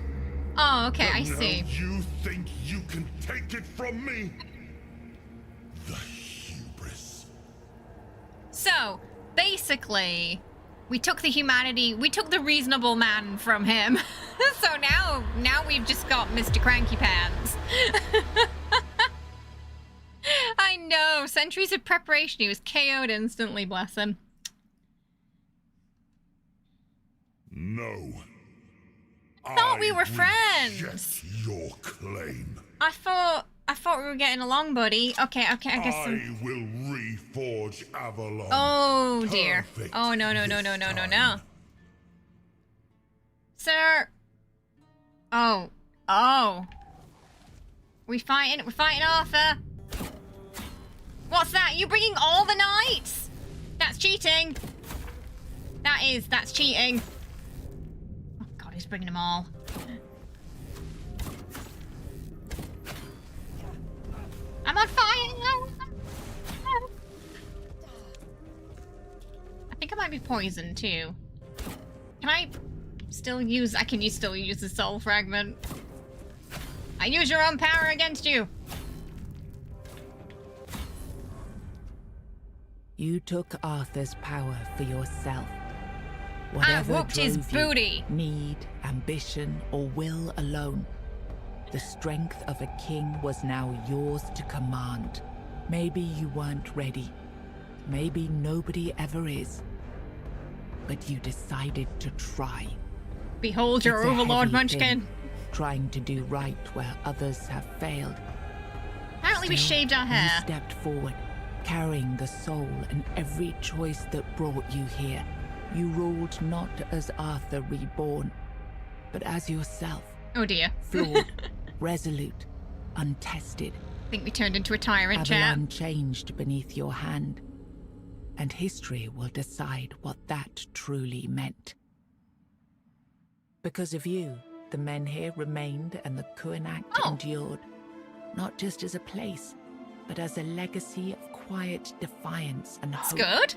Oh, okay, I And now see. you think you can take it from me? The hubris. So, basically, we took the humanity, we took the reasonable man from him. So now we've just got Mr. Cranky Pants. I know, centuries of preparation. He was KO'd instantly, bless him. No. I thought we were reject friends. your claim. I thought we were getting along, buddy. Okay, I guess I will reforge Avalon. Oh dear. Perfect Oh no. this time. Sir. Oh. We're fighting Arthur. What's that? You bringing all the knights? That's cheating. That's cheating. Oh god, he's bringing them all. I'm on fire! I think I might be poisoned too. Can I still use... I can still use the soul fragment. I use your own power against you. You took Arthur's power for yourself. I Whatever whooped his drove you, booty. need, ambition, or will alone, the strength of a king was now yours to command. Maybe you weren't ready. Maybe nobody ever is. But you decided to try. Behold your It's a overlord, heavy Munchkin. thing, trying to do right where others have failed. Apparently we Still, shaved our You hair. stepped forward, carrying the soul and every choice that brought you here. You ruled not as Arthur reborn, but as yourself. Oh dear. Flawed, resolute, untested. I think we turned into a tyrant, chat. Avalon changed beneath your hand, and history will decide what that truly meant. Because of you, the men here remained and the Kuanact Oh. endured, not just as a place, but as a legacy of quiet defiance and It's hope. good.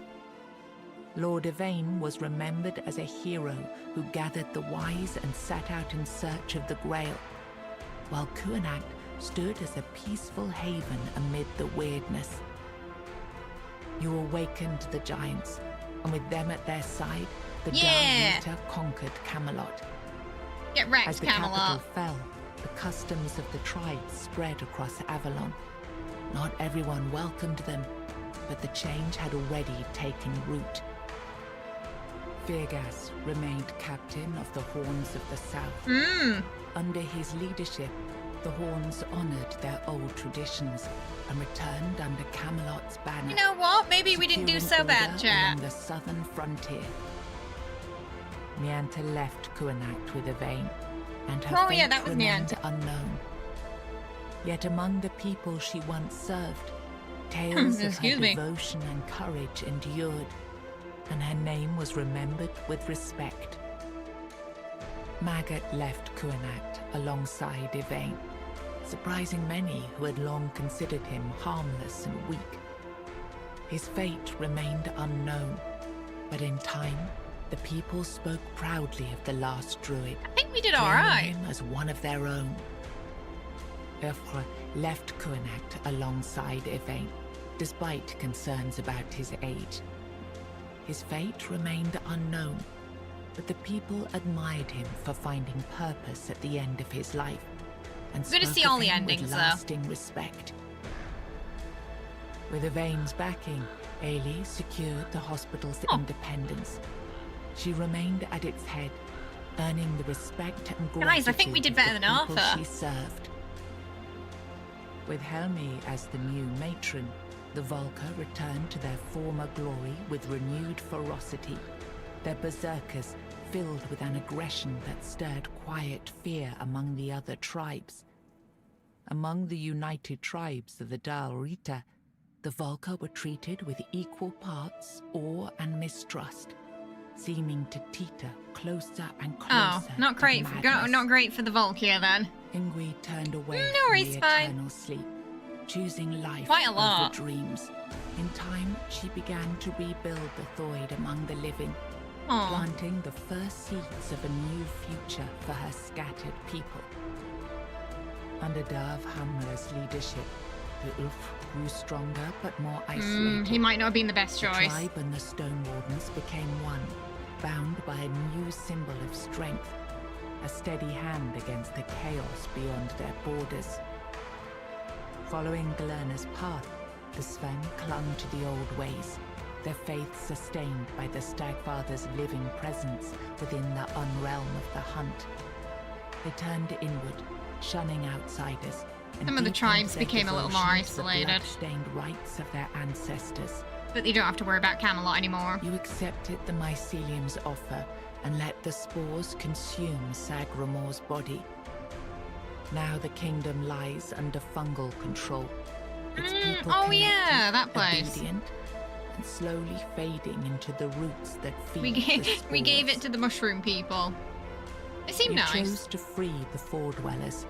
Lord Yvain was remembered as a hero who gathered the wise and set out in search of the Grail, while Kuanact stood as a peaceful haven amid the weirdness. You awakened the giants, and with them at their side, the Dalrita conquered Camelot. Get wrecked, As the Camelot. capital fell, the customs of the tribes spread across Avalon. Not everyone welcomed them, but the change had already taken root. Virgas remained captain of the Horns of the South. Under his leadership, the Horns honored their old traditions and returned under Camelot's banner. You know what? Maybe we didn't do so securing bad, order chat. along the southern frontier. Nianta left Kuanacht with Yvain, and her Oh, fate yeah, that was remained Nianta. unknown. Yet among the people she once served, tales of her Excuse me. devotion and courage endured, and her name was remembered with respect. Maggot left Kuanacht alongside Yvain, surprising many who had long considered him harmless and weak. His fate remained unknown, but in time, the people spoke proudly of the last druid, I think we did claiming alright. him as one of their own. Urfre left Kuanacht alongside Yvain, despite concerns about his age. His fate remained unknown, but the people admired him for finding purpose at the end of his life, and Good to spoke see of all the him endings, with though. lasting respect. With Yvain's backing, Ailey secured the hospital's independence. She remained at its head, earning the respect and gratitude Guys, I think we did of better the than people Arthur. she served. With Helmi as the new matron, the Volca returned to their former glory with renewed ferocity, their berserkers filled with an aggression that stirred quiet fear among the other tribes. Among the united tribes of the Dalrita, the Volca were treated with equal parts awe and mistrust, seeming to teeter closer and closer. Oh, not to great. madness. Not great for the Volkia then. Ingui turned away No from worries, the fine. eternal sleep, choosing life Quite a lot. over dreams. In time, she began to rebuild the Thoid among the living, Aw. planting the first seeds of a new future for her scattered people. Under Dav Hamler's leadership, the Ulf grew stronger but more isolated. He might not have been the best The choice. tribe and the Stone Wardens became one, bound by a new symbol of strength, a steady hand against the chaos beyond their borders. Following Galerna's path, the Sven clung to the old ways, their faith sustained by the Stagfather's living presence within the unrealm of the hunt. They turned inward, shunning outsiders. And Some of the deepened tribes their became a little more devotion to the isolated. blood-stained rites of their ancestors. But you don't have to worry about Camelot anymore. You accepted the mycelium's offer and let the spores consume Sagramor's body. Now the kingdom lies under fungal control. Its people oh connected, yeah, that place. obedient, and slowly fading into the roots that feed We the gave it spores. to the mushroom people. They seem You nice. chose to free the Four Dwellers,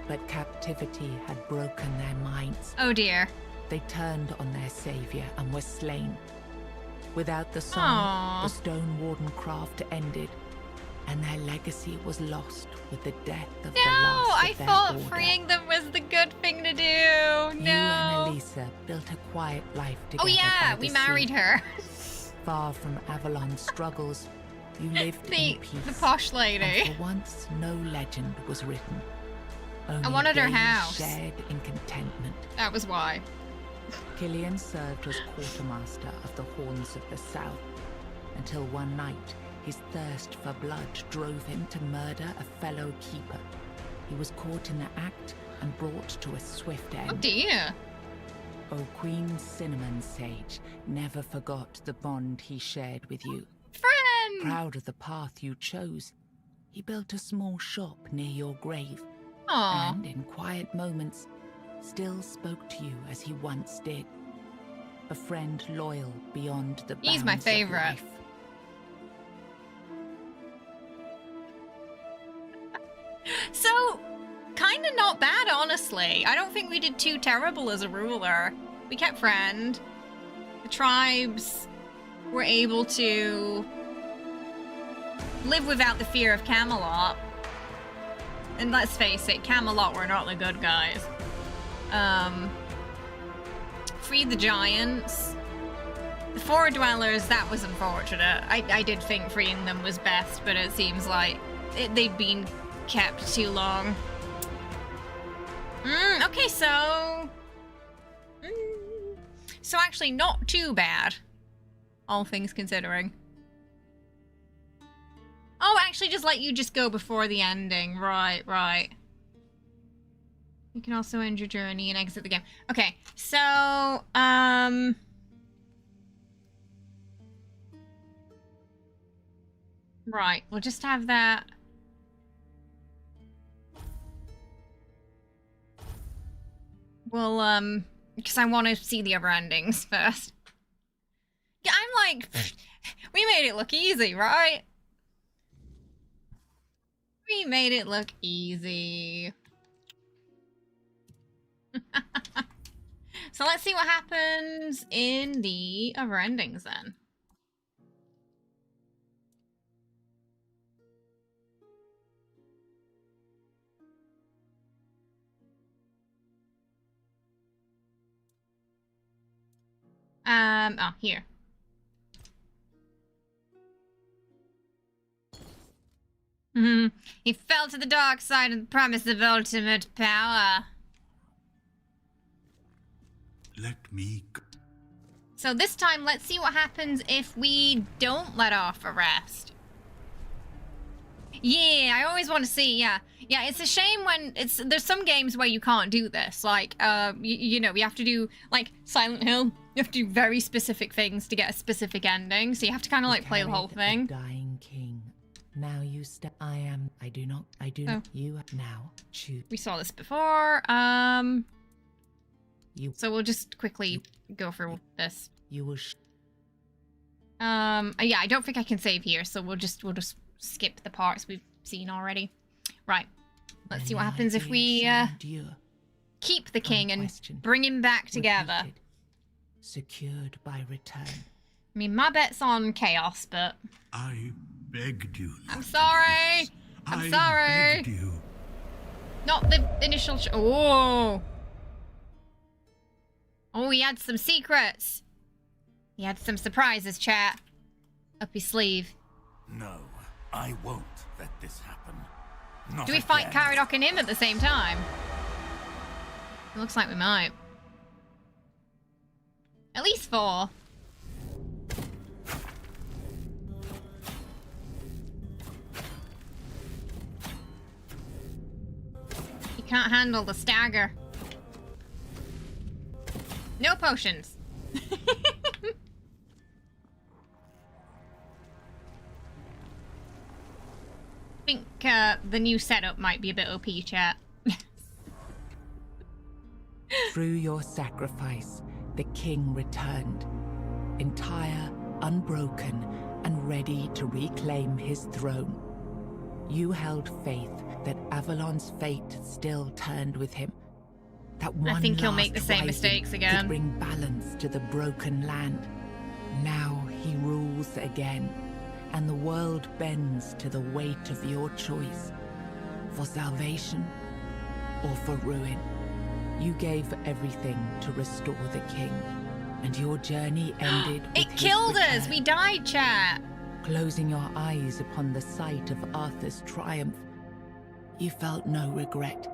but captivity had broken their minds. Oh dear. They turned on their savior and were slain. Without the song, Aw. the Stone Warden craft ended, and their legacy was lost with the death of the No, last I of their thought order. freeing them was the good thing to do. You No. and Elisa built a quiet life together. Oh yeah, by the we sea. married her. Far from Avalon's struggles, you lived the in peace. the posh And lady. for once, no legend was written. Only wanted her days house. shared in contentment. That was why. Killian served as quartermaster of the Horns of the South, until one night his thirst for blood drove him to murder a fellow keeper. He was caught in the act and brought to a swift Oh end. dear. O Queen Cinnamon Sage never forgot the bond he shared with you. Friend. Proud of the path you chose, he built a small shop near your grave, Aw. and in quiet moments, still spoke to you as he once did. A friend loyal beyond the bounds He's my of favorite. life. So, kind of not bad, honestly. I don't think we did too terrible as a ruler. We kept friend. The tribes were able to live without the fear of Camelot. And let's face it, Camelot were not the good guys. Free the giants. The four dwellers, that was unfortunate. I did think freeing them was best, but it seems like they've been kept too long. Okay, so... So actually not too bad, all things considering. Oh, actually just let you just go before the ending. Right, right. You can also end your journey and exit the game. Okay, so, right, we'll just have that. Well, because I want to see the other endings first. Yeah, I'm like, we made it look easy, right? We made it look easy. So let's see what happens in the other endings then. Oh, here. He fell to the dark side of the promise of ultimate power. Let me go. So this time, let's see what happens if we don't let off arrest. Yeah, I always want to see, yeah. Yeah, it's a shame when there's some games where you can't do this. Like, you know, you have to do, like, Silent Hill. You have to do very specific things to get a specific ending. So you have to kind of, like, play the whole thing. Dying king. Now you step. I do not. You now choose. We saw this before. So we'll just quickly go through this. You will. Yeah, I don't think I can save here, so we'll just skip the parts we've seen already. Right. Let's see what happens if we keep the king and bring him back together. Secured by return. I mean, my bet's on chaos, but I begged you. I'm sorry. I'm sorry. Begged you. Not the initial. Oh. Oh, he had some secrets. He had some surprises, chat. Up his sleeve. No, I won't let this happen. Not Do we fight again. Caradoc and him at the same time? It looks like we might. At least 4. He can't handle the stagger. No potions. I think the new setup might be a bit OP, chat. Through your sacrifice, the king returned, entire, unbroken, and ready to reclaim his throne. You held faith that Avalon's fate still turned with him. That one I think he'll last make the same rising mistakes could again. bring balance to the broken land. Now he rules again, and the world bends to the weight of your choice. For salvation or for ruin. You gave everything to restore the king, and your journey ended with It his killed us! return. We died, chat! Closing your eyes upon the sight of Arthur's triumph, you felt no regret.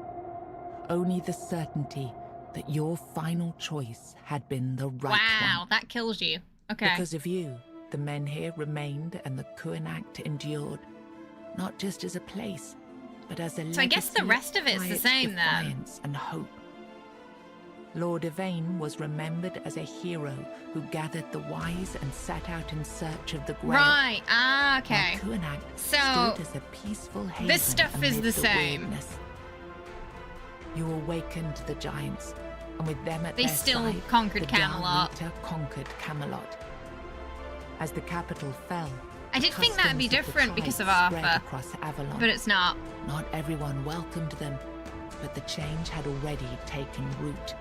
Only the certainty that your final choice had been the right Wow, one. that kills you. Okay. Because of you, the men here remained and the Kuanact endured, not just as a place, but as a So I guess the legacy rest of it's the quiet same then. defiance and hope. Lord Yvain was remembered as a hero who gathered the wise and set out in search of the Grail. Right, ah, okay. While Kuanact So, stood as a peaceful haven this stuff is amid the same. weirdness. You awakened the giants, and with them at They their still side, conquered the Camelot. Dalrita conquered Camelot. As the capital fell, I did think that'd be customs of the different because of tribes spread Arthur, across Avalon. but it's not. Not everyone welcomed them, but the change had already taken root.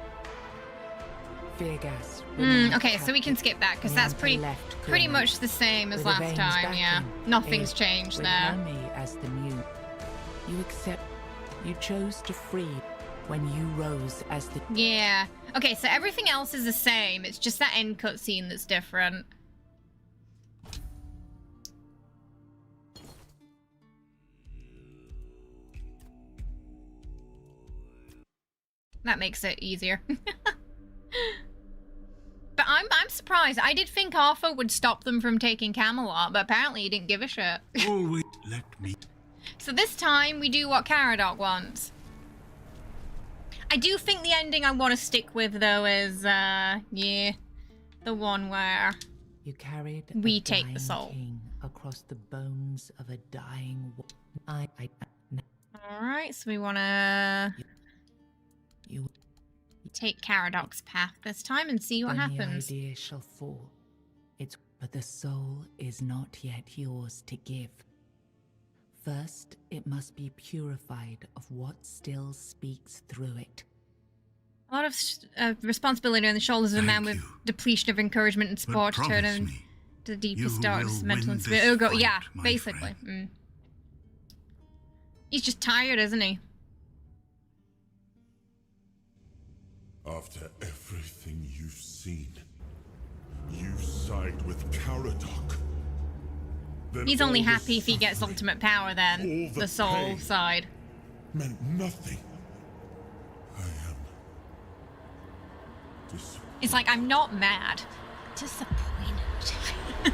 Feargas. Okay, so we can skip that because that's pretty much the same as last time. Yeah, nothing's changed there. Me as the new. You accept. You chose to free when you rose as the... Yeah. Okay, so everything else is the same. It's just that end cutscene that's different. That makes it easier. But I'm surprised. I did think Arthur would stop them from taking Camelot, but apparently he didn't give a shit. Always let me. So this time we do what Caradoc wants. I do think the ending I want to stick with though is yeah, the one where You carried we a take the dying soul. king across the bones of a dying All right, so we want to you take Caradoc's path this time and see what then happens. The idea shall fall. But the soul is not yet yours to give. First, it must be purified of what still speaks through it. A lot of responsibility on the shoulders of a man with depletion of encouragement and support to turn him to the deepest darkness of mental and spiritual. Oh, God, yeah, basically. He's just tired, isn't he? After everything you've seen, you side with Caradoc. Then He's only all the happy if he gets suffering, ultimate power then, all the soul pain side. meant nothing. I am It's like, I'm not mad. Disappointed. now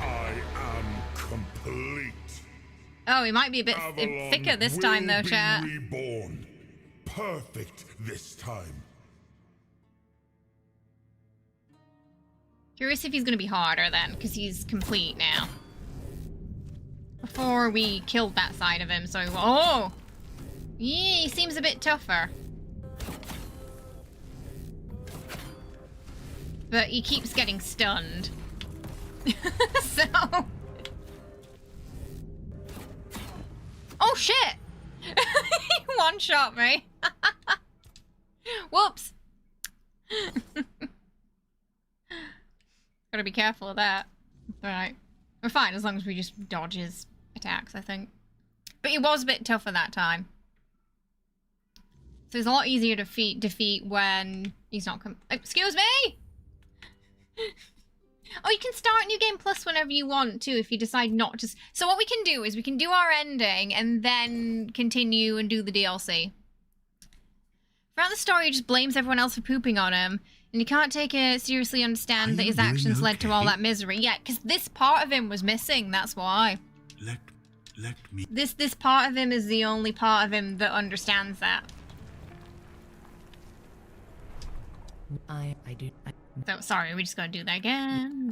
I am complete. Oh, he might be a bit Avalon thicker this time though, will be chat. reborn. Perfect this time. Curious if he's gonna be harder then, because he's complete now. Before we killed that side of him, so... Oh! Yeah, he seems a bit tougher. But he keeps getting stunned. So... Oh shit! He one-shot me. Whoops. Gotta be careful of that. Alright. We're fine as long as we just dodge his attacks, I think. But he was a bit tougher that time. So it's a lot easier to defeat when he's not excuse me! Oh, you can start New Game Plus whenever you want too, if you decide not to. So what we can do is we can do our ending and then continue and do the DLC. Throughout the story, he just blames everyone else for pooping on him, and you can't take it seriously understand that his actions led to all that misery. Yeah, because this part of him was missing, that's why. Let me. This part of him is the only part of him that understands that. So, sorry, we just gotta do that again.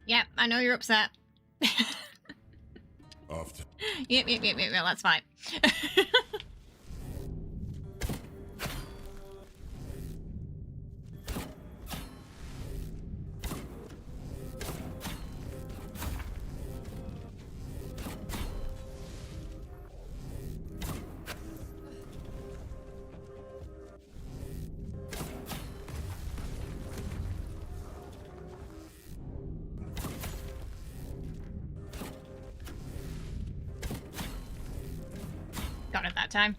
Yep, I know you're upset. After Yep, that's fine. Got it that time.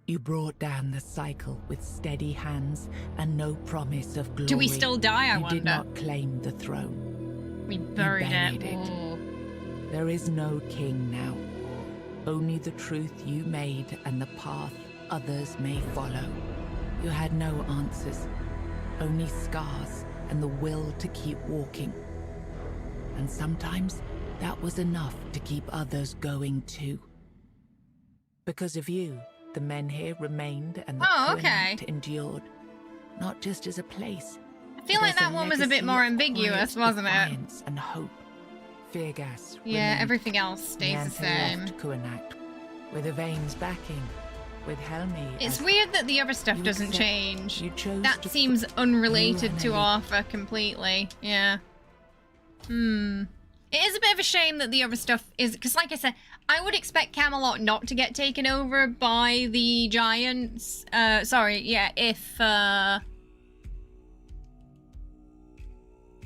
You brought down the cycle with steady hands and no promise of glory. Do we still die, I you wonder? did not claim the throne. We buried buried it. it. Ooh. There is no king now. Only the truth you made and the path others may follow. You had no answers. Only scars and the will to keep walking. And sometimes that was enough to keep others going too. Because of you, the men here remained and the Covenant endured. Not just as a place. I feel like that one was a bit more ambiguous, wasn't it? And hope. Feargas. Yeah, everything else stays the same. Kuanak, with Yvain's backing. With Helmi. It's weird that the other stuff doesn't change. That seems you unrelated to and Arthur completely. Yeah. It is a bit of a shame that the other stuff is... Because like I said, I would expect Camelot not to get taken over by the giants. If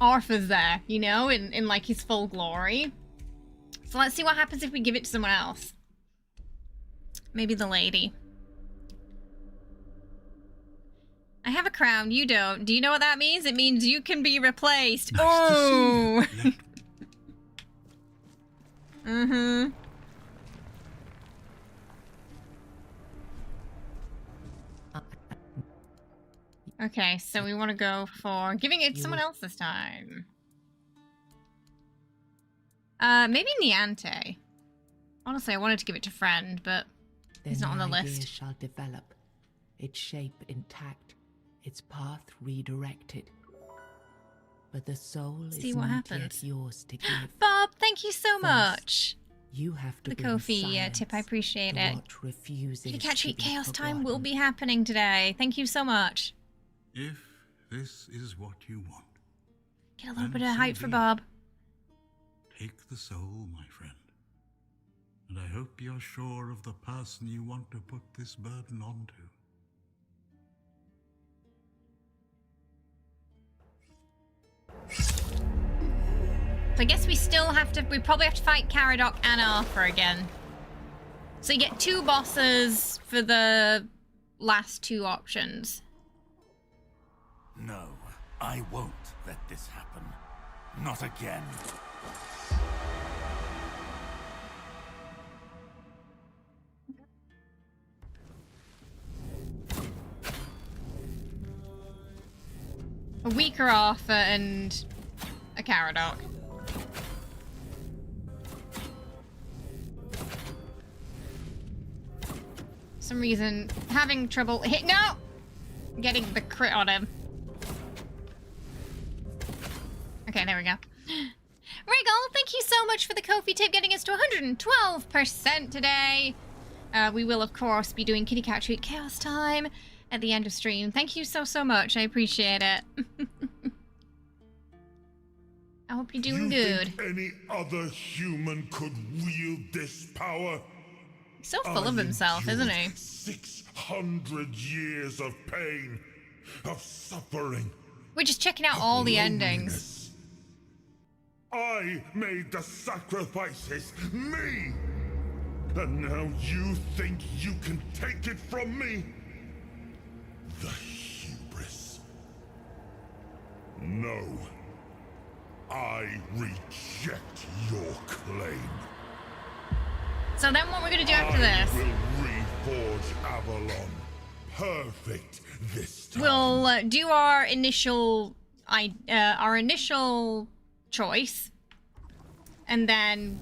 Arthur's there, you know, in like his full glory. So let's see what happens if we give it to someone else. Maybe the lady. I have a crown, you don't. Do you know what that means? It means you can be replaced. Nice Oh! to see you. Mm-hmm. Okay, so we want to go for giving it to someone else this time. Maybe Niante. Honestly, I wanted to give it to Friend, but he's not on the list. Shall develop, its shape intact, its path redirected. But the soul See is what not happens. yet yours to give. Bob, thank you so First, much. You have to The bring Kofi science tip, I appreciate to it. what refuses Kitty Cat to Treat be Chaos Time will forgotten. be happening today. Thank you so much. If this is what you want, Get a little And bit of so hype for be it. Bob. take the soul, my friend. And I hope you're sure of the person you want to put this burden onto. So I guess we probably have to fight Caradoc and Arthur again. So you get 2 bosses for the last 2 options. No, I won't let this happen. Not again. A weaker Arthur and a Caradoc. For some reason, having trouble getting the crit on him. Okay, there we go. Regal, thank you so much for the Kofi tip, getting us to 112% today. We will, of course, be doing Kitty Cat Treat Chaos Time at the end of stream. Thank you so much. I appreciate it. I hope you're doing good. Think any other human could wield this power? He's so full of himself, isn't he? 600 years of pain, of suffering. We're just checking out of all the endings. loneliness. I made the sacrifices, me! And now you think you can take it from me? The hubris. No. I reject your claim. So then what we're going to do after this? I will reforge Avalon. Perfect this time. We'll do our initial choice. And then,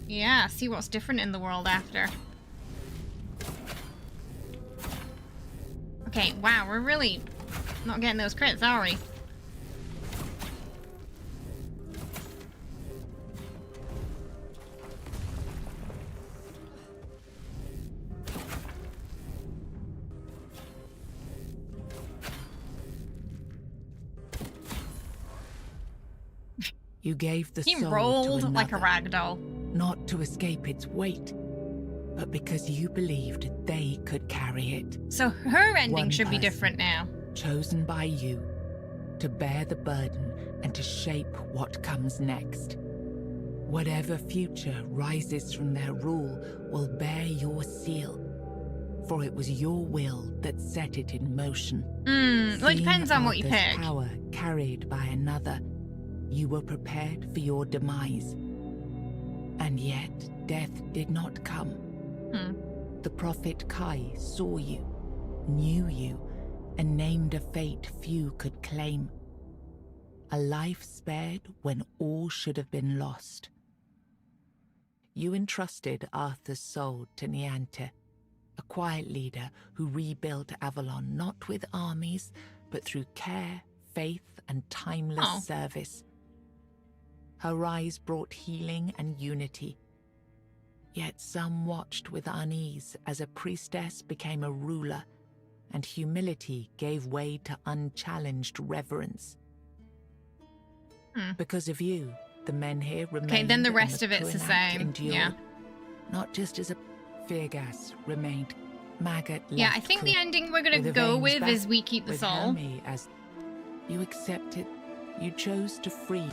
yeah, see what's different in the world after. Okay, wow, we're really not getting those crits, are we? You gave the He soul rolled to like a another, ragdoll. not to escape its weight, but because you believed they could carry it. So her ending One should be person. different now. Chosen by you to bear the burden and to shape what comes next. Whatever future rises from their rule will bear your seal, for it was your will that set it in motion. Well, it Seeing depends on what you Arthur's pick. power carried by another, you were prepared for your demise. And yet, death did not come. The prophet Kai saw you, knew you, and named a fate few could claim. A life spared when all should have been lost. You entrusted Arthur's soul to Niante, a quiet leader who rebuilt Avalon not with armies, but through care, faith, and timeless service. Her rise brought healing and unity. Yet some watched with unease as a priestess became a ruler, and humility gave way to unchallenged reverence. Because of you, the men here remained. Okay, then the and rest of it's the Kunact same. endured. Yeah. Not just as a fear gas remained. Maggot Yeah, I left think the Kun- ending we're gonna with the go veins with back, is we keep the with soul. Hermie as you accepted. You chose to free.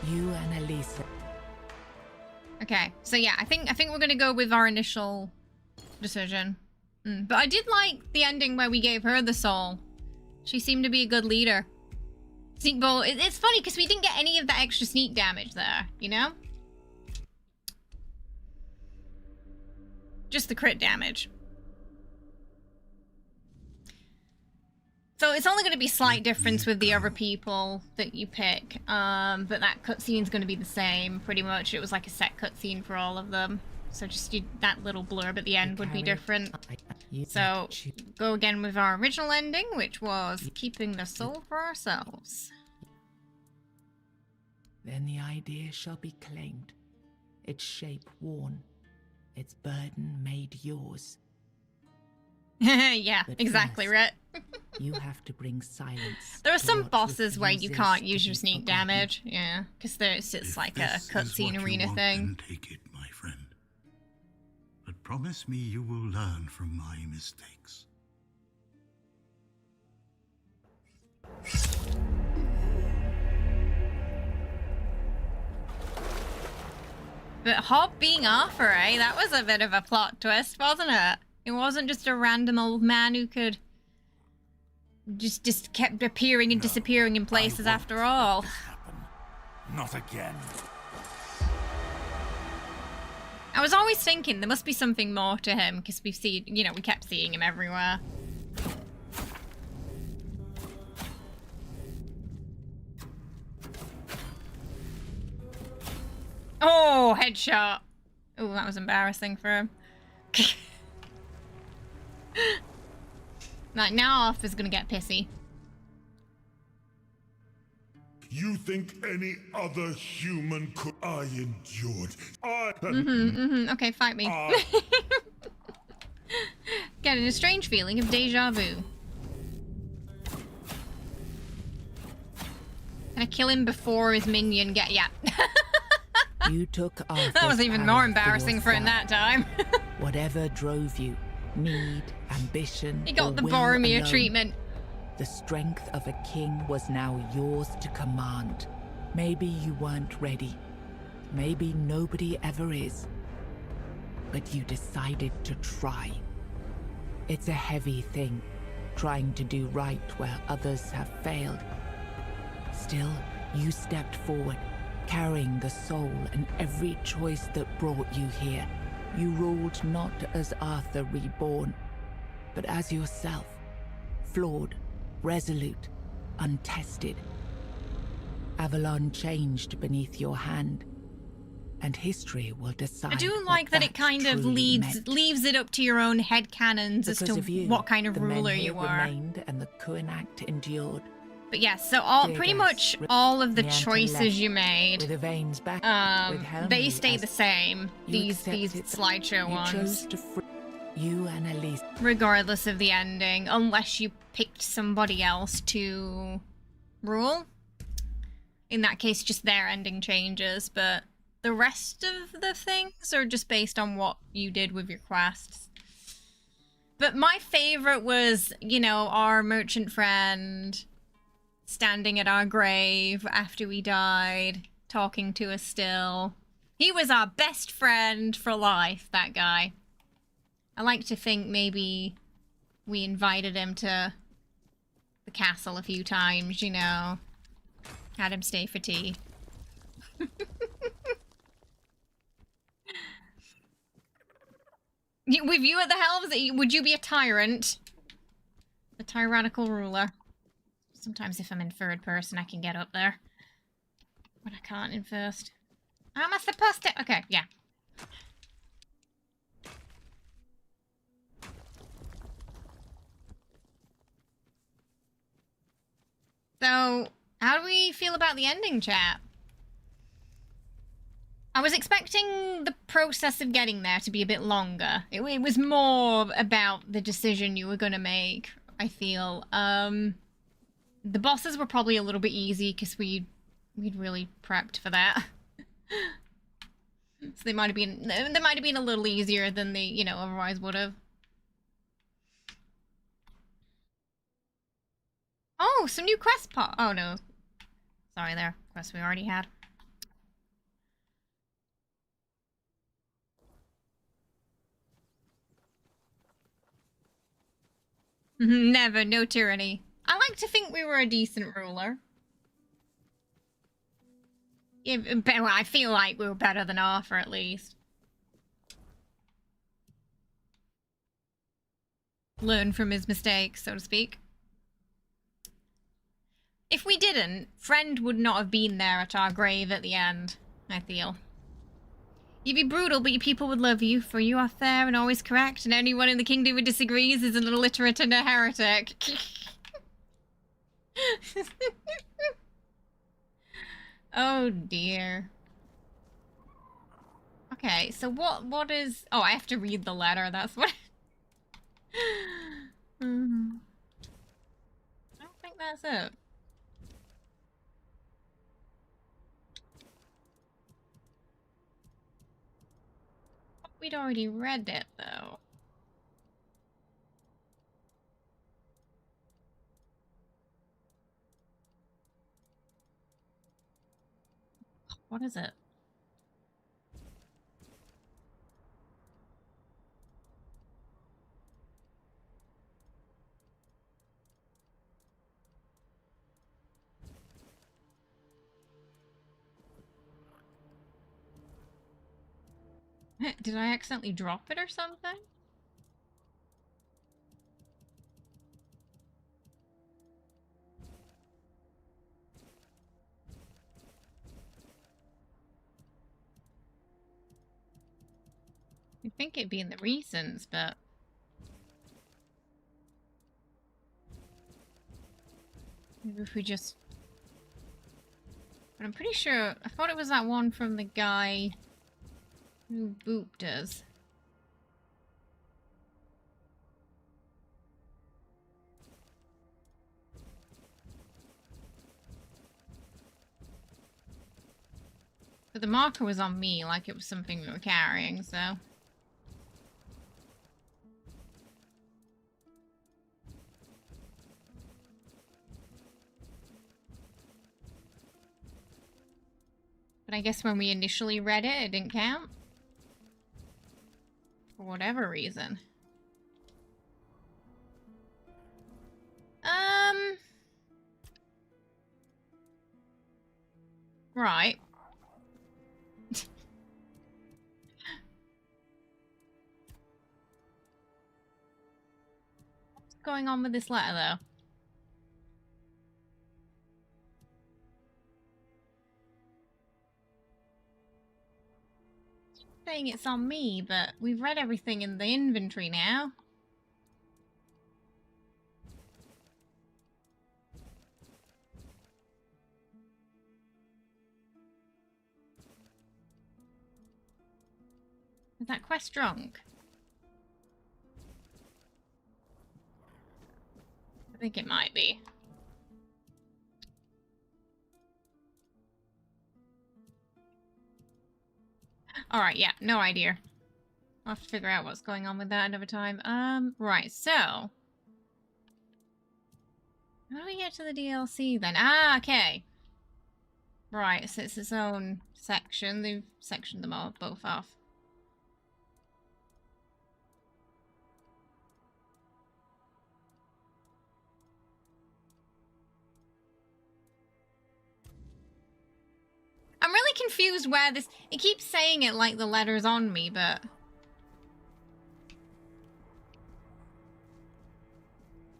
You and Elisa. Okay, so yeah, I think we're gonna go with our initial decision. But I did like the ending where we gave her the soul. She seemed to be a good leader. Sneak bolt. It's funny because we didn't get any of that extra sneak damage there, you know? Just the crit damage. So it's only going to be slight difference with the other people that you pick. But that cutscene's going to be the same, pretty much. It was like a set cutscene for all of them. So just that little blurb at the end would be different. So go again with our original ending, which was keeping the soul for ourselves. Then the idea shall be claimed, its shape worn, its burden made yours. Yeah, But exactly, first, right? You have to bring silence. There are to some what bosses where you refuses can't to use your be sneak forgotten. damage. Yeah, because it's If like a this is cutscene what arena you want, thing. then take it, my friend. But promise me you will learn from my mistakes. But Hob being Arthur, eh? That was a bit of a plot twist, wasn't it? It wasn't just a random old man who could just kept appearing and disappearing in places I after won't all. let this happen. Not again. I was always thinking there must be something more to him because we've seen, you know, we kept seeing him everywhere. Oh, headshot. Oh, that was embarrassing for him. Like, now Arthur's gonna get pissy. You think any other human could? I endured. Okay, fight me. Getting a strange feeling of deja vu. Can I kill him before his minion get... Yeah. You took Arthur's That was even power more embarrassing for him yourself. that time. Whatever drove you, need, ambition, He or got the will Boromir alone, treatment. the strength of a king was now yours to command. Maybe you weren't ready. Maybe nobody ever is. But you decided to try. It's a heavy thing, trying to do right where others have failed. Still, you stepped forward, carrying the soul and every choice that brought you here. You ruled not as Arthur reborn, but as yourself, flawed, resolute, untested. Avalon changed beneath your hand, and history will decide. I do what like that it kind of truly meant. leaves it up to your own headcanons as Because to of you, what kind of the men ruler here you are. remained and the Kunact endured. But yes, so pretty Vegas, much all of the Nianta choices left you made, with the veins back, with Helmi they stay as the same. you These accepted slideshow you ones, chose to free you and Elise. regardless of the ending, unless you picked somebody else to rule. In that case, just their ending changes, but the rest of the things are just based on what you did with your quests. But my favorite was, you know, our merchant friend standing at our grave after we died, talking to us still. He was our best friend for life, that guy. I like to think maybe we invited him to the castle a few times, you know. Had him stay for tea. With you at the helm, would you be a tyrant? A tyrannical ruler? Sometimes if I'm in third person, I can get up there. But I can't in first. How am I supposed to? Okay, yeah. So, how do we feel about the ending, chat? I was expecting the process of getting there to be a bit longer. It was more about the decision you were going to make, I feel. The bosses were probably a little bit easy because we we'd really prepped for that. So they might have been a little easier than they, you know, otherwise would have. Oh, some new quest pot. Oh no. Sorry there. Quest we already had. Never, no tyranny. I like to think we were a decent ruler. Yeah, well, I feel like we were better than Arthur, at least. Learn from his mistakes, so to speak. If we didn't, Friend would not have been there at our grave at the end, I feel. You'd be brutal, but your people would love you, for you are fair and always correct, and anyone in the kingdom who disagrees is an illiterate and a heretic. Oh dear. Okay, so what is... Oh, I have to read the letter, that's what... I don't think that's it. We'd already read it, though. What is it? Did I accidentally drop it or something? You'd think it'd be in the reasons, but... Maybe if we just... But I'm pretty sure... I thought it was that one from the guy who booped us. But the marker was on me, like it was something we were carrying, so... But I guess when we initially read it, it didn't count. For whatever reason. Right. What's going on with this letter, though? Saying it's on me, but we've read everything in the inventory now. Is that quest drunk? I think it might be. Alright, yeah, no idea. I'll have to figure out what's going on with that another time. Right, so... How do we get to the DLC then? Ah, okay. Right, so it's its own section. They've sectioned them all both off. I'm really confused where this... It keeps saying it like the letter's on me, but...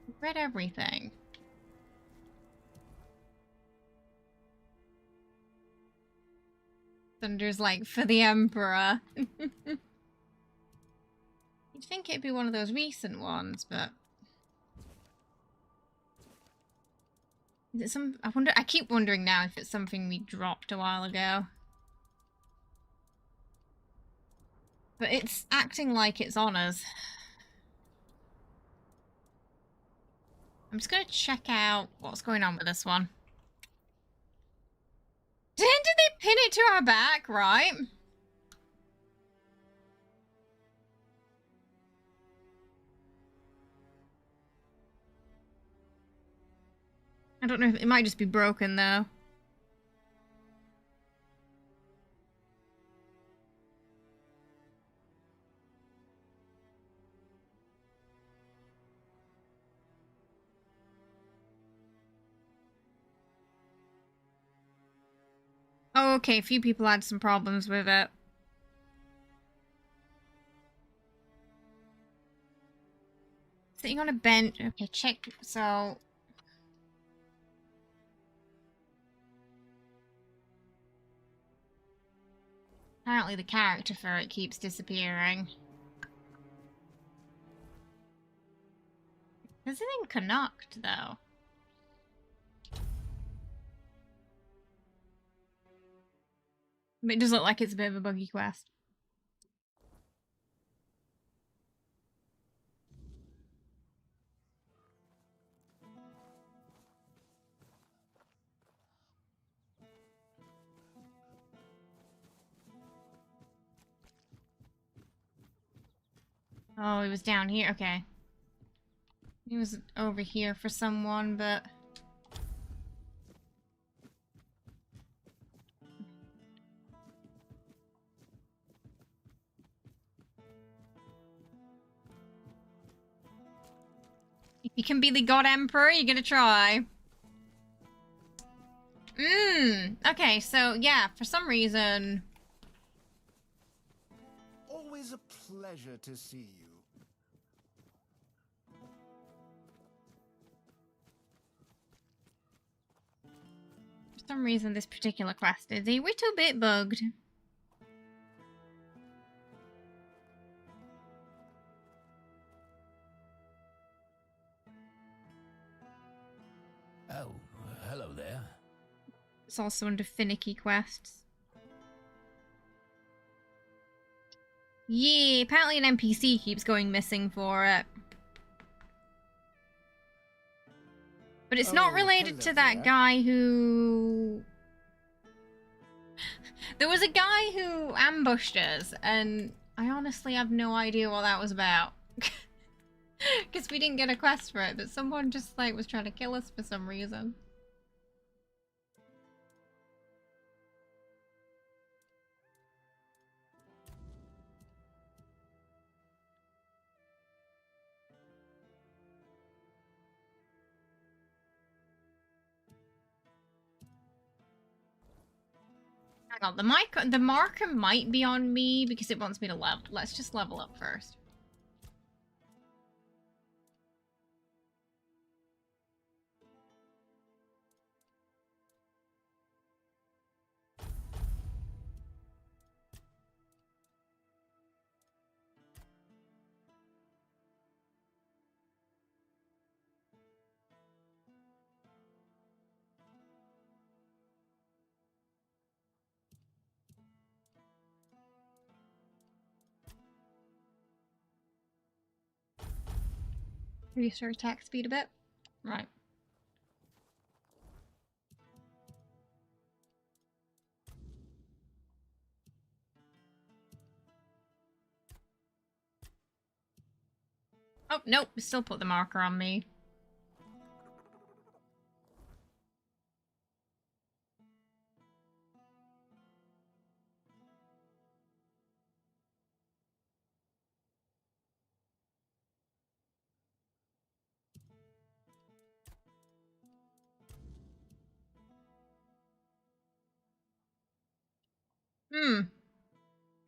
I've read everything. Thunder's like, for the Emperor. You'd think it'd be one of those recent ones, but... Is it some... I keep wondering now if it's something we dropped a while ago. But it's acting like it's on us. I'm just gonna check out what's going on with this one. Pin it to our back, right? I don't know if it might just be broken though. Oh, okay, a few people had some problems with it. Sitting on a bench. Okay, check. So... apparently the character for it keeps disappearing. There's it in Connacht, though. But it does look like it's a bit of a buggy quest. Oh, he was down here. Okay. He was over here for someone, but... if you can be the God Emperor, you're gonna try. Okay, so yeah, for some reason... Always a pleasure to see you. For some reason, this particular quest is a little bit bugged. Oh, hello there. It's also under finicky quests. Yeah, apparently an NPC keeps going missing for it. But it's not related to that guy who... there was a guy who ambushed us, and I honestly have no idea what that was about. Because we didn't get a quest for it, but someone just, like, was trying to kill us for some reason. Hang on, the marker might be on me because it wants me to level. Let's just level up first. Reduce our attack speed a bit. Right. Oh, nope. Still put the marker on me.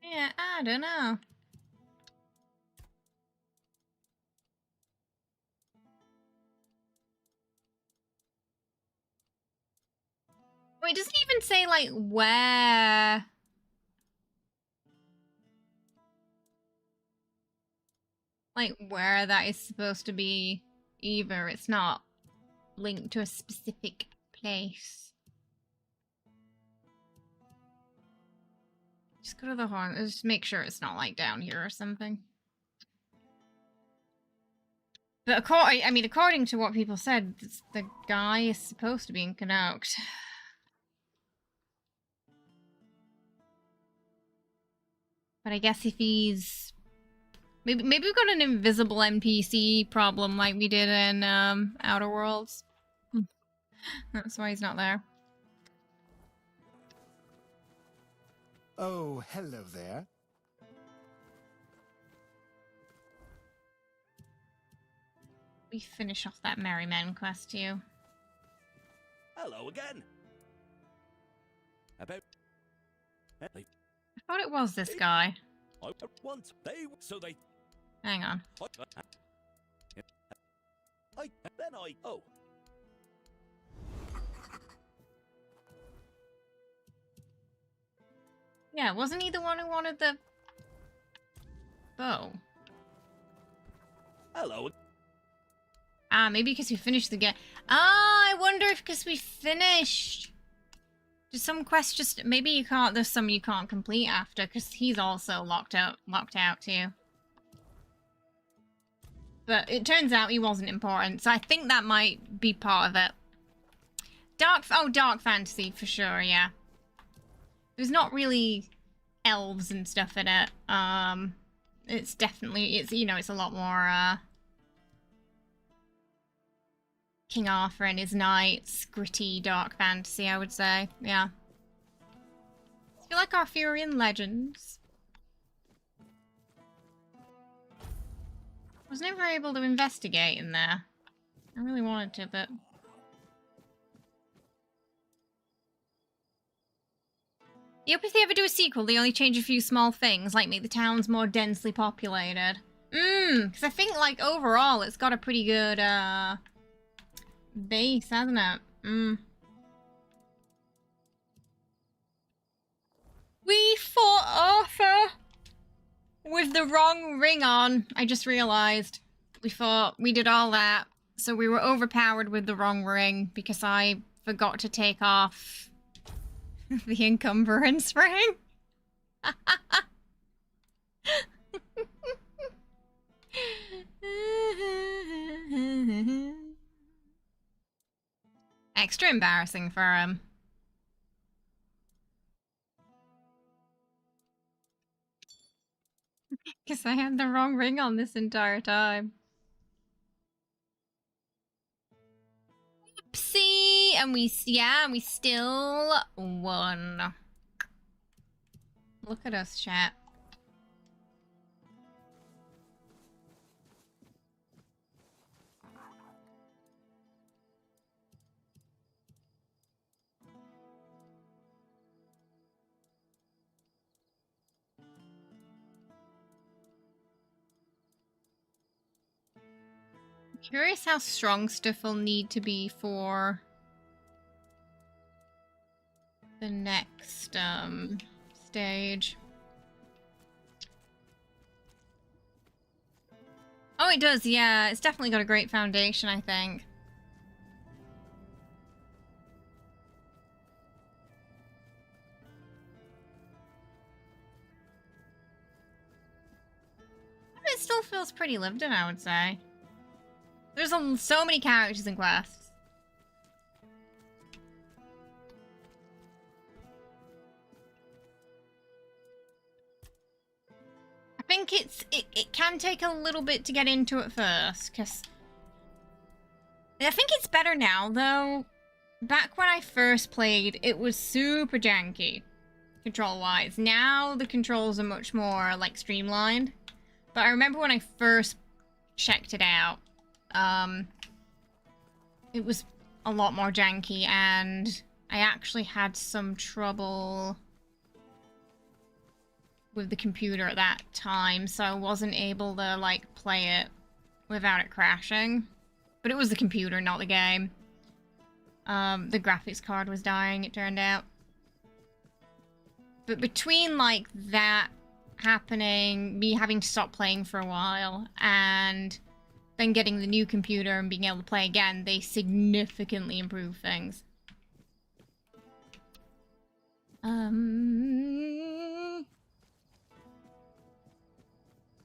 Yeah, I don't know. Wait, it doesn't even say, like, where... like, where that is supposed to be either. It's not linked to a specific place. Just go to the horn. Just make sure it's not, like, down here or something. But according to what people said, the guy is supposed to be in Connacht. But I guess if he's... Maybe we've got an invisible NPC problem like we did in Outer Worlds. That's why he's not there. Oh, hello there. We finish off that Merry Men quest too. Hello again. About I thought it was this guy. once they so they Hang on. oh. Yeah, wasn't he the one who wanted the bow? Hello. Ah, maybe because we finished the game. Ah, I wonder if because we finished. Just some quests just maybe you can't. There's some you can't complete after because he's also locked out too. But it turns out he wasn't important, so I think that might be part of it. Dark fantasy for sure. Yeah. There's not really elves and stuff in it. It's definitely it's a lot more King Arthur and his knights, gritty dark fantasy, I would say. Yeah. I feel like Arthurian legends. I was never able to investigate in there. I really wanted to, but... Yep, if they ever do a sequel, they only change a few small things, like make the towns more densely populated. Because I think, like, overall, it's got a pretty good, base, hasn't it? We fought Arthur with the wrong ring on. I just realized. We did all that. So we were overpowered with the wrong ring because I forgot to take off the encumbrance ring. Extra embarrassing for him. Because I had the wrong ring on this entire time. Oopsie! And we still won. Look at us, chat. Curious how strong stuff will need to be for the next stage. Oh, it does, yeah. It's definitely got a great foundation, I think. It still feels pretty lived in, I would say. There's so many characters and quests. I think it can take a little bit to get into it first, because I think it's better now, though. Back when I first played, it was super janky, control-wise. Now the controls are much more, like, streamlined. But I remember when I first checked it out, it was a lot more janky, and I actually had some trouble with the computer at that time, so I wasn't able to, like, play it without it crashing. But it was the computer, not the game. The graphics card was dying, it turned out. But between, like, that happening, me having to stop playing for a while, and then getting the new computer and being able to play again, they significantly improved things.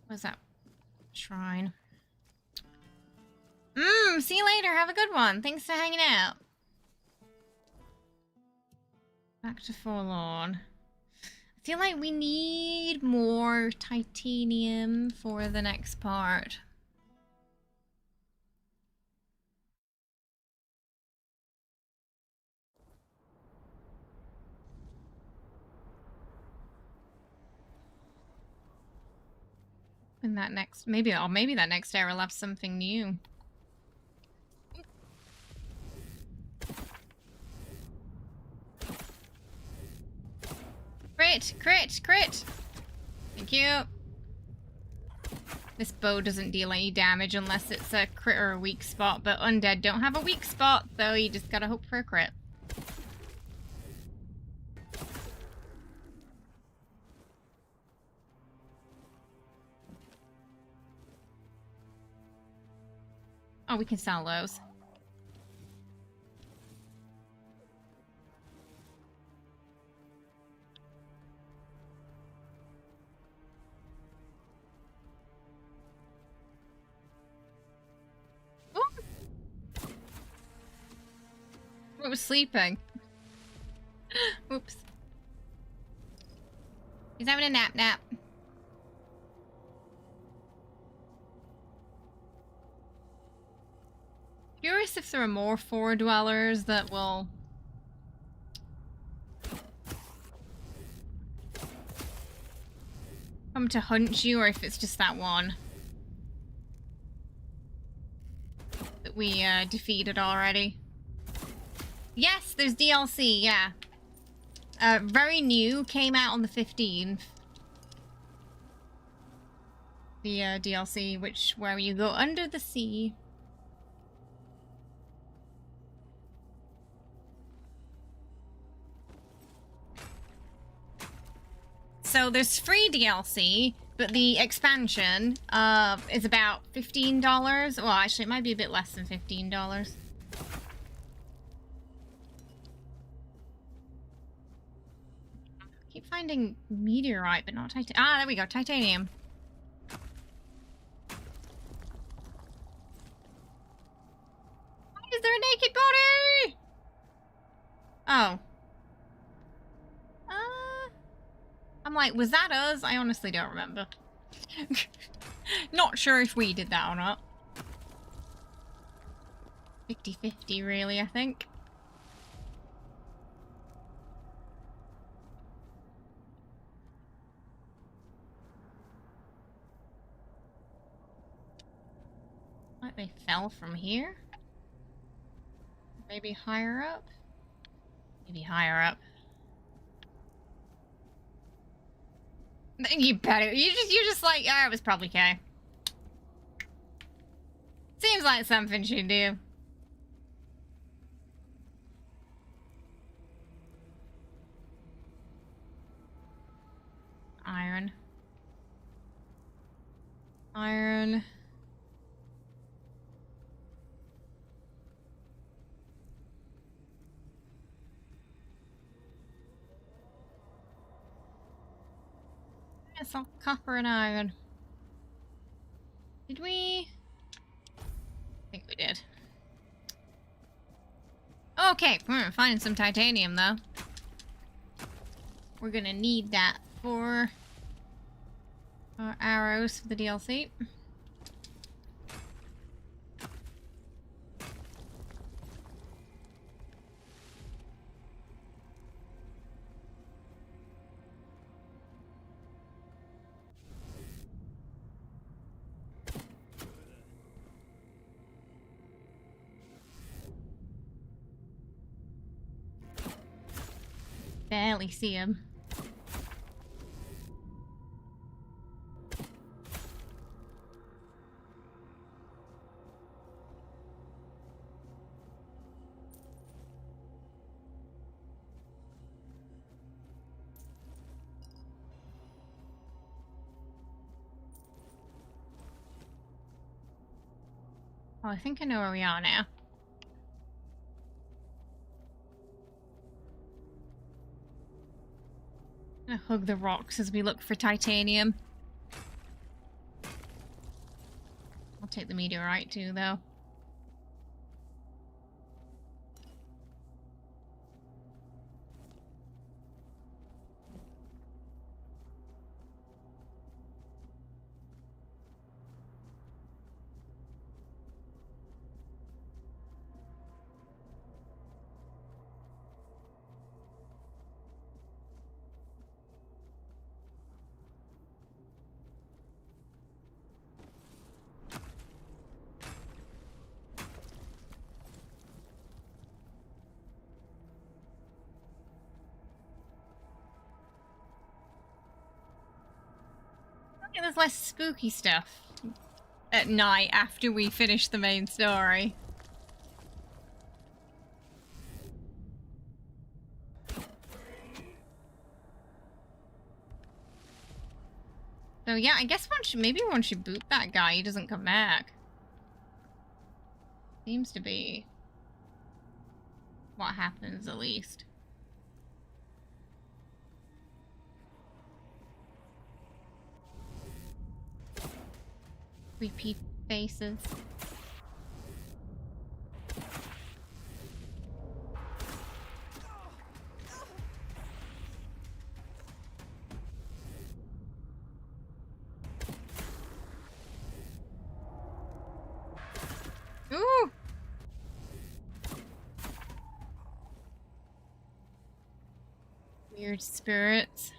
What's that? Shrine. See you later. Have a good one. Thanks for hanging out. Back to Forlorn. I feel like we need more titanium for the next part. And that next, maybe that next era will have something new. Crit, crit, crit. Thank you. This bow doesn't deal any damage unless it's a crit or a weak spot, but undead don't have a weak spot, so you just gotta hope for a crit. Oh, we can sell those. I was sleeping. Oops. He's having a nap. Curious if there are more Four Dwellers that will come to hunt you, or if it's just that one that we defeated already. Yes, there's DLC, yeah. Very new, came out on the 15th. The DLC, where you go under the sea. So there's free DLC, but the expansion is about $15. Well, actually, it might be a bit less than $15. Keep finding meteorite, but not titanium. Ah, there we go, titanium. Why is there a naked body? Oh. I'm like, was that us? I honestly don't remember. Not sure if we did that or not. 50-50 really, I think. Like they fell from here? Maybe higher up? Maybe higher up. You better. You're just like, oh, it was probably Kay. Seems like something she'd do. Iron. Iron. It's all copper and iron. Did we? I think we did. Okay, we're finding some titanium though. We're gonna need that for our arrows for the DLC. Barely see him. Oh, I think I know where we are now. I'm gonna hug the rocks as we look for titanium. I'll take the meteorite too, though. Yeah, there's less spooky stuff at night after we finish the main story. So yeah, I guess maybe once you boot that guy, he doesn't come back. Seems to be what happens, at least. Creepy faces. Ooh! Weird spirits.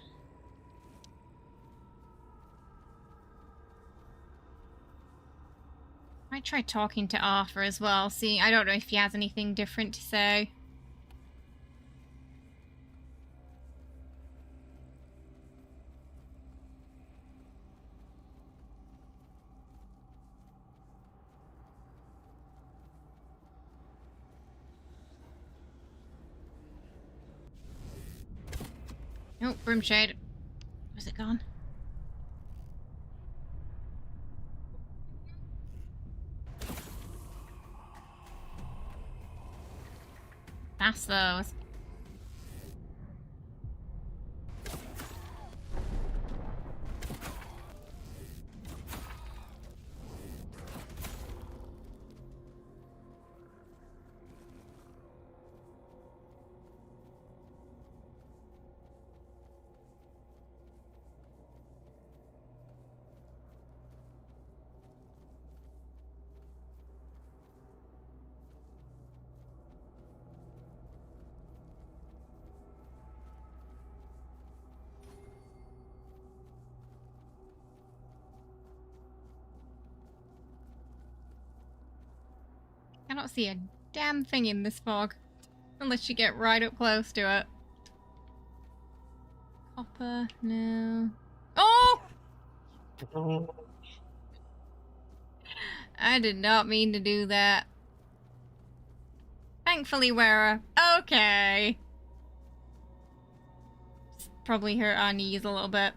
I try talking to Arthur as well. See, I don't know if he has anything different to say. Oh, Broomshade. Where's it gone? Pass those. I don't see a damn thing in this fog. Unless you get right up close to it. Copper, no. Oh! I did not mean to do that. Thankfully, we're okay. Probably hurt our knees a little bit.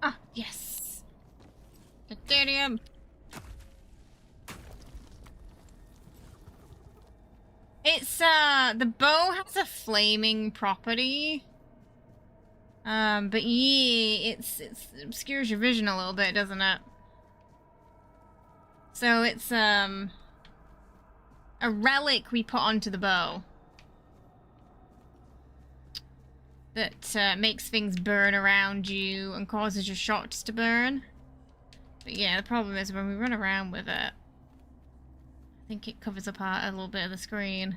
Ah, yes. Titanium. It's the bow has a flaming property. But yeah, it obscures your vision a little bit, doesn't it? So it's a relic we put onto the bow that makes things burn around you and causes your shots to burn. But yeah, the problem is when we run around with it, I think it covers up a little bit of the screen.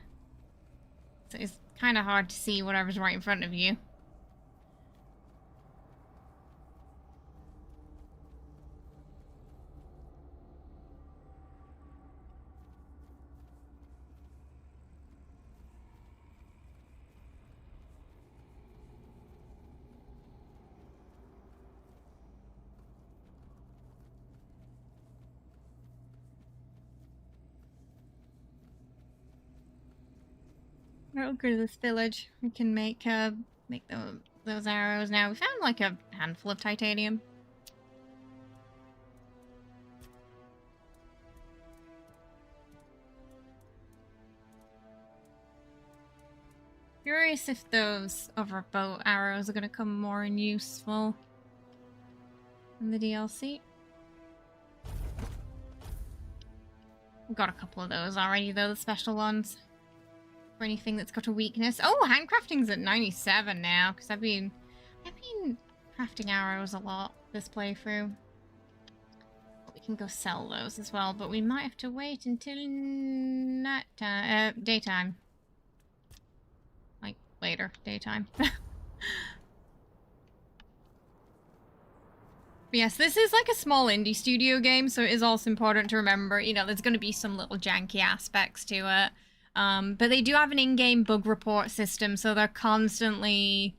So it's kind of hard to see whatever's right in front of you. We'll go to this village. We can make those arrows now. We found like a handful of titanium. Curious if those other bow arrows are gonna come more in useful in the DLC. We've got a couple of those already though, the special ones. For anything that's got a weakness. Oh, handcrafting's at 97 now, because I've been crafting arrows a lot this playthrough. We can go sell those as well, but we might have to wait until daytime. Like, later, daytime. Yes, this is like a small indie studio game, so it is also important to remember, you know, there's going to be some little janky aspects to it. But they do have an in-game bug report system, so they're constantly,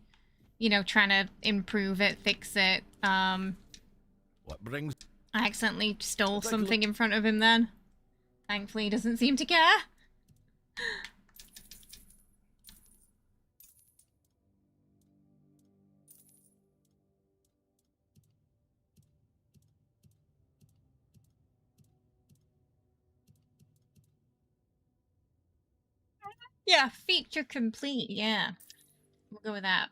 you know, trying to improve it, fix it. What brings? I accidentally stole something in front of him then. Thankfully, he doesn't seem to care. Yeah, feature complete, yeah. We'll go with that.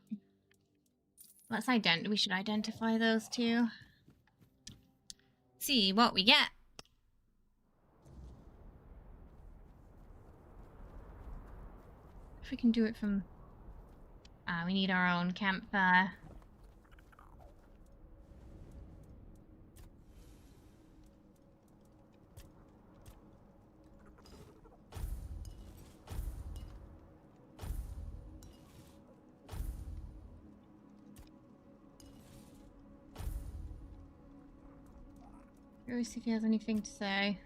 Let's we should identify those two. See what we get. If we can do it from... Ah, we need our own campfire. Curious if he has anything to say.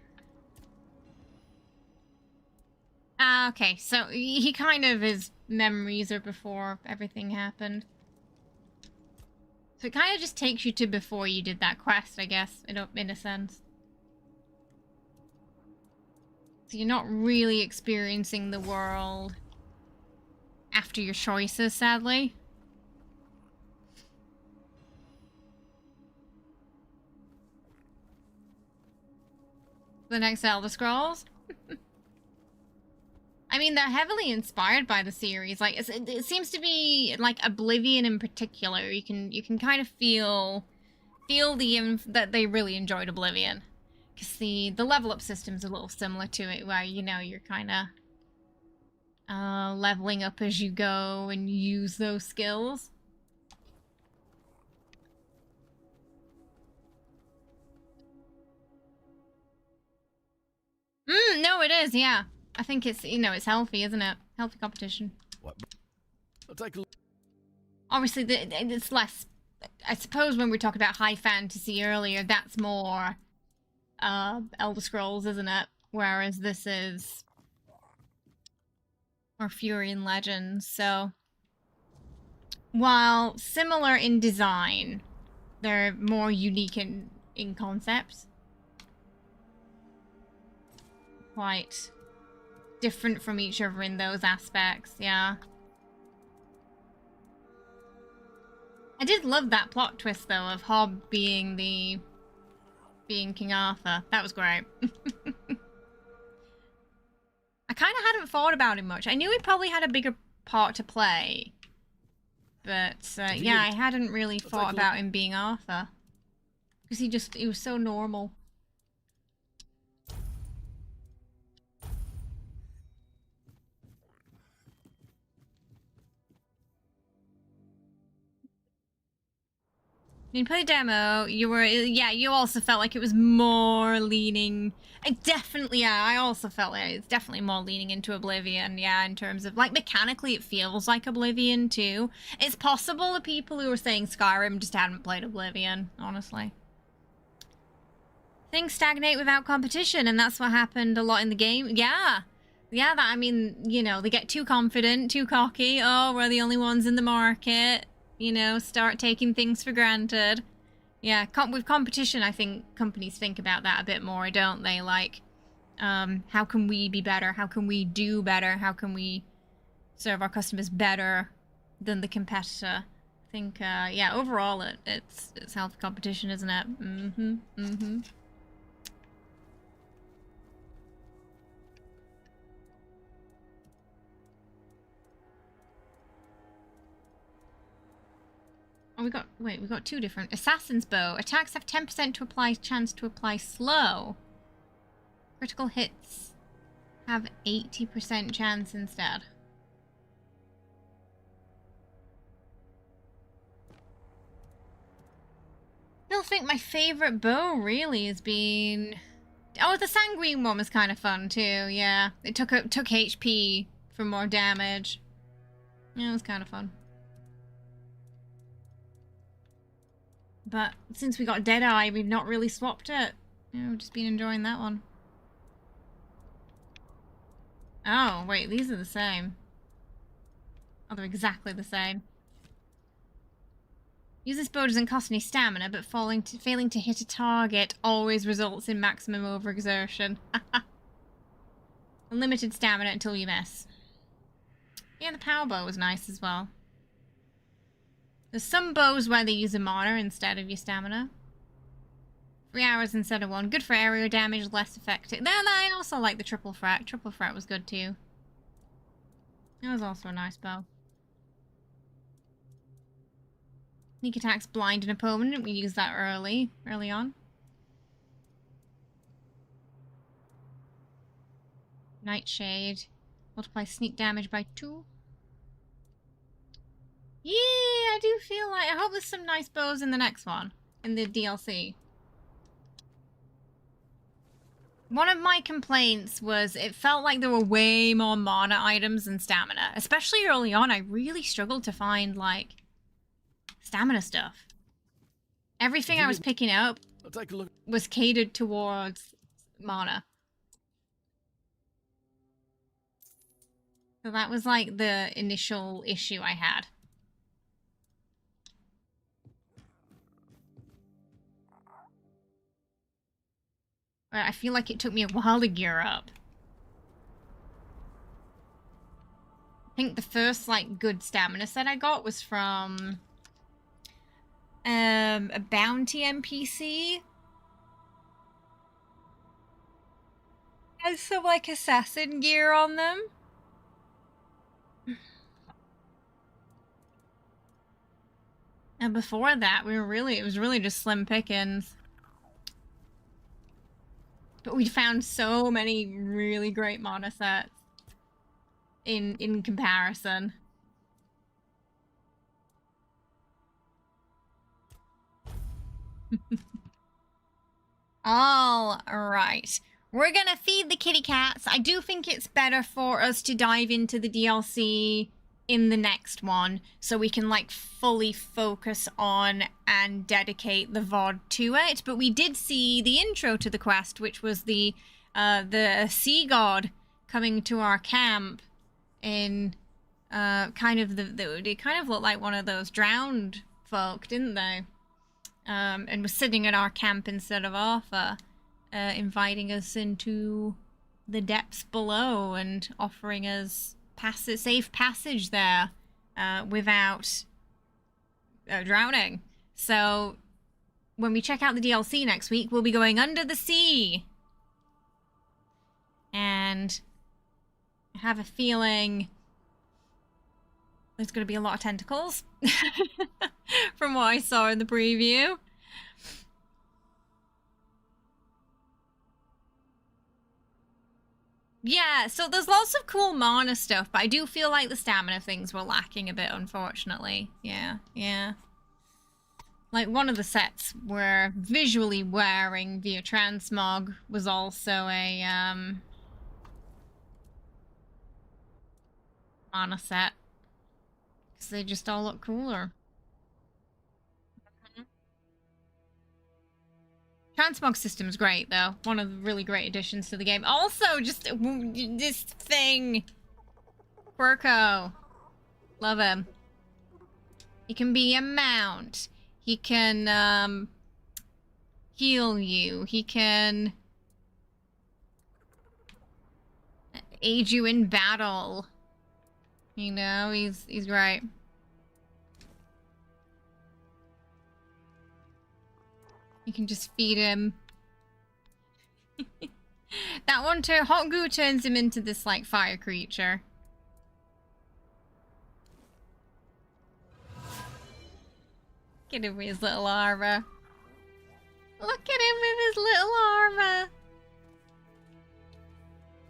Ah, okay, so he kind of, his memories are before everything happened. So it kind of just takes you to before you did that quest, I guess, in a sense. So you're not really experiencing the world after your choices, sadly. The next Elder Scrolls? I mean, they're heavily inspired by the series. Like, it seems to be like Oblivion in particular. You can kind of feel that they really enjoyed Oblivion, because the level up system's a little similar to it, where you know you're kind of leveling up as you go and use those skills. No, it is, yeah. I think it's, you know, it's healthy, isn't it? Healthy competition. What? I'll take a look. Obviously, it's less... I suppose when we talked about high fantasy earlier, that's more Elder Scrolls, isn't it? Whereas this is more Furian Legends, so... While similar in design, they're more unique in concepts. Quite different from each other in those aspects, yeah. I did love that plot twist, though, of Hob being King Arthur. That was great. I kind of hadn't thought about him much. I knew he probably had a bigger part to play. But, yeah, I hadn't really thought about him being Arthur. Because he was so normal. You play the demo, you also felt like it was more leaning... I also felt like it's definitely more leaning into Oblivion, yeah, in terms of, like, mechanically it feels like Oblivion, too. It's possible the people who were saying Skyrim just hadn't played Oblivion, honestly. Things stagnate without competition, and that's what happened a lot in the game. Yeah. Yeah, I mean, you know, they get too confident, too cocky. Oh, we're the only ones in the market. You know, start taking things for granted. Yeah, with competition, I think companies think about that a bit more, don't they? Like, how can we be better? How can we do better? How can we serve our customers better than the competitor? I think, yeah, overall, it's healthy competition, isn't it? Mm-hmm, mm-hmm. Oh, we got two different. Assassin's Bow. Attacks have 10% chance to apply slow. Critical hits have 80% chance instead. I still think my favorite bow really has been... Oh, the Sanguine one was kind of fun too, yeah. It took HP for more damage. Yeah, it was kind of fun. But since we got Deadeye, we've not really swapped it. Yeah, we've just been enjoying that one. Oh, wait, these are the same. Oh, they're exactly the same. Use this bow doesn't cost any stamina, but failing to hit a target always results in maximum overexertion. Unlimited stamina until you miss. Yeah, the power bow was nice as well. There's some bows where they use a mana instead of your stamina. 3 hours instead of 1. Good for area damage, less effective. Then I also like the triple threat. Triple threat was good too. That was also a nice bow. Sneak attacks blind an opponent. We use that early on. Nightshade. Multiply sneak damage by 2. Yeah, I do feel like... I hope there's some nice bows in the next one. In the DLC. One of my complaints was it felt like there were way more mana items than stamina. Especially early on, I really struggled to find, like, stamina stuff. Everything I was picking up I'll take a look. was catered towards mana. So that was, like, the initial issue I had. I feel like it took me a while to gear up. I think the first, like, good stamina set I got was from a bounty NPC. Has some, like, assassin gear on them. And before that, it was really just slim pickings. But we found so many really great mana sets in comparison. All right. We're gonna feed the kitty cats. I do think it's better for us to dive into the DLC in the next one so we can, like, fully focus on and dedicate the VOD to it. But we did see the intro to the quest, which was the sea god coming to our camp in kind of they kind of looked like one of those drowned folk, didn't they? And was sitting at our camp instead of Arthur, inviting us into the depths below and offering us safe passage there without drowning. So when we check out the DLC next week, we'll be going under the sea. And I have a feeling there's going to be a lot of tentacles from what I saw in the preview. Yeah, so there's lots of cool mana stuff, but I do feel like the stamina things were lacking a bit, unfortunately. Yeah. Like, one of the sets we're visually wearing via Transmog was also a, mana set. Because they just all look cooler. Transmog system's great, though. One of the really great additions to the game. Also, just this thing. Quirko. Love him. He can be a mount. He can, heal you. He can aid you in battle. You know, he's great. You can just feed him. That one too, Hot Goo turns him into this, like, fire creature. Look at him with his little larva. Look at him with his little larva.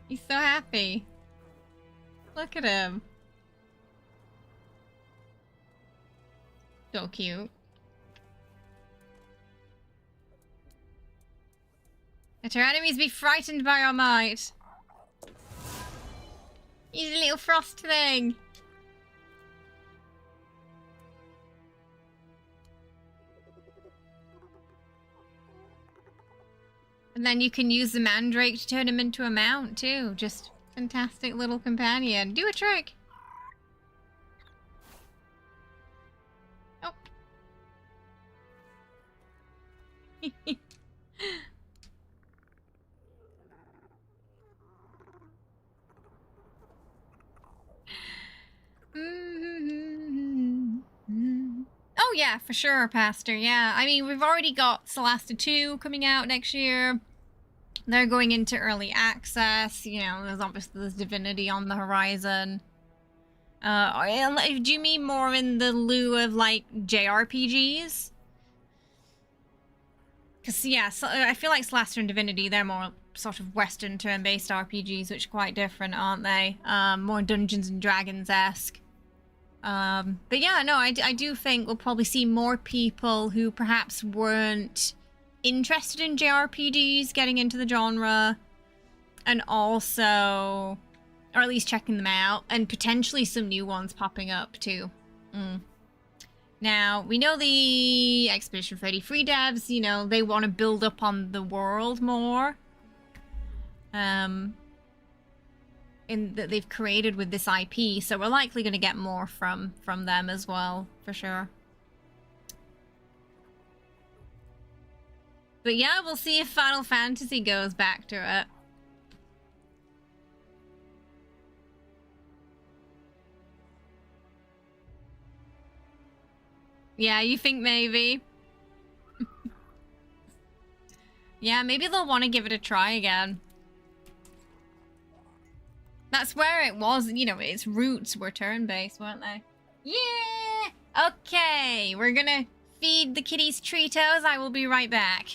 He's so happy. Look at him. So cute. Let our enemies be frightened by our might. He's a little frost thing. And then you can use the mandrake to turn him into a mount too. Just Fantastic little companion. Do a trick. Oh. Oh yeah, for sure, Pastor. Yeah, I mean, we've already got Celasta 2 coming out next year. They're going into early access. You know, there's obviously this Divinity on the horizon. Do you mean more in the lieu of, like, JRPGs? Because, yeah, so, I feel like Celasta and Divinity, they're more sort of Western turn-based RPGs, which are quite different, aren't they? More Dungeons and Dragons-esque. But yeah, no, I do think we'll probably see more people who perhaps weren't interested in JRPGs getting into the genre, and also, or at least checking them out, and potentially some new ones popping up too. Now, we know the Expedition 33 devs, you know, they want to build up on the world more. In that they've created with this IP, so we're likely going to get more from them as well, for sure. But yeah, we'll see if Final Fantasy goes back to it. Yeah, you think maybe? Yeah, maybe they'll want to give it a try again. That's where it was, you know, its roots were turn-based, weren't they? Yeah! Okay, we're gonna feed the kitties Treatos. I will be right back.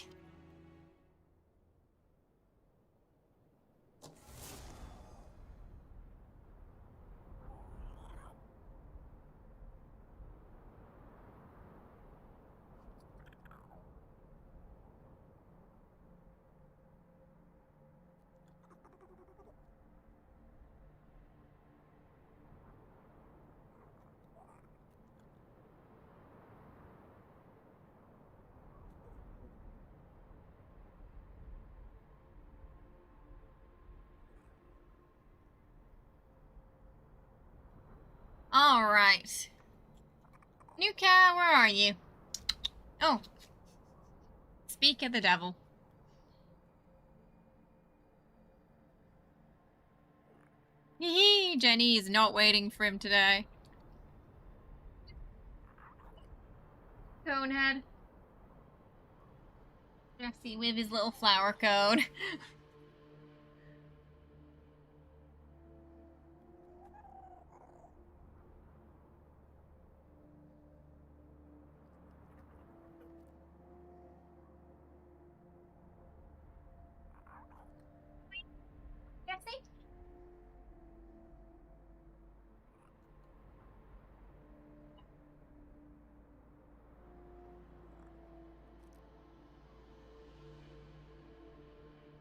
Alright. Nuka, where are you? Oh. Speak of the devil. Hee, Jenny is not waiting for him today. Conehead. Jesse with his little flower cone. Jesse?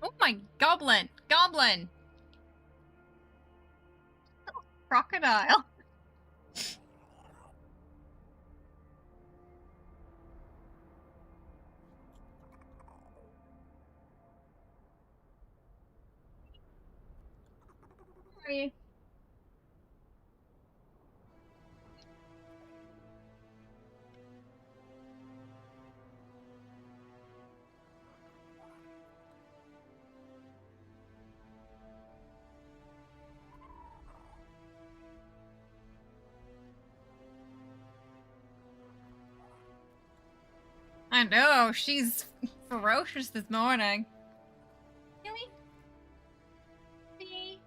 Oh my goblin! Goblin! Crocodile. Where are you? I know, she's ferocious this morning. Really? See?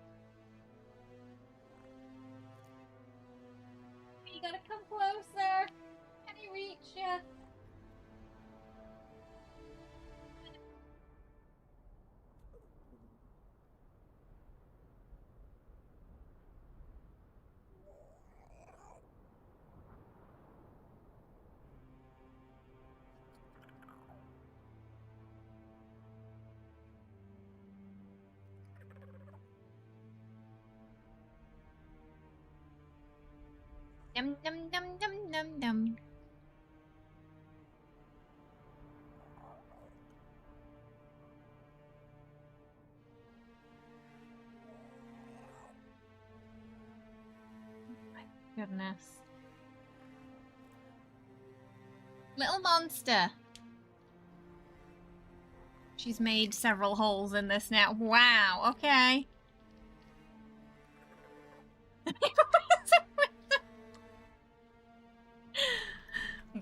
You gotta come closer. Can he reach you? Dum dum dum dum dum dum. goodness. Little monster. She's made several holes in this now. Wow, okay.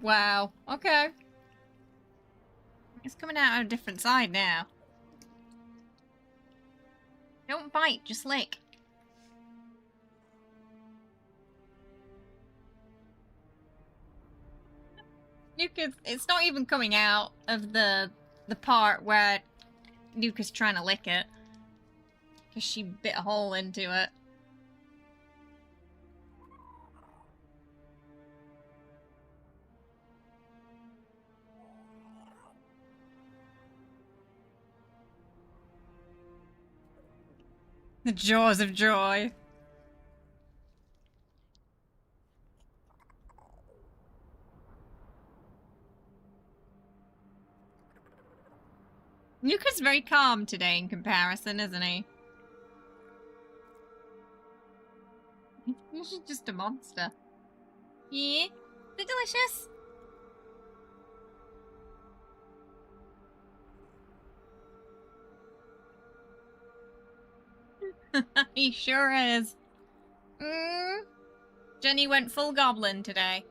Wow, okay. It's coming out on a different side now. Don't bite, just lick. It's not even coming out of the part where Nuka's trying to lick it. Because she bit a hole into it. The jaws of joy. Nuka's very calm today in comparison, isn't he? She's just a monster. Yeah? They're delicious. He sure is. Jenny went full goblin today.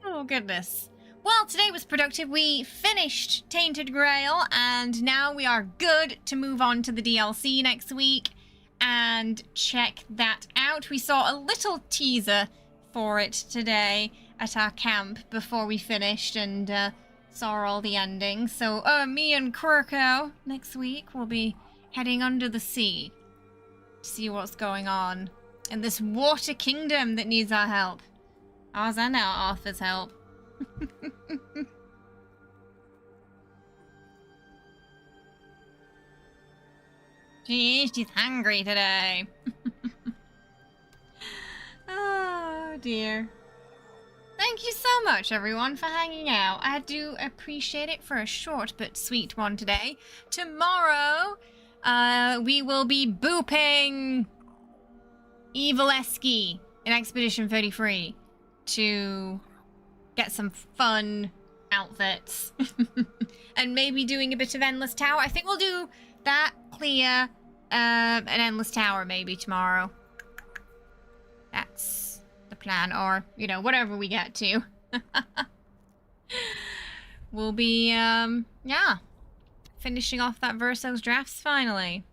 Oh, goodness. Well, today was productive. We finished Tainted Grail, and now we are good to move on to the DLC next week and check that out. We saw a little teaser for it today at our camp before we finished and saw all the endings. So, me and Quirko next week will be heading under the sea to see what's going on in this water kingdom that needs our help. Ours and our Arthur's help. She's hungry today. Oh dear. Thank you so much everyone for hanging out. I do appreciate it for a short but sweet one today. Tomorrow, we will be booping Evil Esky in Expedition 33 to get some fun outfits. And maybe doing a bit of Endless Tower. I think we'll do that, clear an Endless Tower maybe tomorrow. That's the plan, or, you know, whatever we get to. We'll be, yeah, finishing off that Verso's drafts finally.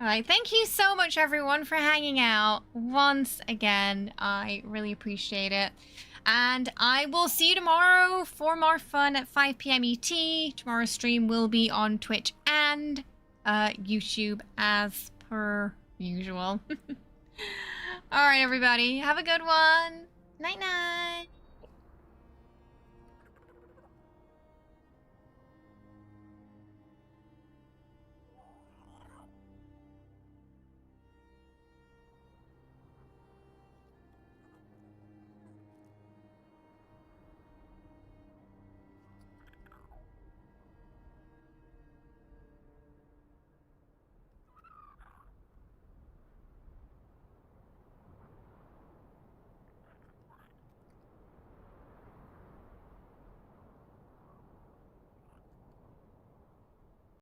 Alright, thank you so much everyone for hanging out once again. I really appreciate it. And I will see you tomorrow for more fun at 5 PM ET. Tomorrow's stream will be on Twitch and YouTube as per usual. Alright everybody, have a good one. Night night.